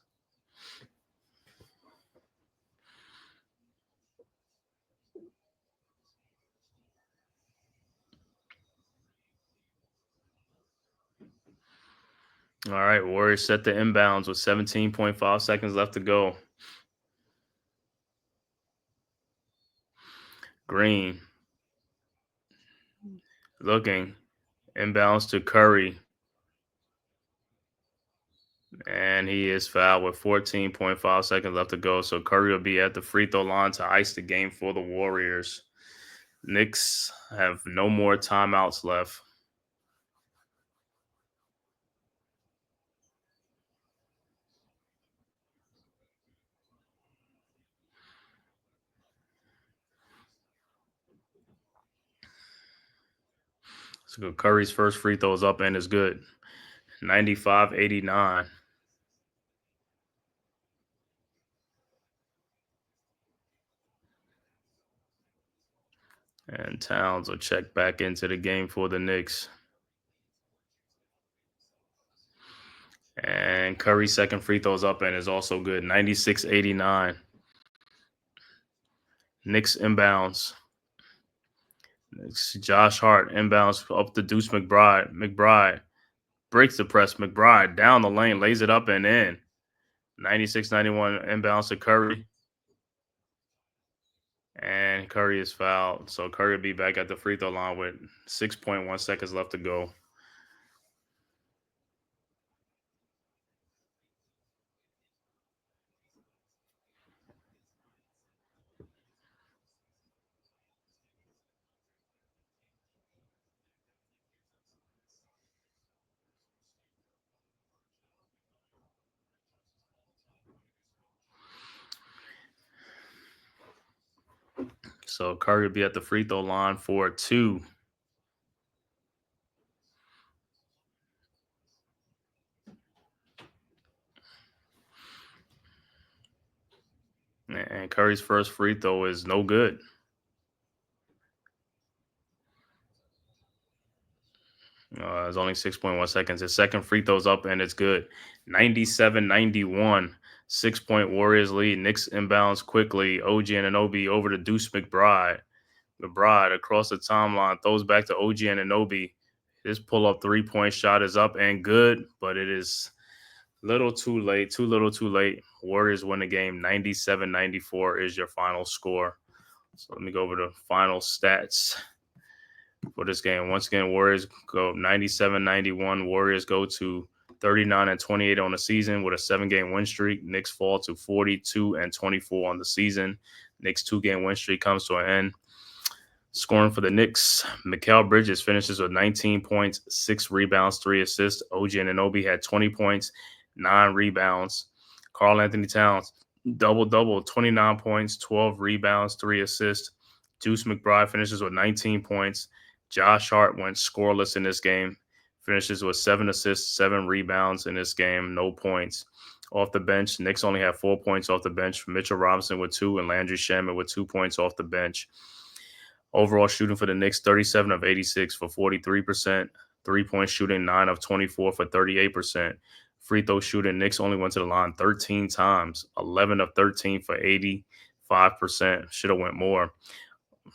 All right, Warriors set the inbounds with 17.5 seconds left to go. Green looking. Inbounds to Curry. And he is fouled with 14.5 seconds left to go. So Curry will be at the free throw line to ice the game for the Warriors. Knicks have no more timeouts left. So Curry's first free throw is up and is good. 95-89. And Towns will check back into the game for the Knicks. And Curry's second free throw is up and is also good. 96-89. Knicks inbounds. It's Josh Hart inbounds up to Deuce McBride. McBride breaks the press. McBride down the lane, lays it up and in. 96-91 inbounds to Curry. And Curry is fouled. So Curry will be back at the free throw line with 6.1 seconds left to go. So Curry will be at the free throw line for 2. And Curry's first free throw is no good. It's only 6.1 seconds. His second free throw's up and it's good. 97-91. 6-point Warriors lead. Knicks inbounds quickly. OG Anunoby over to Deuce McBride. McBride across the timeline throws back to OG Anunoby. His pull-up 3-point shot is up and good, but it is little too late. Too little too late. Warriors win the game. 97-94 is your final score. So let me go over the final stats for this game. Once again, Warriors go 97-91. Warriors go to 39-28 on the season with a 7-game win streak. Knicks fall to 42-24 on the season. Knicks 2-game win streak comes to an end. Scoring for the Knicks, Mikal Bridges finishes with 19 points, 6 rebounds, 3 assists. OG Anunoby had 20 points, 9 rebounds. Karl Anthony Towns, double-double, 29 points, 12 rebounds, 3 assists. Deuce McBride finishes with 19 points. Josh Hart went scoreless in this game, finishes with 7 assists, 7 rebounds in this game, no points. Off the bench, Knicks only have 4 points off the bench. Mitchell Robinson with 2 and Landry Shamet with 2 points off the bench. Overall shooting for the Knicks, 37 of 86 for 43%. 3-point shooting, 9 of 24 for 38%. Free throw shooting, Knicks only went to the line 13 times, 11 of 13 for 85%. Should have went more.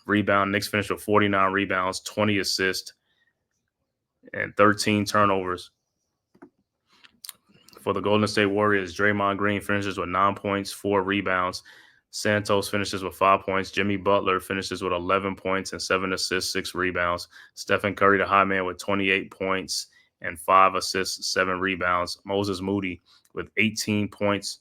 Rebound, Knicks finished with 49 rebounds, 20 assists, and 13 turnovers. For the Golden State Warriors, Draymond Green finishes with 9 points, 4 rebounds. Santos finishes with 5 points. Jimmy Butler finishes with 11 points and 7 assists, 6 rebounds. Stephen Curry, the high man, with 28 points and 5 assists, 7 rebounds. Moses Moody with 18 points.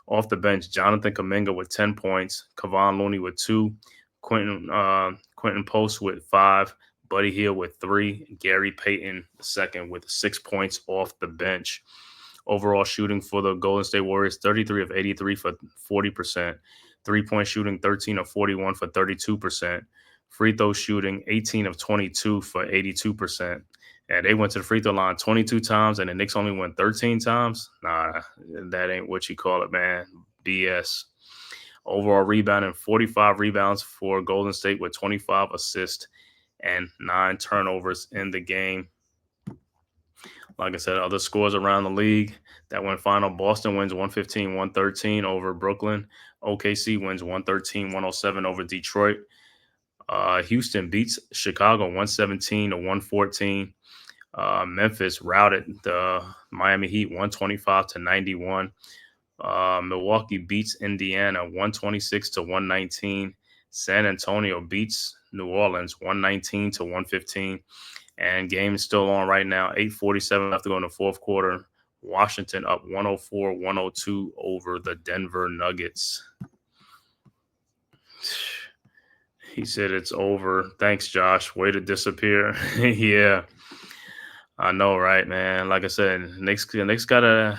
Off the bench, Jonathan Kuminga with 10 points. Kevon Looney with 2. Quentin Post with 5. Buddy Hield with 3. Gary Payton II with 6 points off the bench. Overall shooting for the Golden State Warriors, 33 of 83 for 40%. 3-point shooting, 13 of 41 for 32%. Free throw shooting, 18 of 22 for 82%. And they went to the free throw line 22 times, and the Knicks only went 13 times. Nah, that ain't what you call it, man. BS. Overall rebounding, 45 rebounds for Golden State with 25 assists and 9 turnovers in the game. Like I said, other scores around the league that went final. Boston wins 115-113 over Brooklyn. OKC wins 113-107 over Detroit. Houston beats Chicago 117-114. Memphis routed the Miami Heat 125-91. Milwaukee beats Indiana 126-119. San Antonio beats New Orleans 119-115. And game is still on right now. 8:47 left to go in the fourth quarter. Washington up 104-102 over the Denver Nuggets. He said it's over. Thanks, Josh. Way to disappear. Yeah. I know, right, man? Like I said, Knicks got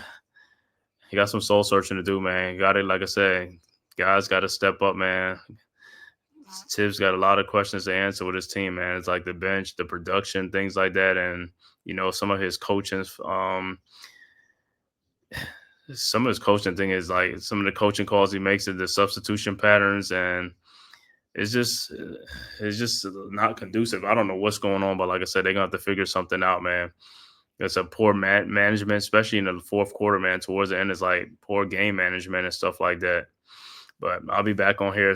some soul searching to do, man. Got it, like I said, guys got to step up, man. Tibbs got a lot of questions to answer with his team, man. It's like the bench, the production, things like that. And, some of his coaching, some of his coaching thing is like some of the coaching calls he makes the substitution patterns. And it's just not conducive. I don't know what's going on, but like I said, they're going to have to figure something out, man. It's a poor management, especially in the fourth quarter, man. Towards the end, it's like poor game management and stuff like that. But I'll be back on here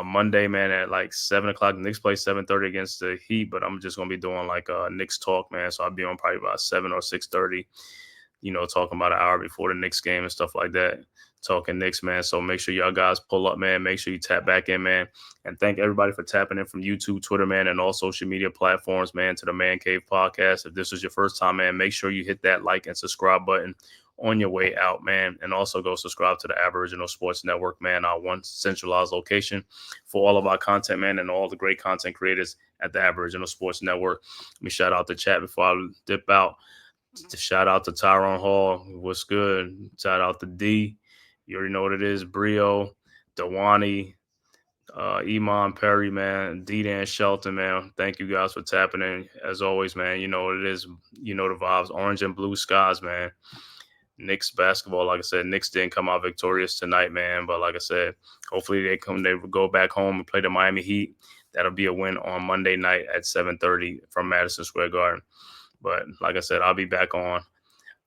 Monday, man, at like 7 o'clock. The Knicks play 7:30 against the Heat, but I'm just going to be doing like Knicks talk, man. So I'll be on probably about 7 or 6:30, talking about an hour before the Knicks game and stuff like that. Talking Knicks, man. So make sure y'all guys pull up, man. Make sure you tap back in, man. And thank everybody for tapping in from YouTube, Twitter, man, and all social media platforms, man, to the Man Cave podcast. If this is your first time, man, make sure you hit that like and subscribe button on your way out, man. And also go subscribe to the Aboriginal Sports Network, man, our one centralized location for all of our content, man, and all the great content creators at the Aboriginal Sports Network. Let me shout out the chat before I dip out. Shout out to Tyrone Hall. What's good? Shout out to D. You already know what it is. Brio, Dewani, Iman Perry, man, D-Dan Shelton, man. Thank you guys for tapping in. As always, man, you know what it is. You know the vibes. Orange and blue skies, man. Knicks basketball, like I said, Knicks didn't come out victorious tonight, man. But like I said, hopefully they go back home and play the Miami Heat. That'll be a win on Monday night at 7:30 from Madison Square Garden. But like I said, I'll be back on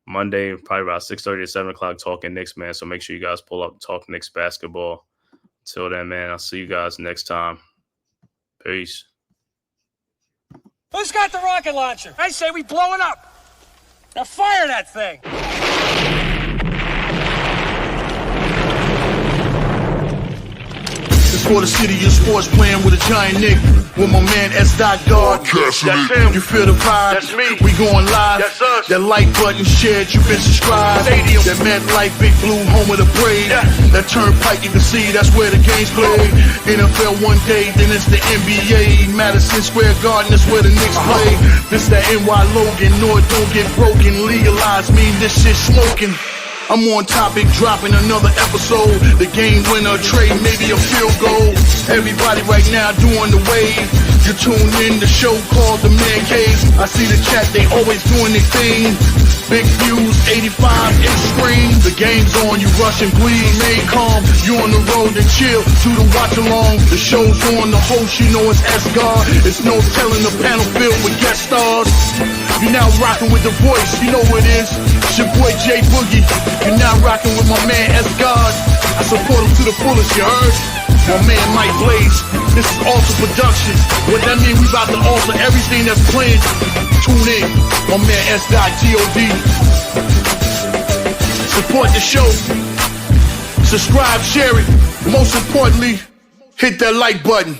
Monday, probably about 6:30 to 7 o'clock, talking Knicks, man. So make sure you guys pull up and talk Knicks basketball. Until then, man, I'll see you guys next time. Peace. Who's got the rocket launcher? I say we blow it up. Now fire that thing. It's for the city of sports, playing with a giant Nick. With my man S. God. That's him. You feel the vibe? That's me. We going live. That's us. That like button shared, you been subscribed. Stadium. That MetLife Big Blue, home of the Braves. Yeah. That turnpike you can see, that's where the games played. NFL one day, then it's the NBA. Madison Square Garden, that's where the Knicks play. This that NY Logan, North don't get broken. Legalized mean this shit smoking. I'm on topic, dropping another episode. The game winner, trade, maybe a field goal. Everybody right now doing the wave. You tune in, the show called TheMan-Cave. I see the chat, they always doing their thing. Big views, 85-inch screen. The game's on, you rush and bleed. Stay calm, you on the road and chill. Do the watch along. The show's on, the host, you know it's S-God. It's no telling, the panel filled with guest stars. You're now rocking with the voice, you know what it is. It's your boy J Boogie. You're now rocking with my man S-God. I support him to the fullest, you heard? My man Mike Blaze. This is Alter Production. What that mean, we about to alter everything that's playing. Tune in. My man S.God. Support the show. Subscribe, share it. Most importantly, hit that like button.